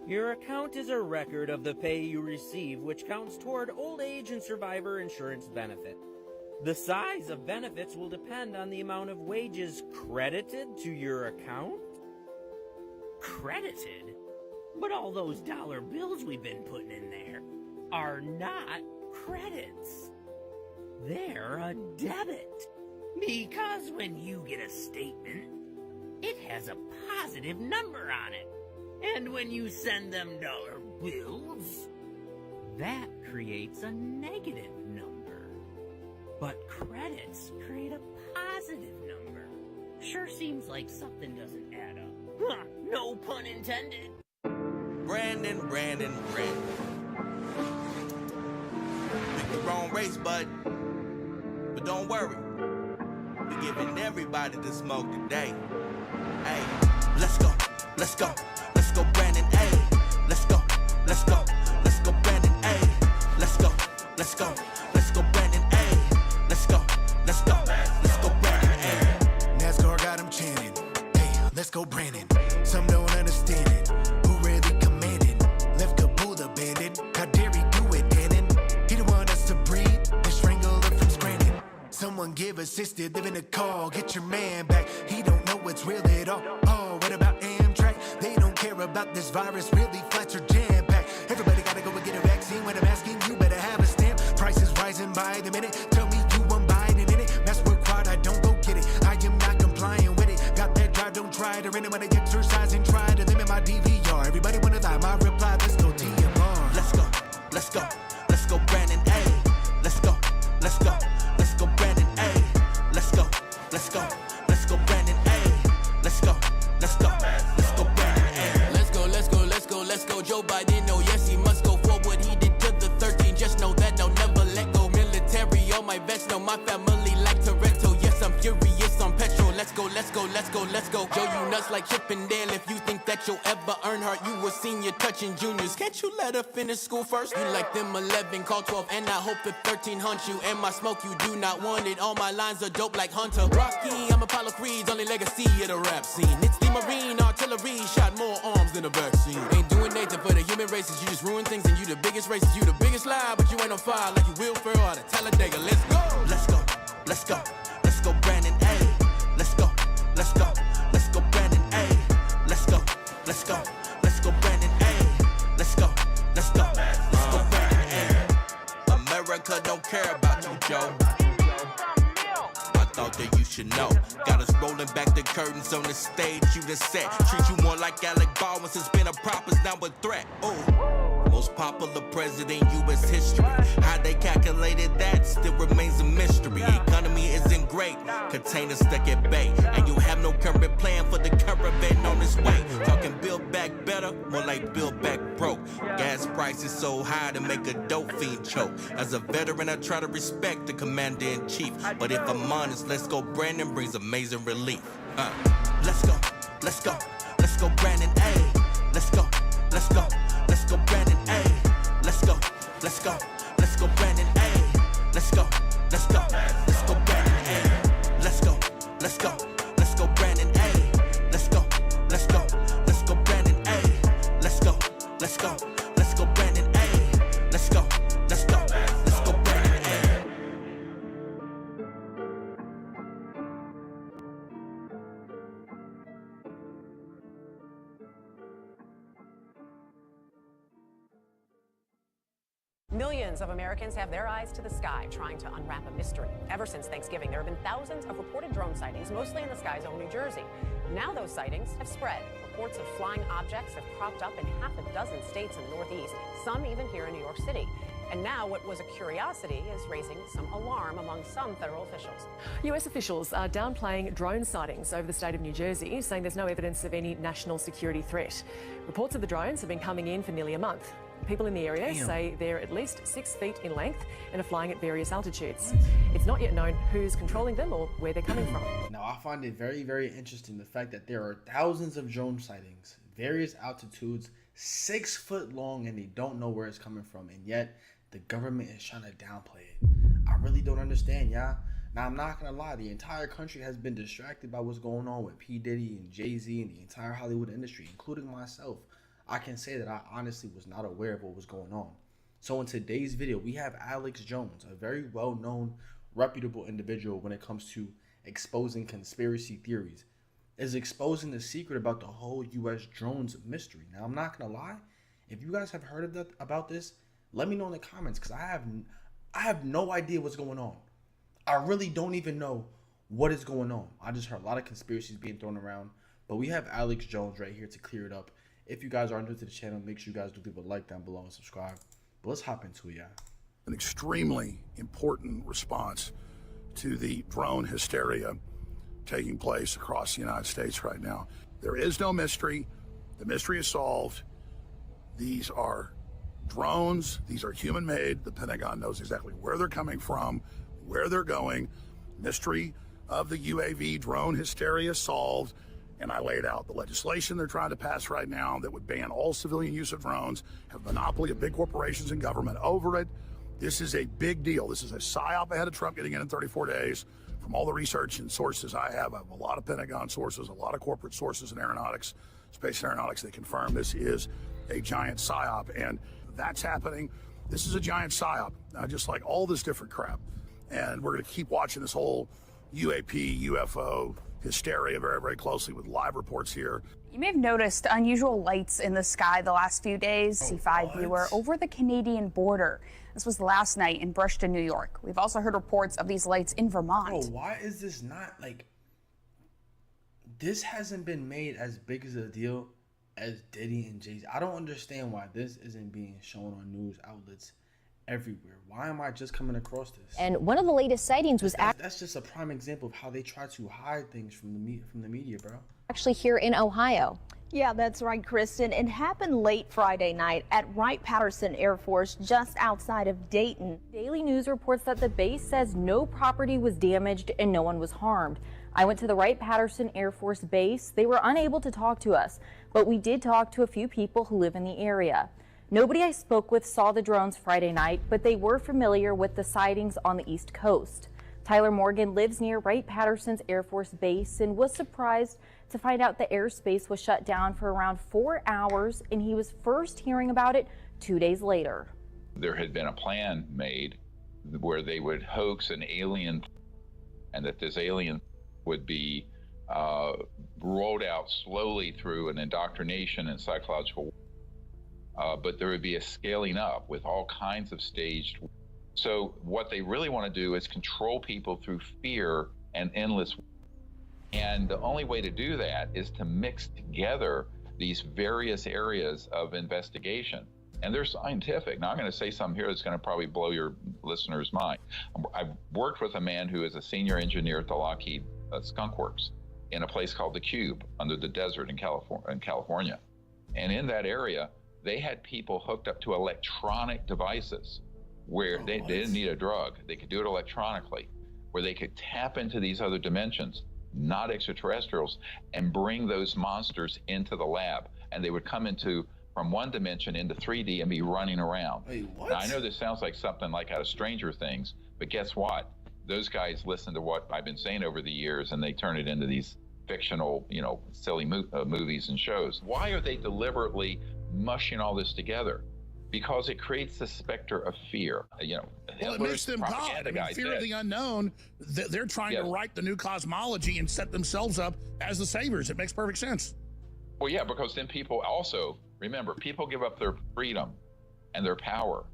Your account is a record of the pay you receive, which counts toward old age and survivor insurance benefit. The size of benefits will depend on the amount of wages credited to your account. Credited? But all those dollar bills we've been putting in there are not credits. They're a debit. Because when you get a statement, it has a positive number on it. And when you send them dollar bills, that creates a negative number. But credits create a positive number. Sure seems like something doesn't add up. Huh, no pun intended. Brandon. Pick the wrong race, bud. But don't worry. We're giving everybody the smoke today. Hey, let's go, Brandon. Hey, let's go, Brandon. Hey, let's go, Brandon. Hey, let's go, Brandon. Hey. NASCAR got him chanting. Hey, let's go, Brandon. Some don't understand it. Who really commanding? Left Kabul abandoned. How dare he do it, Dannon? He don't want us to breathe and strangle it from Scranton. Someone give assisted, live in a car, get your man back. He don't know what's real at all. Oh, what about Amtrak? They don't care about this virus, really flats or jam packed. Everybody gotta go and get a vaccine. When I'm asking, you better have a stamp. Prices rising by the minute. Tell me you want Biden in it. Mask required, I don't go get it. I am not complying with it. Got that drive, don't try it. Or anybody exercise and try to limit my DVR. Everybody wanna lie, my reply, let's go TMR. Let's go, Brandon. Hey, let's go, Brandon. Hey, let's go, Brandon. Hey, let's go, Brandon. Hey. Let's go, Joe Biden. Oh yes, he must go for what he did to the 13. Just know that I'll never let go. Military, all my vets know my family like Toretto. Yes, I'm furious on petrol. Let's go. Joe, you nuts like Chippendale. If you think that you'll ever earn her, you were senior touching juniors. Can't you let her finish school first? You like them 11, call 12, and I hope if 13 hunt you. And my smoke, you do not want it. All my lines are dope like Hunter. Rocky, I'm Apollo Creed's only legacy of the rap scene. It's the Marine artillery, shot more arms than a vaccine. Ain't doing Nathan for the human races. You just ruin things and you the biggest racist. You the biggest lie, but you ain't on fire like you Will Ferrell out of Talladega. Let's go, Brandon. Hey, let's go, Brandon. Hey, let's go, Brandon. Hey, let's go, Brandon. Hey. America don't care about you, Joe. I thought that you should know. Got us rolling back the curtains on the stage you done set. Treat you more like Alec Baldwin since been a prop is now a threat. Ooh. Most popular president in U.S. history. How they calculated that still remains a mystery. Economy isn't great, containers stuck at bay, and you have no current plan for the caravan on its way. Talking build back better, more like build back broke. Gas prices so high to make a dope fiend choke. As a veteran, I try to respect the commander-in-chief, but if I'm honest, let's go Brandon brings amazing relief. Let's go, Brandon. Hey, let's go, Brandon. Hey, let's go, Brandon. Hey, let's go, Brandon. Hey, let's go, Brandon. Hey, let's go, Brandon. Hey, let's go, Brandon. Hey, let's go, Brandon. Hey. Millions of Americans have their eyes to the sky trying to unwrap a mystery. Ever since Thanksgiving, there have been thousands of reported drone sightings, mostly in the skies over New Jersey. Now those sightings have spread. Reports of flying objects have cropped up in half a dozen states in the Northeast, some even here in New York City. And now what was a curiosity is raising some alarm among some federal officials. US officials are downplaying drone sightings over the state of New Jersey, saying there's no evidence of any national security threat. Reports of the drones have been coming in for nearly a month. People in the area say they're at least 6 feet in length and are flying at various altitudes. It's not yet known who's controlling them or where they're coming from. Now, I find it very, very interesting the fact that there are thousands of drone sightings, various altitudes, 6 foot long, and they don't know where it's coming from, and yet the government is trying to downplay it. I really don't understand, y'all. Now, I'm not gonna lie, the entire country has been distracted by what's going on with P. Diddy and Jay-Z and the entire Hollywood industry, including myself. I can say that I honestly was not aware of what was going on. So in today's video, we have Alex Jones, a very well-known, reputable individual when it comes to exposing conspiracy theories, is exposing the secret about the whole U.S. drones mystery. Now, I'm not gonna lie, if you guys have heard of about this, let me know in the comments, because I have no idea what's going on. I really don't even know what is going on. I just heard a lot of conspiracies being thrown around, but we have Alex Jones right here to clear it up. If you guys are new to the channel, make sure you guys do leave a like down below and subscribe. But let's hop into it, y'all. An extremely important response to the drone hysteria taking place across the United States right now. There is no mystery. The mystery is solved. These are drones. These are human-made. The Pentagon knows exactly where they're coming from, where they're going. Mystery of the UAV drone hysteria solved. And I laid out the legislation they're trying to pass right now that would ban all civilian use of drones, have a monopoly of big corporations and government over it. This is a big deal. This is a psyop ahead of Trump getting in 34 days. From all the research and sources I have a lot of Pentagon sources, a lot of corporate sources in aeronautics, space aeronautics, they confirm this is a giant psyop. And that's happening. This is a giant psyop, just like all this different crap. And we're going to keep watching this whole UAP, UFO hysteria very, very closely with live reports here. You may have noticed unusual lights in the sky the last few days. C5 viewer over the Canadian border. This was last night in Brushton, New York. We've also heard reports of these lights in Vermont. Bro, why is this not like... This hasn't been made as big as a deal as Diddy and Jay-Z. I don't understand why this isn't being shown on news outlets everywhere. Why am I just coming across this? And one of the latest sightings was that's just a prime example of how they try to hide things from the media, bro. Actually here in Ohio. Yeah, that's right, Kristen. It happened late Friday night at Wright-Patterson Air Force just outside of Dayton. Daily News reports that the base says no property was damaged and no one was harmed. I went to the Wright-Patterson Air Force Base. They were unable to talk to us, but we did talk to a few people who live in the area. Nobody I spoke with saw the drones Friday night, but they were familiar with the sightings on the East Coast. Tyler Morgan lives near Wright-Patterson's Air Force Base and was surprised to find out the airspace was shut down for around 4 hours, and he was first hearing about it 2 days later. There had been a plan made where they would hoax an alien, and that this alien would be rolled out slowly through an indoctrination and psychological but there would be a scaling up with all kinds of staged. So what they really want to do is control people through fear and endless. And the only way to do that is to mix together these various areas of investigation. And they're scientific. Now I'm going to say something here that's going to probably blow your listeners' mind. I've worked with a man who is a senior engineer at the Lockheed Skunk Works in a place called the Cube under the desert in California. And in that area, they had people hooked up to electronic devices where they didn't need a drug. They could do it electronically, where they could tap into these other dimensions, not extraterrestrials, and bring those monsters into the lab. And they would come into from one dimension into 3D and be running around. Wait, what? Now, I know this sounds like something like out of Stranger Things, but guess what? Those guys listen to what I've been saying over the years, and they turn it into these fictional, silly movies and shows. Why are they deliberately mushing all this together? Because it creates the specter of fear. Well, it makes them God. I mean, fear of the unknown. They're trying to write the new cosmology and set themselves up as the saviors. It makes perfect sense. Well, yeah, because then people also, remember, people give up their freedom and their power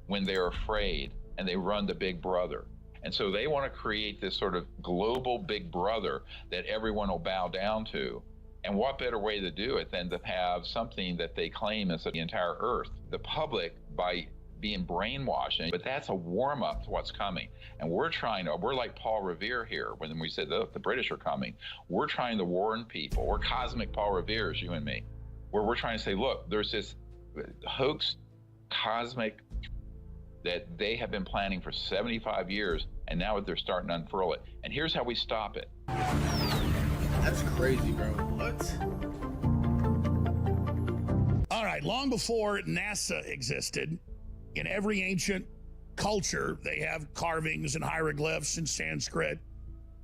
when they're afraid, and they run to Big Brother. And so they want to create this sort of global Big Brother that everyone will bow down to. And what better way to do it than to have something that they claim is the entire Earth? The public, by being brainwashed, but that's a warm up to what's coming. And we're like Paul Revere here when we said the British are coming. We're trying to warn people. We're cosmic Paul Revere's, you and me, where we're trying to say, look, there's this hoax cosmic that they have been planning for 75 years, and now they're starting to unfurl it. And here's how we stop it. That's crazy, bro. What? All right, long before NASA existed, in every ancient culture, they have carvings and hieroglyphs in Sanskrit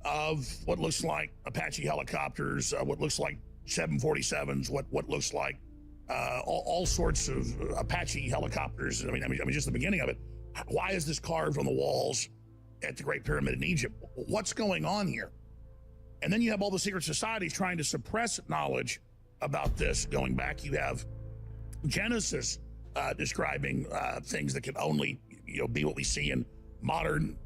of what looks like Apache helicopters, what looks like 747s, what looks like all sorts of Apache helicopters. I mean, just the beginning of it. Why is this carved on the walls at the Great Pyramid in Egypt? What's going on here? And then you have all the secret societies trying to suppress knowledge about this. Going back, you have Genesis describing things that can only be what we see in modern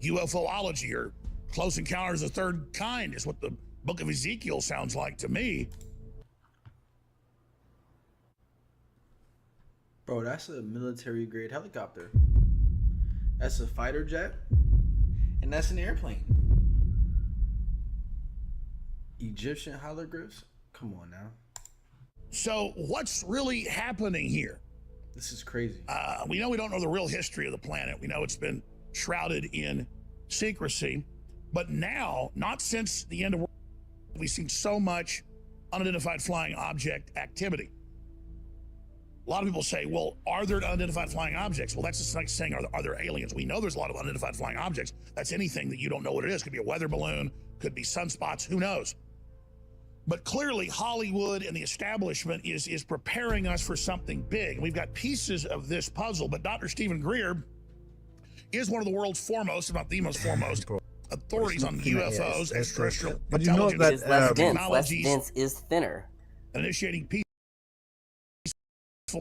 UFOlogy, or Close Encounters of the Third Kind is what the book of Ezekiel sounds like to me. Bro, that's a military grade helicopter. That's a fighter jet. And that's an airplane. Egyptian hieroglyphs? Come on now. So what's really happening here? This is crazy. We know we don't know the real history of the planet. We know it's been shrouded in secrecy. But now, not since the end of World War, we've seen so much unidentified flying object activity. A lot of people say, well, are there unidentified flying objects? Well, that's just like saying, are there aliens? We know there's a lot of unidentified flying objects. That's anything that you don't know what it is. Could be a weather balloon, could be sunspots, who knows? But clearly, Hollywood and the establishment is preparing us for something big. We've got pieces of this puzzle, but Dr. Stephen Greer is one of the world's foremost, if not the most foremost, authorities on UFOs, extraterrestrial intelligence, technologies. Less dense is thinner. Initiating peaceful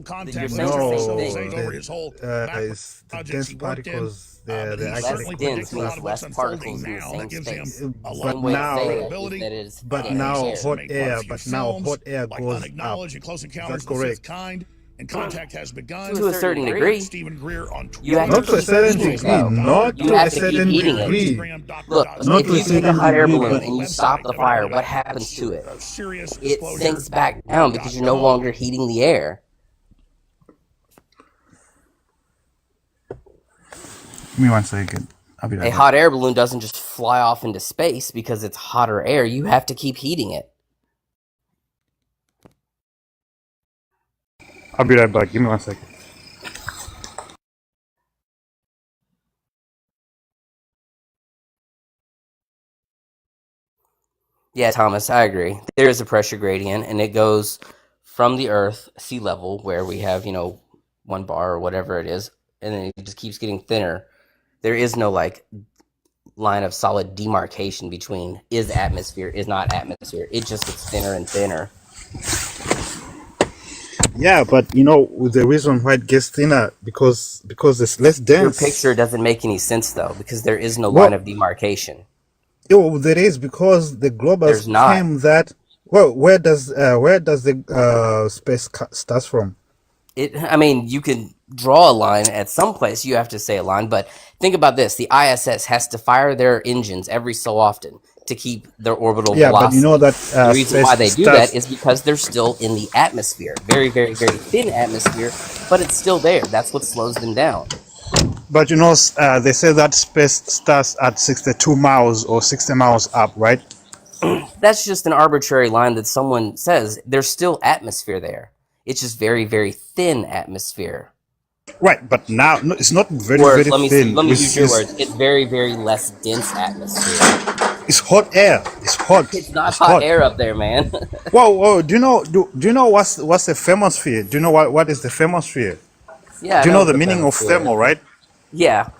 contact You're with saying the same thing. over his whole is the dense particles. But he certainly predicts a lot of what's unfolding now. That gives him a lot more credibility. But now hot air like goes unacknowledged up. and Close Encounters That's of the Fifth correct. Kind, and contact has begun. To a certain degree. Stephen Greer on Twitter. You have Not to a certain degree. Not You to have a to keep certain eating it. degree. Look, Not if to a you take a certain hot air degree, balloon but- and you stop the fire, what happens to it? It sinks back down because you're no longer heating the air. Give me 1 second. I'll be right A back. hot air balloon doesn't just fly off into space because it's hotter air. You have to keep heating it. I'll be right back. Give me 1 second. Yeah, Thomas, I agree. There is a pressure gradient, and it goes from the Earth, sea level, where we have, 1 bar or whatever it is, and then it just keeps getting thinner. There is no, line of solid demarcation between is atmosphere, is not atmosphere. It just gets thinner and thinner. Yeah, but the reason why it gets thinner because it's less dense. Your picture doesn't make any sense, though, because there is no line of demarcation. There is, because the globals claim that. Well, where does the space starts from? You can draw a line at some place. You have to say a line, but think about this: the ISS has to fire their engines every so often to keep their orbital velocity. But you know that the reason why they do that is because they're still in the atmosphere, very, very, very thin atmosphere, but it's still there. That's what slows them down. But they say that space starts at 62 miles or 60 miles up, right? That's just an arbitrary line that someone says. There's still atmosphere there. It's just very, very thin atmosphere. Right, but now it's not very, very thin. Let me use your words. It's very, very less dense atmosphere. It's hot air. It's hot. It's not hot air up there, man. Whoa! Do you know what's the thermosphere? Do you know what is the thermosphere? Yeah. Do you know the meaning of thermal, right? Yeah.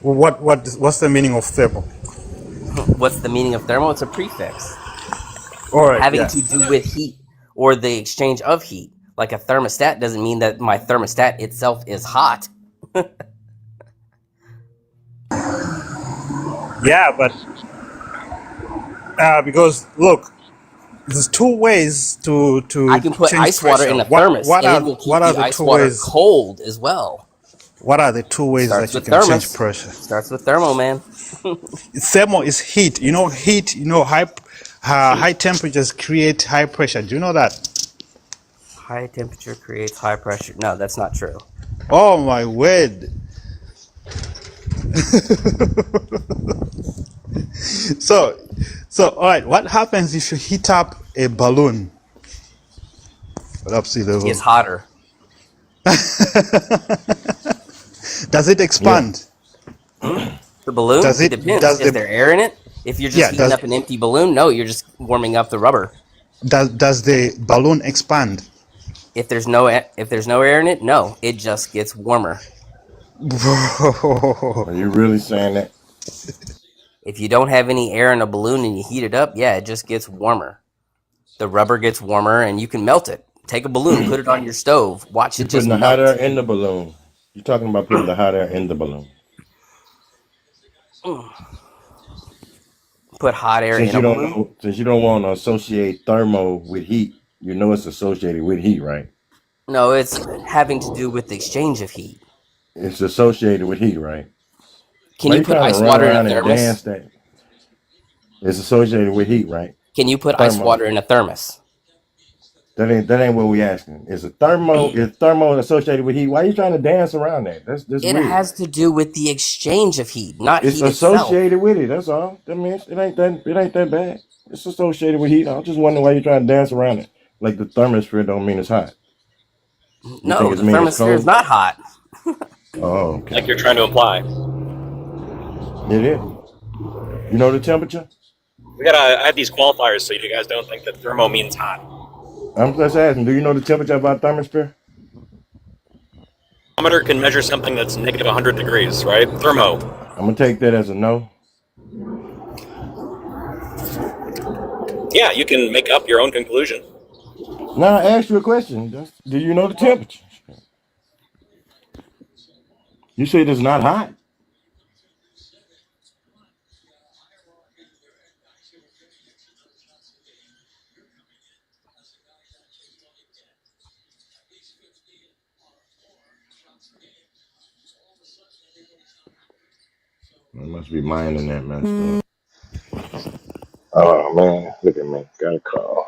Well, what's the meaning of thermal? What's the meaning of thermal? It's a prefix. All right. Having to do with heat or the exchange of heat. Like a thermostat doesn't mean that my thermostat itself is hot. Yeah, but because look, there's 2 ways to I can put change ice water in a thermos, and it will keep the ice water cold as well. What are the 2 ways that you can change pressure? Starts with thermal, man. Thermal is heat. High temperatures create high pressure. Do you know that? High temperature creates high pressure. No, that's not true. Oh my word. So all right, what happens if you heat up a balloon at up sea level? It's hotter. Does it expand? The balloon? It depends. Is there air in it? If you're just heating up an empty balloon, no, you're just warming up the rubber. Does the balloon expand? If there's no air in it, no, it just gets warmer. Are you really saying that? If you don't have any air in a balloon and you heat it up, yeah, it just gets warmer. The rubber gets warmer and you can melt it. Take a balloon, put it on your stove, watch it just You're putting the melt. hot air in the balloon. You're talking about putting the hot air in the balloon. Put hot air in a balloon? Since you don't want to associate thermo with heat, you know it's associated with heat, right? No, it's having to do with the exchange of heat. It's associated with heat, right? Can you put ice water in a thermos? It's associated with heat, right? Can you put ice water in a thermos? That ain't what we asking. Is thermo associated with heat? Why are you trying to dance around that? That's it weird. has to do with the exchange of heat, not it's heat itself. It's associated with it. That's all. That means it ain't that bad. It's associated with heat. I'm just wondering why you're trying to dance around it. Like the thermosphere don't mean it's hot. No, the thermosphere is not hot. Oh, okay. Like you're trying to imply. It is. You know the temperature? We gotta add these qualifiers so you guys don't think that thermo means hot. I'm just asking, do you know the temperature of our thermosphere? Thermometer can measure something that's negative 100 degrees, right? Thermo. I'm gonna take that as a no. Yeah, you can make up your own conclusion. Now I asked you a question. Do you know the temperature? You said it's not hot. I must be minding that messed up. Oh man, look at me. Got a call.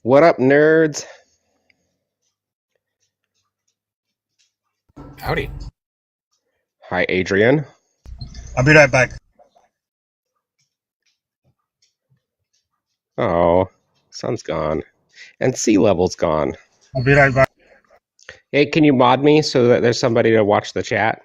What up, nerds? Howdy. Hi, Adrian. I'll be right back. Oh, sun's gone. And sea level's gone. I'll be right back. Hey, can you mod me so that there's somebody to watch the chat?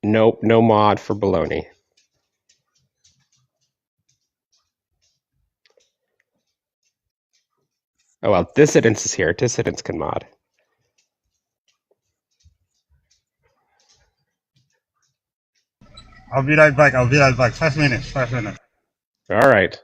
Nope, no mod for baloney. Oh well, Dissidents is here. Dissidents can mod. I'll be right back. 5 minutes. 5 minutes. All right.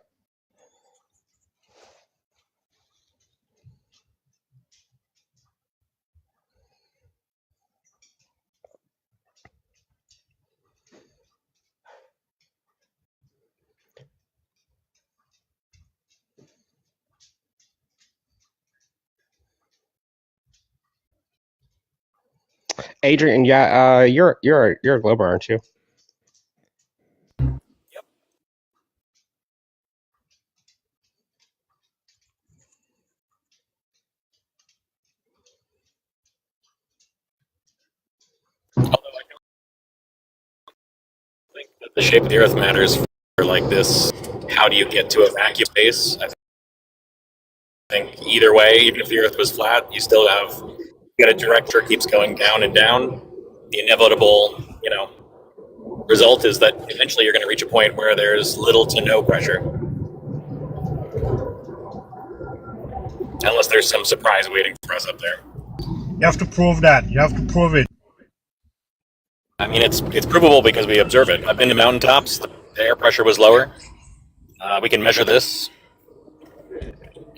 Adrian, yeah, you're a Glober, aren't you? The shape of the Earth matters for like this. How do you get to a vacuum space? I think either way, even if the Earth was flat, you still have you got a director keeps going down and down, the inevitable, result is that eventually you're going to reach a point where there's little to no pressure. Unless there's some surprise waiting for us up there. You have to prove that. You have to prove it. I mean, it's provable because we observe it. I've been to mountaintops. The air pressure was lower. We can measure this.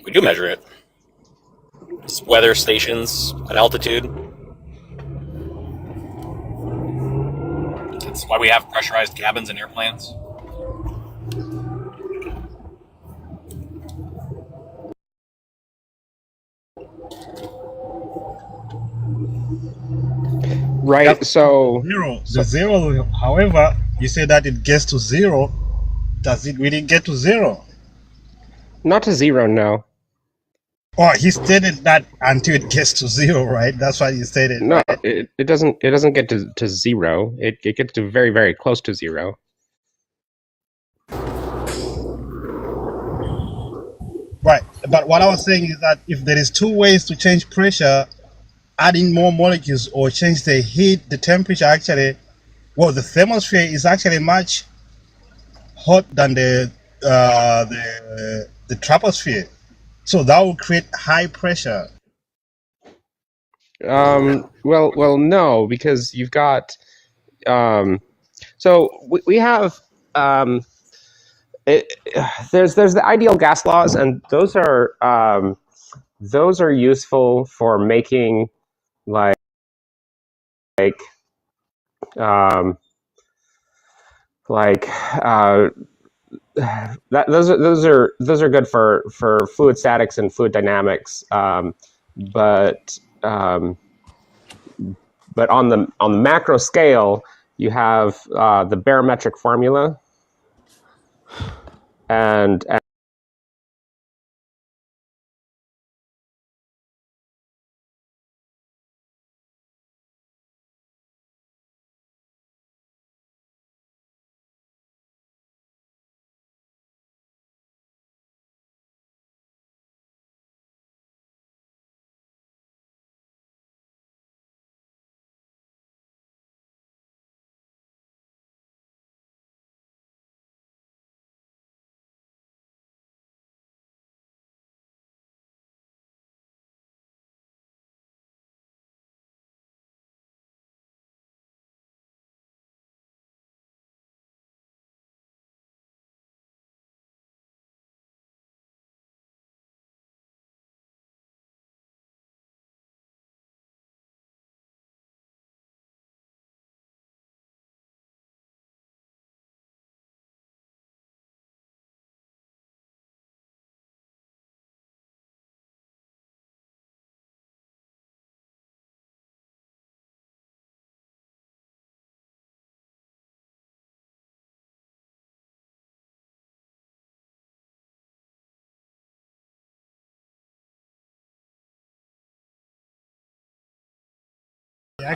We do measure it. It's weather stations at altitude. That's why we have pressurized cabins in airplanes. Right, so... The zero, however, you say that it gets to zero. Does it really get to zero? Not to zero, no. Oh, he stated that until it gets to zero, right? That's why he stated. No, right? it doesn't get to zero. It gets to very, very close to zero. Right, but what I was saying is that if there is two ways to change pressure, adding more molecules or change the heat, the temperature actually, well, the thermosphere is actually much hot than the troposphere, so that will create high pressure. Well, no, because you've got, so we have, there's the ideal gas laws, and those are useful for making like those are good for fluid statics and fluid dynamics, but on the macro scale, you have the barometric formula, and I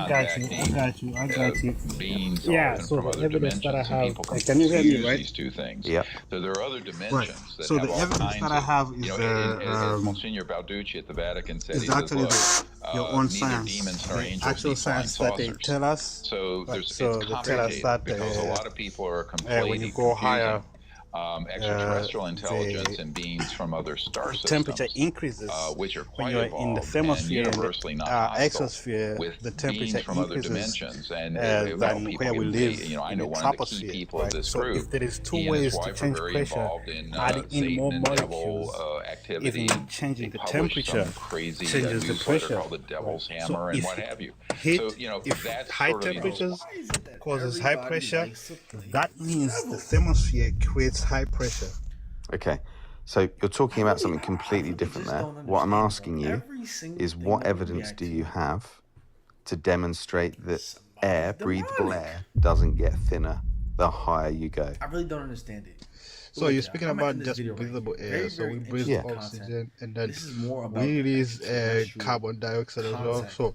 got you. Beings Yeah, often so from the other evidence that I dimensions, and have, people can you hear me, confuse right? these two things. Yep. So there are other dimensions that So have the all evidence kinds that I of, have is as Monsignor Balducci at the Vatican said, he is says, actually look, your own neither science, demons nor the angels actual need flying science that they saucers. tell us. So Right, it's so they tell us complicated that because a lot of people are when you go higher, extraterrestrial intelligence and beings from other star the systems, temperature increases which are when quite you're in the evolved and thermosphere and universally not the hostile, exosphere. with The beings temperature from other increases dimensions. And than people where we can live say, I in know the one of the key troposphere. people of Right. this So group. if there is two He and his ways to wife are change very pressure, involved in adding in Satan more and devil molecules, activity. even changing They the publish temperature, some crazy changes the newsletter pressure. called the Devil's Right. Hammer So and if what have you. heat, So if that's high sort of temperatures causes high pressure, that means the thermosphere creates high pressure. Okay, so you're talking about something completely different there. What I'm asking you is what evidence do you have to demonstrate that breathable air, doesn't get thinner the higher you go? I really don't understand it. So you're speaking about just breathable air. So we breathe oxygen, and then we release carbon dioxide as well. So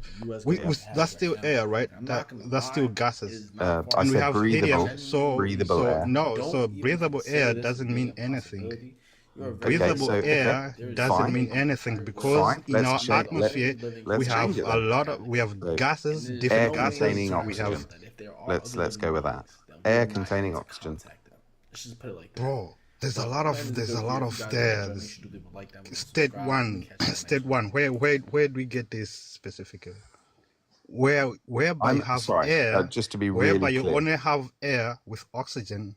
that's still air, right? That's still gases. I And we said have breathable, helium. So breathable air. no, so breathable air doesn't mean anything. breathable air doesn't mean anything because in our atmosphere we have a lot of gases, different gases. We have let's go with that. Air containing oxygen. Let's just put it like that. Bro, there's a lot of there. State one. Where do we get this specifically? Whereby you have air, just to be whereby really you clear. only have air with oxygen,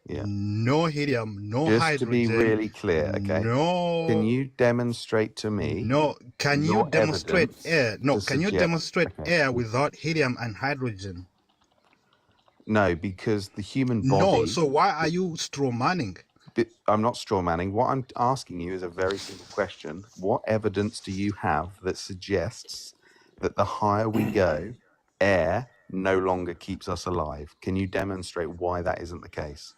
Yeah. no helium, no Just hydrogen. to be really clear, okay? No. Can you demonstrate to me? No. Can you demonstrate air? No. Can you demonstrate air without helium and hydrogen? No, because the human body. No. So why are you strawmanning? I'm not strawmanning. What I'm asking you is a very simple question. What evidence do you have that suggests that the higher we go, air no longer keeps us alive? Can you demonstrate why that isn't the case?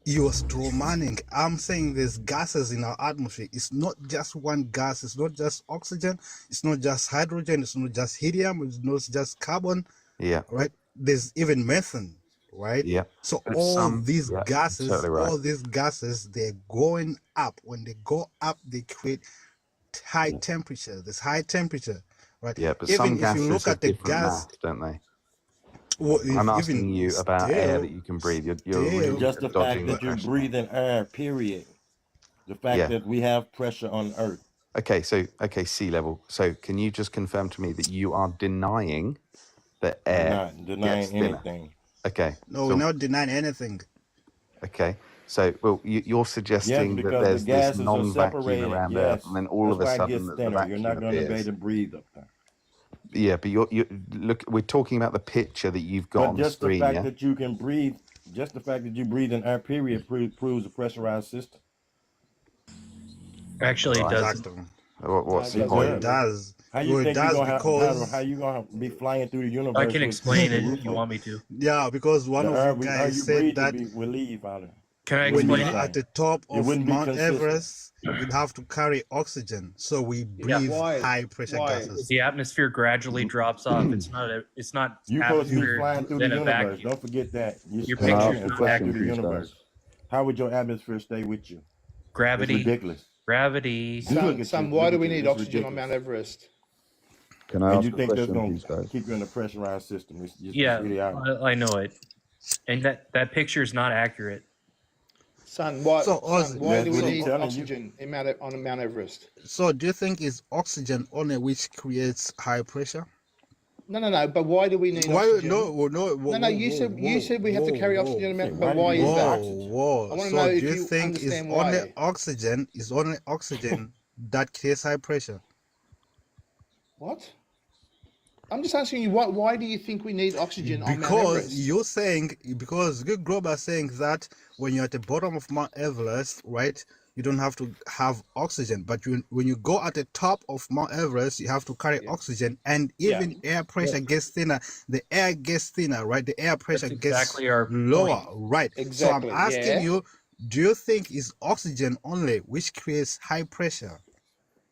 You're strawmanning. I'm saying there's gases in our atmosphere. It's not just one gas. It's not just oxygen. It's not just hydrogen. It's not just helium. It's not just carbon. Yeah. Right? There's even methane. Right? Yeah. So But all some- these yeah, gases, totally right. all these gases, they're going up. When they go up, they create high temperature. There's high temperature. Right? Yeah, but Even some if gases you look have at the different gas, mass, don't they? well, I'm even asking you about air still- that you can breathe. You're still- really Just the fact dodging the that you're question. breathing air, period. The fact Yeah. that we have pressure on Earth. Okay, sea level. So can you just confirm to me that you are denying that air Not denying gets thinner? anything. Okay. No, we're not denying anything. Okay. So, well, you're suggesting that because there's the this gases are non-vacuum separated, around yes. Earth, and then all That's of a why it sudden gets the thinner. vacuum You're not going to be appears. able to breathe up there. Yeah, but you look. We're talking about the picture that you've got But on the just screen. the fact Yeah. that you can breathe, just the fact that you breathe in air, period, proves a pressurized system. Actually, it doesn't. What's the Yes, point? it does. How you Well, it think does you're gonna because- how you gonna be flying through the universe? I can with explain the it roof if you on? want me to. Yeah, because one The of air you we- how guys you said breathe that will leave out of it. Can I when explain you're it? at the top It of wouldn't be Mount consistent. Everest, you'd have to carry oxygen. So we breathe high pressure gases. The atmosphere gradually drops off. It's not You're supposed to be atmosphere flying through the then a universe. vacuum. Don't forget that. You're Your supposed to picture's be not flying through the accurate. universe. How would your atmosphere stay with you? Gravity. It's ridiculous. Gravity. Sam, why do we need oxygen on Mount Everest? Can I And ask you a think that's question, going please, to guys? keep you in a pressurized system? It's Yeah, really out. I know it. And that picture is not accurate. Son, why So, do we so- need so- oxygen on Mount Everest? So do you think it's oxygen only which creates high pressure? No. But why do we need Why? oxygen? No. You said we have to carry oxygen on Mount. But why is that? Whoa. I want to So know do if you you think it's understand only why. oxygen that creates high pressure? What? I'm just asking you. Why do you think we need oxygen on Mount Because Everest? you're saying, because Good Global is saying that when you're at the bottom of Mount Everest, right, you don't have to have oxygen. But when you go at the top of Mount Everest, you have to carry oxygen, and even air pressure gets thinner. The air gets thinner, right? The air pressure That's gets exactly our lower, point. right? Exactly, So I'm asking yeah. you, do you think it's oxygen only which creates high pressure?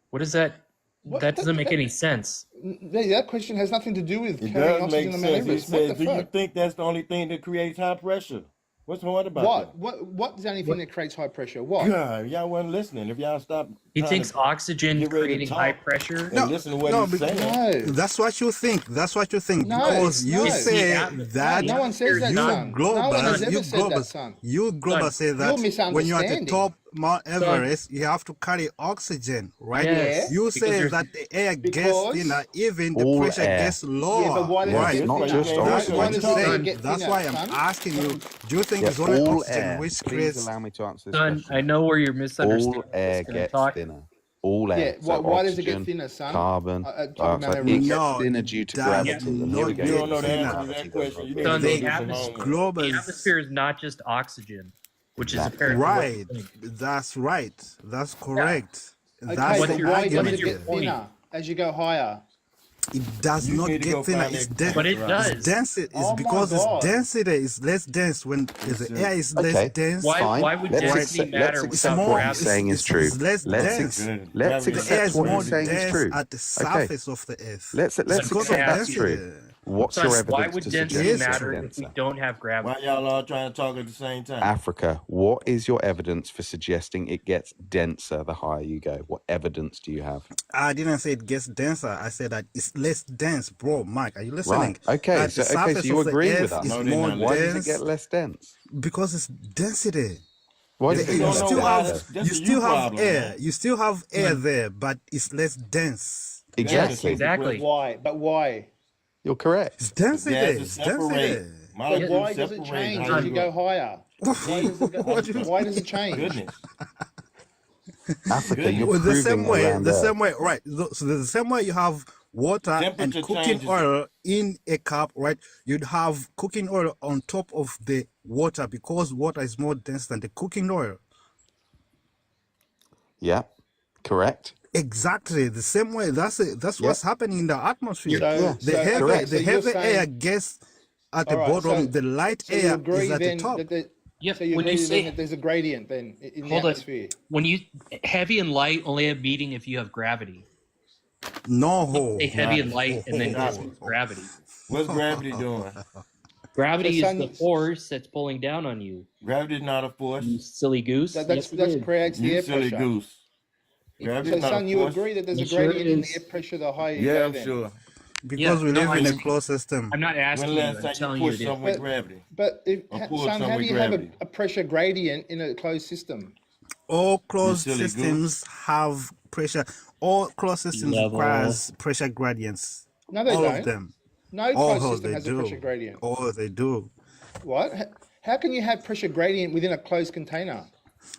What is that? What? That doesn't make any sense. That question has nothing to do with It carrying does make oxygen on Mount sense. He Everest. What says, the do you fuck? think that's the only thing that creates high pressure? What's hard about What's the only thing that creates high pressure? What? that? God, y'all wasn't listening. If y'all stop He trying thinks to oxygen get ready to creating talk high pressure. and listen to what he's saying. That's what you think. That's what you think. No, because you no. say that No one says that, you son. global, No one has ever you said global, that, son. you global Son, say that you're when you're at the misunderstanding. top Mount Everest, you have to carry oxygen, right? Yes, You because say there's- that the air gets Because- thinner, even the All pressure air. gets lower. Yeah, but why does it right? get Not thinner? just That's oxygen. what Why you're does the air saying. get That's thinner, why I'm son? asking you. Do you think Yeah, it's only all oxygen air. which Please creates? allow me to answer this Son, question. I know where you're misunderstanding. All air Just gonna gets talk. thinner. All air. Yeah, So why does it get oxygen, thinner, son? Carbon, Top of Mount dioxide. It Everest. gets No, thinner it due to does gravity. not And here we go. You don't know the thinner. answer to that question. You need Son, to the do some atmosphere, homework. Global the is atmosphere is not just oxygen, which is Exactly. apparently what right. you think. That's right. That's correct. Okay, That's What's but the your- why does what it is your get point? thinner as you go higher? It does You not need to go get thinner. find It's that dense. But it does. It's density. It's Oh my because God. its density is less dense when the air is less Okay. dense. Why Fine. would Let's density accept, matter let's without accept what gravity? he's saying is true. It's less Let's dense. let's The air accept is what more he's saying is dense true. at the Okay. surface of the earth. Let's It's because of accept that's density. true. What's Son, your why evidence would to density suggest it's matter if we denser? don't have gravity? Why y'all all trying to talk at the same time? Africa, what is your evidence for suggesting it gets denser the higher you go? What evidence do you have? I didn't say it gets denser. I said that it's less dense, bro. Mike, are you listening? Right. Okay. That So the surface you of the agree with Earth us. is No, they're more not Why does it dense get less dense? because it's density. Why If does it you get don't less know still dense? why, have that's you a you still have problem, air. man. You still have air there, but it's less dense. That's a Exactly. simple Exactly. question. Why? But why? You're correct. It's The density. gases It's separate. density. But Molecules why does it separate. change How as you you go go? higher? Why does it go, What do you why does it change? Goodness. Africa, you're Well, the same proving way, around the Earth. same way, right? So the same way you have water and Temperature cooking changes. oil in a cup, right? You'd have cooking oil on top of the water because water is more dense than the cooking oil. Yeah. Correct. Exactly the same way. That's it. That's Yeah. what's happening in the atmosphere. Yeah. So okay, correct. so The you're heavy saying, air gets at the all right, bottom. so The light so you air agree is at the then top. that Yeah. so you When you agree then say that there's a gradient then in the hold on, atmosphere. when you heavy and light only have meaning if you have gravity. No, Say heavy and light and then Stop just it. use gravity. What's gravity doing? Gravity So is the force that's pulling down on you. Gravity is not a force. You silly goose. That's Yes, it that's is. creates the You air silly pressure. goose. Gravity So is not son, a you force. agree that there's a It sure gradient in the is. air pressure the higher you Yeah, go I'm then? sure. because we no, live I'm, in a closed system. I'm not When asking you. last I'm time you telling you pushed it is. something with gravity? But if, Or pulled son, something how do with you have gravity? a pressure gradient in a closed system? All You closed silly goose. systems have pressure. All closed systems Level. requires pressure gradients. No, they All don't. of them. No closed Oh, system they has a pressure do. gradient. Oh, they do. What? How can you have pressure gradient within a closed container?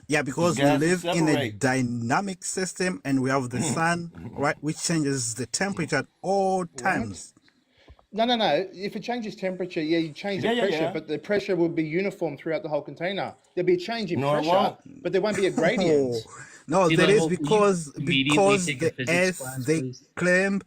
Yeah, because we Gases live in a separate. dynamic system and we have the sun, right, which changes the temperature at all times. No, no, no. If it changes temperature, yeah, you change the Yeah, pressure, but the pressure will be uniform throughout the whole container. There'll be a change in No, it pressure, won't. but there won't be a gradient. No, Sea that is level, will you immediately because take a the physics Earth class, they please? claim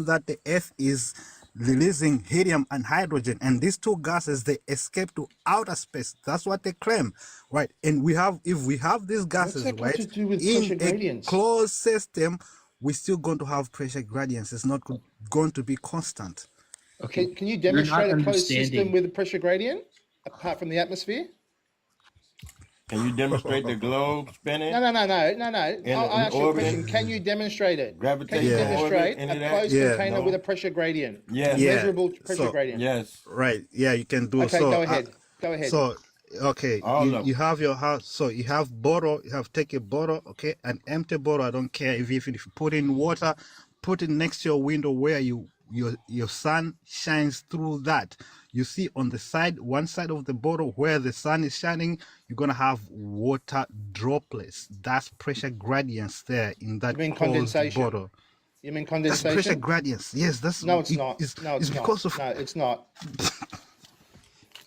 that the Earth is releasing helium and hydrogen, and these two gases they escape to outer space. That's what they claim, right? And if we have these gases, that got right, to do with in pressure a gradients? closed system, we're still going to have pressure gradients. It's not going to be constant. Okay. Can you You're not demonstrate a closed system understanding. with a pressure gradient apart from the atmosphere? Can you demonstrate the globe spinning? No. I In asked you a question. orbiting? Can you demonstrate it? Can you Gravitational demonstrate orbit? Any of a that? closed Yeah. container No. with a pressure gradient? Yes. A measurable pressure So gradient? Yes. right, yeah, you can do Okay, so. go ahead. Go ahead. So okay, All of you them. have your house. So you have bottle. You have take a bottle. Okay, an empty bottle. I don't care if you put in water, put it next to your window where your sun shines through that. You see on the side, one side of the bottle where the sun is shining, you're gonna have water droplets. That's pressure gradients there in that You mean closed condensation? bottle. You mean That's pressure condensation? gradients. Yes, that's No, it's not. No, it's it's not. because of No, it's not.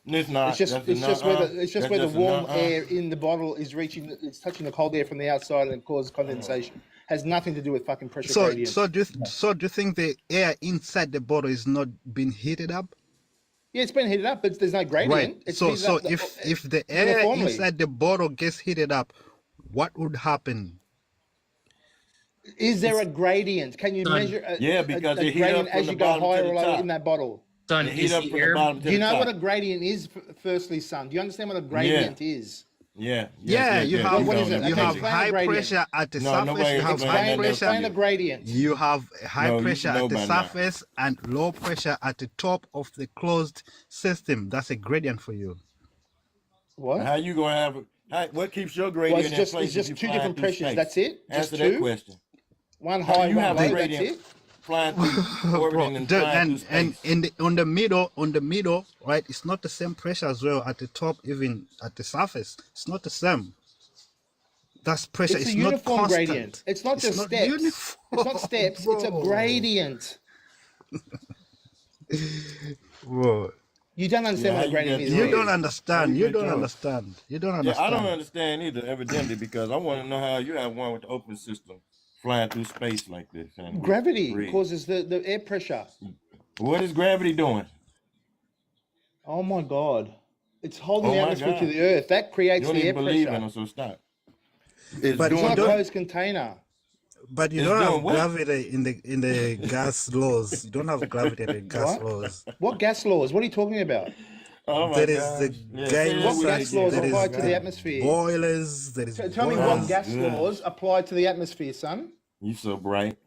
It's not. It's just That's a it's just where nuh-uh. the it's just That's where the just a warm nuh-uh. air in the bottle is reaching. It's touching the cold air from the outside and it causes condensation. Has nothing to do with fucking pressure so gradients. so do you think the air inside the bottle is not being heated up? Yeah, it's been heated up, but there's no gradient. Right. It's So heated up if the air uniformly. inside the bottle gets heated up, what would happen? Is there a gradient? Can you Son. measure Yeah, because a they heat up gradient from as the you go bottom to higher the or lower top. in that bottle? Son, They heat is up the from the air bottom to Do you the know top. what a gradient is, firstly, son? Do you understand what a gradient is? Yeah. Yeah, you have What is it? you Okay, have explain a high gradient. pressure at the No, surface. nobody You have explained high that to pressure. Explain a gradient. You have high No, you pressure should know at the by now. surface and low pressure at the top of the closed system. That's a gradient for you. What? How you gonna have? What keeps your Well, gradient it's in just place? it's if just you two flying different through pressures. space? That's it. Just Answer that two. question. One How high, you one have low. a That's gradient it. flying through orbiting and Bro, flying through and space? in the on the middle, right? It's not the same pressure as well at the top, even at the surface. It's not the same. That's pressure. It's a It's not uniform constant. gradient. It's not It's just not steps. uniform, It's not steps. It's a bro. gradient. Bro, You don't understand Yeah, what how a you gradient get is. through you it? don't How understand. you You get don't through it? understand. You don't Yeah, I don't understand. understand either, evidently, because I want to know how you have one with the open system flying through space like this. And we Gravity breathe. causes the air pressure. What is gravity doing? Oh my God. It's holding Oh the my atmosphere to God. the earth. That You creates don't the air even believe in pressure. them, so stop. It's But It's doing not a what? closed container. But you It's don't doing have what? gravity in the gas laws. You don't have gravity in the gas What? laws. What gas laws? What are you talking about? Oh my There is the gosh. Yeah, say that gas. What with me gas again. laws There Oh apply my is to the the God. atmosphere? boilers. There is Tell me what Oh boilers. gas good. laws apply to the atmosphere, son. You so bright.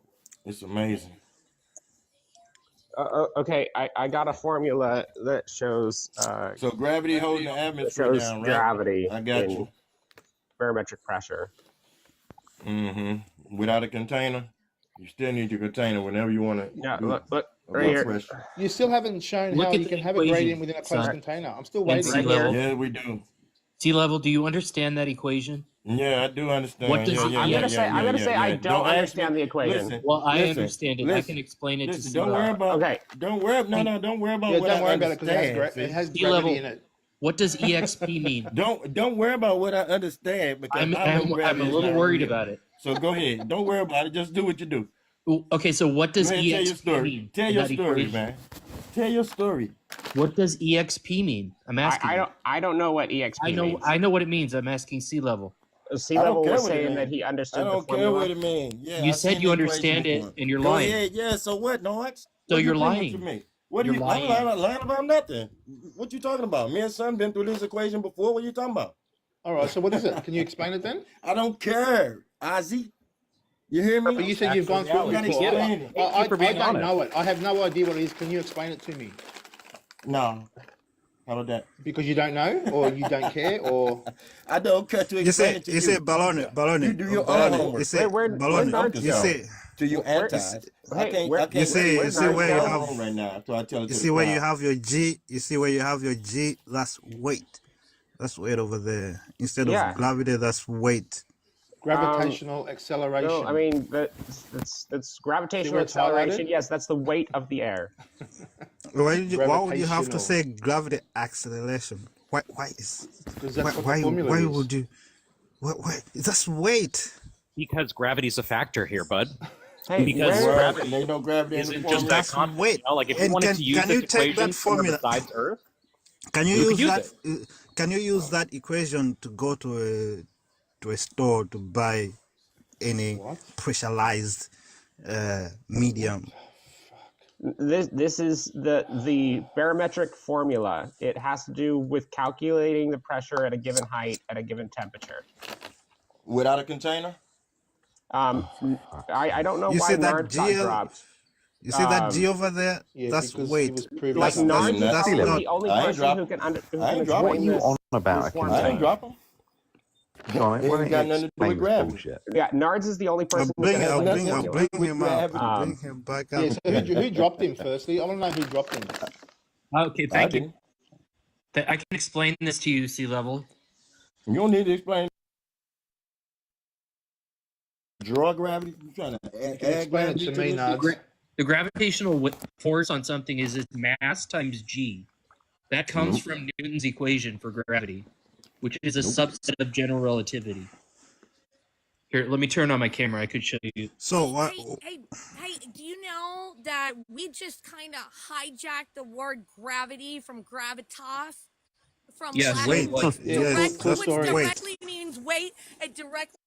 It's amazing. Okay, I got a formula that shows So gravity holding the that atmosphere shows down, right? gravity I got in you. barometric pressure. Without a container, you still need your container whenever you want to Yeah, do look right about here. pressure. You still haven't shown Look how at you the can have a gradient equation, within a closed son. container. I'm still And waiting. sea Right here. level. Yeah, we do. Sea level, do you understand that equation? Yeah, I do What understand. does Yeah, I'm yeah, gonna yeah, say yeah, yeah, I yeah. don't Don't ask me. understand the equation. Listen, Well, I listen, understand it. I listen, can explain it to listen. sea Don't level. worry about. Okay. Don't worry. No. Don't worry about Yeah, what don't I worry about it because understand. it has Sea gravity level, in it. what does EXP mean? Don't worry about what I understand because I'm I know I'm, I'm a gravity is little not worried real. about it. So go ahead. Don't worry about it. Just do what you do. Okay, so what Go does ahead, tell your EXP story. mean Tell in your that story, equation? man. Tell your story. What does EXP mean? I'm asking you. I don't know what EXP means. I know what it means. I'm asking sea level. Sea I don't level care was what it saying that means. he I understood the don't care formula. what it means. Yeah, You I've said seen you the equation understand it, before. and you're Go lying. ahead. Yeah. So what, Nox? So What do you're you think what you lying. mean? What do You're you? I'm lying. lying about nothing. What you talking about? Me and son been through this equation before. What you talking about? All right, so what is it? Can you explain it then? I don't care, Ozzy. You hear me? But you said you've Actual gone through it reality. You gotta before. explain it. Thank you for I being don't honest. know it. I have no idea what it is. Can you explain it to me? No. How about that? Because you don't know, or you don't care, or I don't care to You explain say it to you say baloney. You do your own homework. You say Where's baloney. Nards You go? say To you Where- anti. Hey, I can't you where's see Nards where you go? have right now, so I tell it you to see the where you crowd. have your G. You see where you have your G. That's weight. That's weight over there. Instead Yeah. of gravity, that's weight. gravitational acceleration. No, I mean that's gravitational where it's acceleration. highlighted? Yes, that's the weight of the air. Why would you have to Gravitational. say gravity acceleration? Why Because that's what the formula why is. would you? Why that's weight. Because gravity's a factor here, bud. Hey, Because where- gravity There's no gravity in the isn't formula. just that That's constant. weight. You know? Like if you And wanted to use can this you take equation that somewhere formula? besides Earth, Can you you could use use that? Can you use that equation to go to a store to buy any pressurized medium? This is the barometric formula. It has to do with calculating the pressure at a given height at a given temperature. Without a container? I don't know You why see that Nards got G? dropped. You see that G over there? Yeah, That's because he weight. was proving Like something. Nards is That's probably level. the only I ain't person drop- who can I ain't explain drop- What are you this. on about this a formula. I ain't container? dropping. Go on, It why ain't don't got you nothing to do explain with this gravity. bullshit? Yeah, Nards is the only person who can I'll explain this bring- I'll formula. bring him back. Bring him back up. Yeah, so who dropped him firstly? I want to know who dropped him. Okay, I thank you. didn't. I can explain this to you, sea level. You don't need to explain. Draw gravity? You trying to add Explain it gravity to to me, this? Nards. The gravitational force on something is its mass times g. That comes from Newton's equation for gravity, which is a subset of general relativity. Here, let me turn on my camera. I could show you. So what? Hey, do you know that we just kind of hijacked the word gravity from gravitas? From Yes, Latin, Weight. which, Yes, cool which story. directly means weight. It directly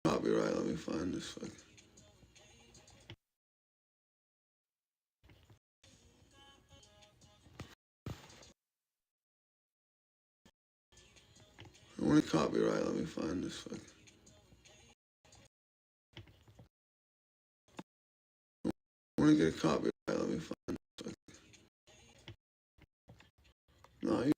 I'll be right. Let me find this fucking. want to copyright. Let me find this fucking. I want to get a copyright. Let me find this fucking. No, you.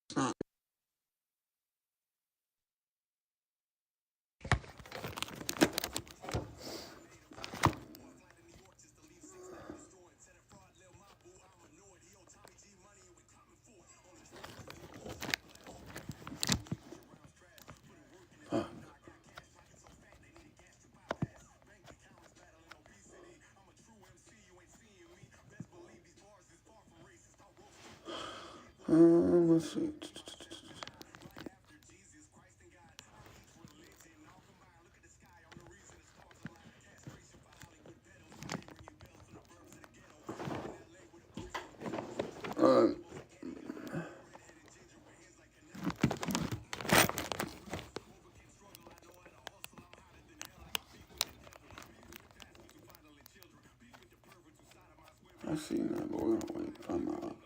It's not. Let's see. I see now, but we're gonna wait. I'm out.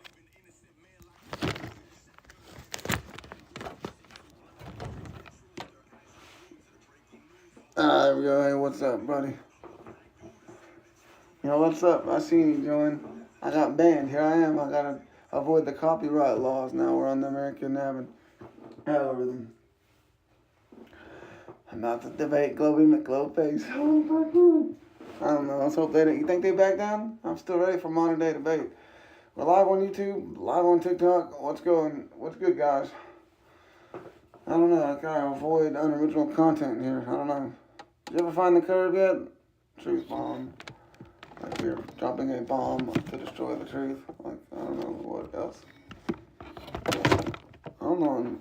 There we go. Hey, what's up, buddy? Yo, what's up? I seen you join. I got banned. Here I am. I gotta avoid the copyright laws now. We're on the American algorithm. I'm about to debate Globy McGlobeface. I don't know. Let's hope they don't. You think they back down? I'm still ready for modern day debate. We're live on YouTube, live on TikTok. What's going? What's good, guys? I don't know. I gotta avoid unoriginal content here. I don't know. Did you ever find the curve yet? Truth bomb. Like we're dropping a bomb to destroy the truth. Like, I don't know what else. Hold on.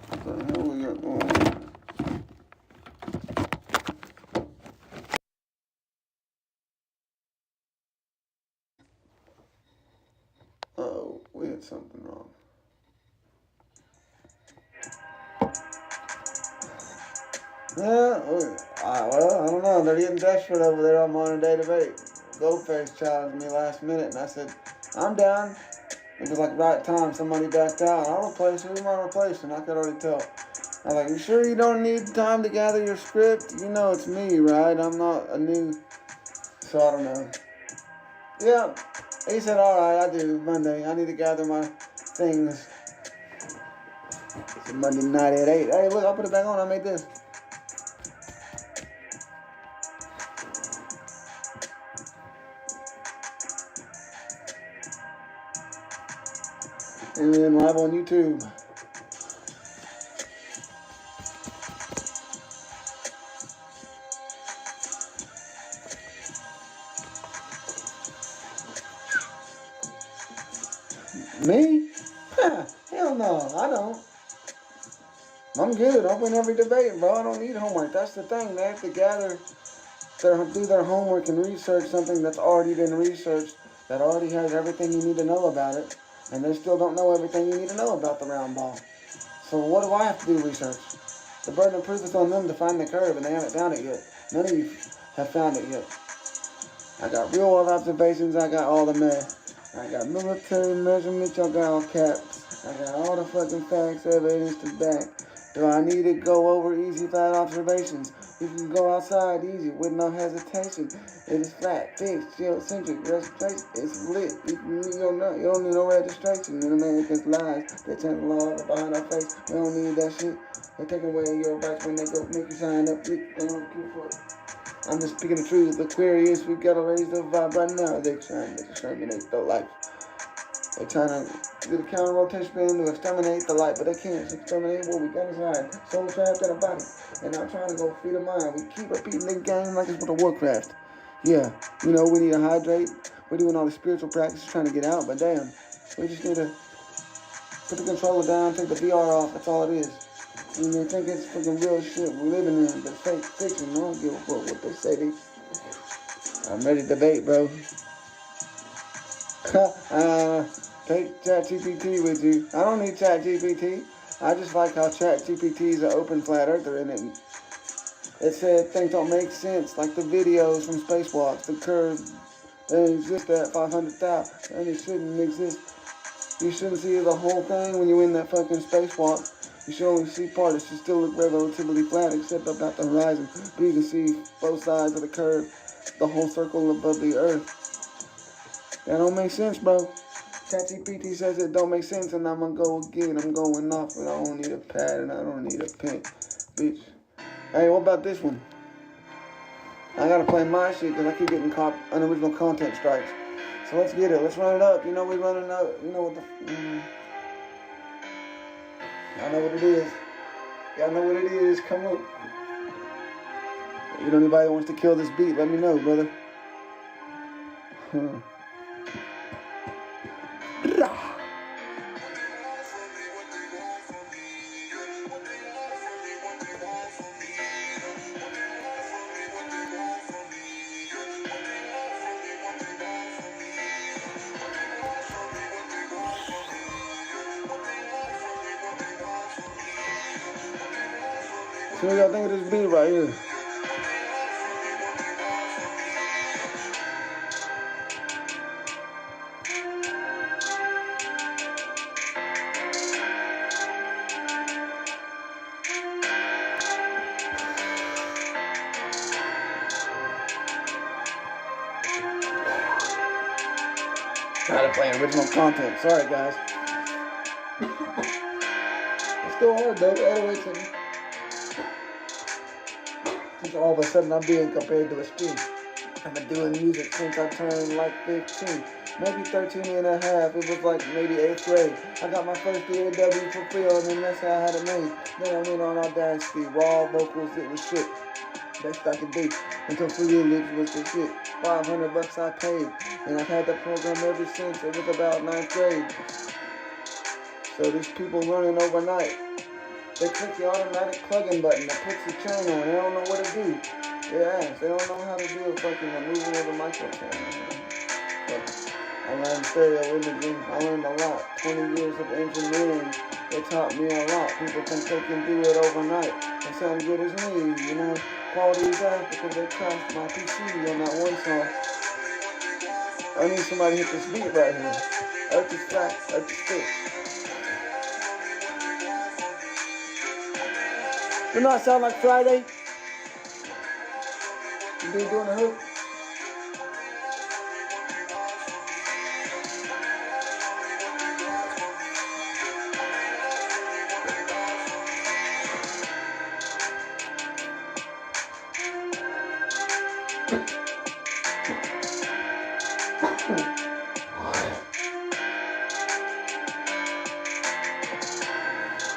What the hell we got going on? Oh, we had something wrong. Yeah, well, I don't know. They're getting desperate over there on modern day debate. Goldface challenged me last minute, and I said, I'm down. It was like right time, somebody backed out. I'll replace who am I replacing? I could already tell. I was like, you sure you don't need time to gather your script? You know it's me, right? I'm not a new, so I don't know. Yeah, he said, all right, I do, Monday. I need to gather my things. It's Monday night at 8. Hey, look, I'll put it back on. I made this. And then live on YouTube. Me? Hell no, I don't. I'm good. I'll win every debate, bro. I don't need homework. That's the thing. They have to do their homework and research something that's already been researched, that already has everything you need to know about it, and they still don't know everything you need to know about the round ball. So what do I have to do research? The burden of proof is on them to find the curve, and they haven't found it yet. None of you have found it yet. I got real world observations. I got all the math. I got military measurements. I got all caps. I got all the fucking facts, evidence to back. Do I need to go over easy flat observations? You can go outside easy with no hesitation. It is flat, fixed, geocentric, registration. It's lit. You don't need no registration. In Americans' lies, they turn the law behind our face. We don't need that shit. They take away your rights when they go make you sign up. They don't care for it. I'm just speaking the truth. The query is we gotta raise the vibe right now. They're trying to exterminate the life. They're trying to do the counter rotation spin to exterminate the light, but they can't exterminate what we got inside. Soul trapped in a body. And I'm trying to go free the mind. We keep repeating the game like it's with a Warcraft. Yeah, we need to hydrate. We're doing all the spiritual practices trying to get out, but damn, we just need to put the controller down, take the VR off. That's all it is. And they think it's fucking real shit we're living in, but fake fiction. I don't give a fuck what they say. I'm ready to debate, bro. Take ChatGPT with you. I don't need ChatGPT. I just like how ChatGPT is an open flat earther in it. It said things don't make sense, like the videos from spacewalks, the curve, they exist at 500,000, and it shouldn't exist. You shouldn't see the whole thing when you're in that fucking spacewalk. You should only see part. It should still look relatively flat, except about the horizon. But you can see both sides of the curve, the whole circle above the Earth. That don't make sense, bro. ChatGPT says it don't make sense, and I'm gonna go again. I'm going off, and I don't need a pad, and I don't need a pen, bitch. Hey, what about this one? I gotta play my shit because I keep getting unoriginal content strikes. So let's get it. Let's run it up. You know we running up. You know what the... Y'all know what it is. Y'all know what it is. Come on. You know anybody that wants to kill this beat, let me know, brother. So what do y'all think of this beat right here? Gotta play original content. Sorry, guys. It's still hard, though. 808s and... Since all of a sudden I'm being compared to a speed. I've been doing music since I turned like 15. Maybe 13 and a half. It was like maybe 8th grade. I got my first DAW for free, and then that's how I had it made. Then I went on Audacity. Raw vocals, it was shit. Best I could do. Until Fruity Loops was the shit. $500 I paid. And I've had the program ever since. It was about 9th grade. So these people learning overnight. They click the automatic plug-in button that puts the chain on. They don't know what to do. Yeah, they don't know how to do a fucking removal of a microphone. I learned stereo imaging. I learned a lot. 20 years of engineering. They taught me a lot. People think they can do it overnight. They sound good as me, you know. Quality is that because they crashed my PC on that one song. I need somebody to hit this beat right here. Earth is flat, earth is thick. Do not sound like Friday. You been doing the hook?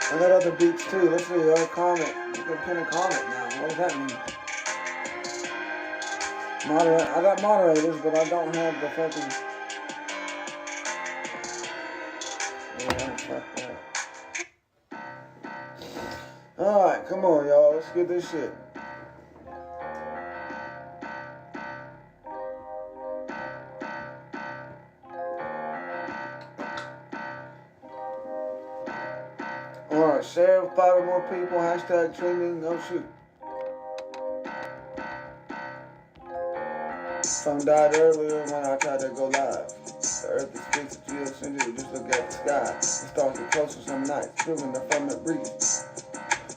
I got other beats too. Let's see, comment. You can pin a comment now. What does that mean? I got moderators, but I don't have the fucking... Yeah, fuck that. Alright, come on, y'all. Let's get this shit. Alright, share with 5 or more people. Hashtag trending. Oh, shoot. Phone died earlier when I tried to go live. The earth is fixed, geocentric, just look at the sky. The stars get closer some nights, proving the firmament breathing.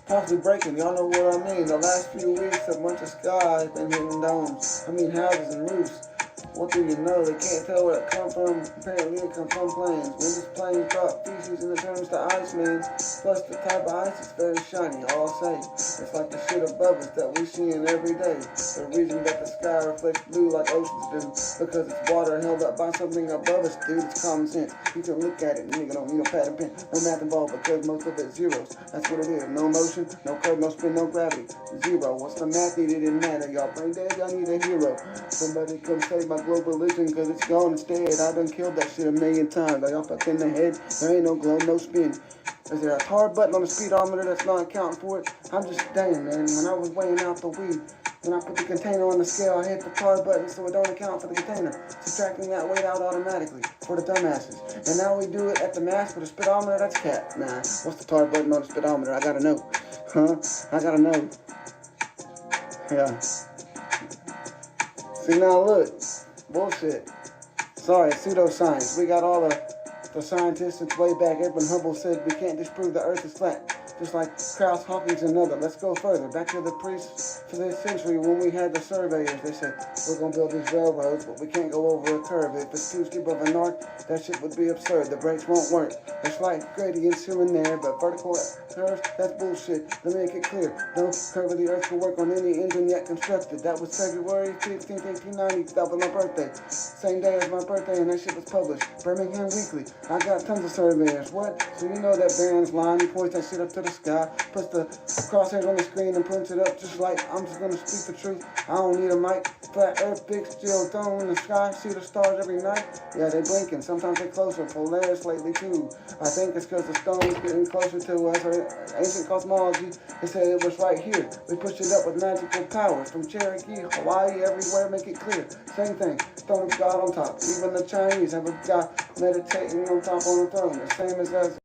Possibly breaking, y'all know what I mean. The last few weeks, a bunch of skies been hitting domes. I mean houses and roofs. What do you know? They can't tell where it come from. Apparently it comes from planes. When this plane drop feces and it turns to ice, man. Plus the type of ice is very shiny, all I'll say. It's like the shit above us that we seeing every day. The reason that the sky reflects blue like oceans do. Because it's water held up by something above us, dude. It's common sense. You can look at it, nigga don't need no pad and pen. No math involved because most of it's zeros. That's what it is. No motion, no curve, no spin, no gravity. Zero. What's the math needed in matter? Y'all brain dead, y'all need a hero. Somebody come save my global religion cause it's gone instead. I done killed that shit a million times. Are y'all fucking in the head? There ain't no glow, no spin. Is there a tar button on the speedometer that's not accounting for it? I'm just saying, man, when I was weighing out the weed, When I put the container on the scale, I hit the tar button so it don't account for the container, subtracting that weight out automatically for the dumbasses. And now we do it at the mass for the speedometer. That's cat. Nah, what's the tar button on the speedometer? I gotta know. I gotta know. Yeah. See, now look. Bullshit. Sorry, pseudoscience. We got all the scientists since way back. Edwin Hubble said we can't disprove the earth is flat. Just like Krauss, Hawkins, and another. Let's go further. Back to the this century when we had the surveyors. They said, we're going to build these railroads, but we can't go over a curve. If it's too steep of a north, that shit would be absurd. The brakes won't work. There's slight gradients here and there, but vertical curves, that's bullshit. Let me make it clear. No curve of the earth will work on any engine yet constructed. That was February 15th, 1890. That was my birthday. Same day as my birthday, and that shit was published. Birmingham Weekly. I got tons of surveyors. What? So you know that Barron's line, he points that shit up to the sky, puts the crosshairs on the screen and prints it up just like I'm just gonna speak the truth. I don't need a mic. Flat earth, big steel dome in the sky. See the stars every night. Yeah, they blinking. Sometimes they closer. Polaris lately too. I think it's because the stone's getting closer to us. Or ancient cosmology, they said it was right here. We pushed it up with magical powers from Cherokee, Hawaii, everywhere. Make it clear. Same thing. Throne of God on top. Even the Chinese have a God meditating on top on the throne. The same as us.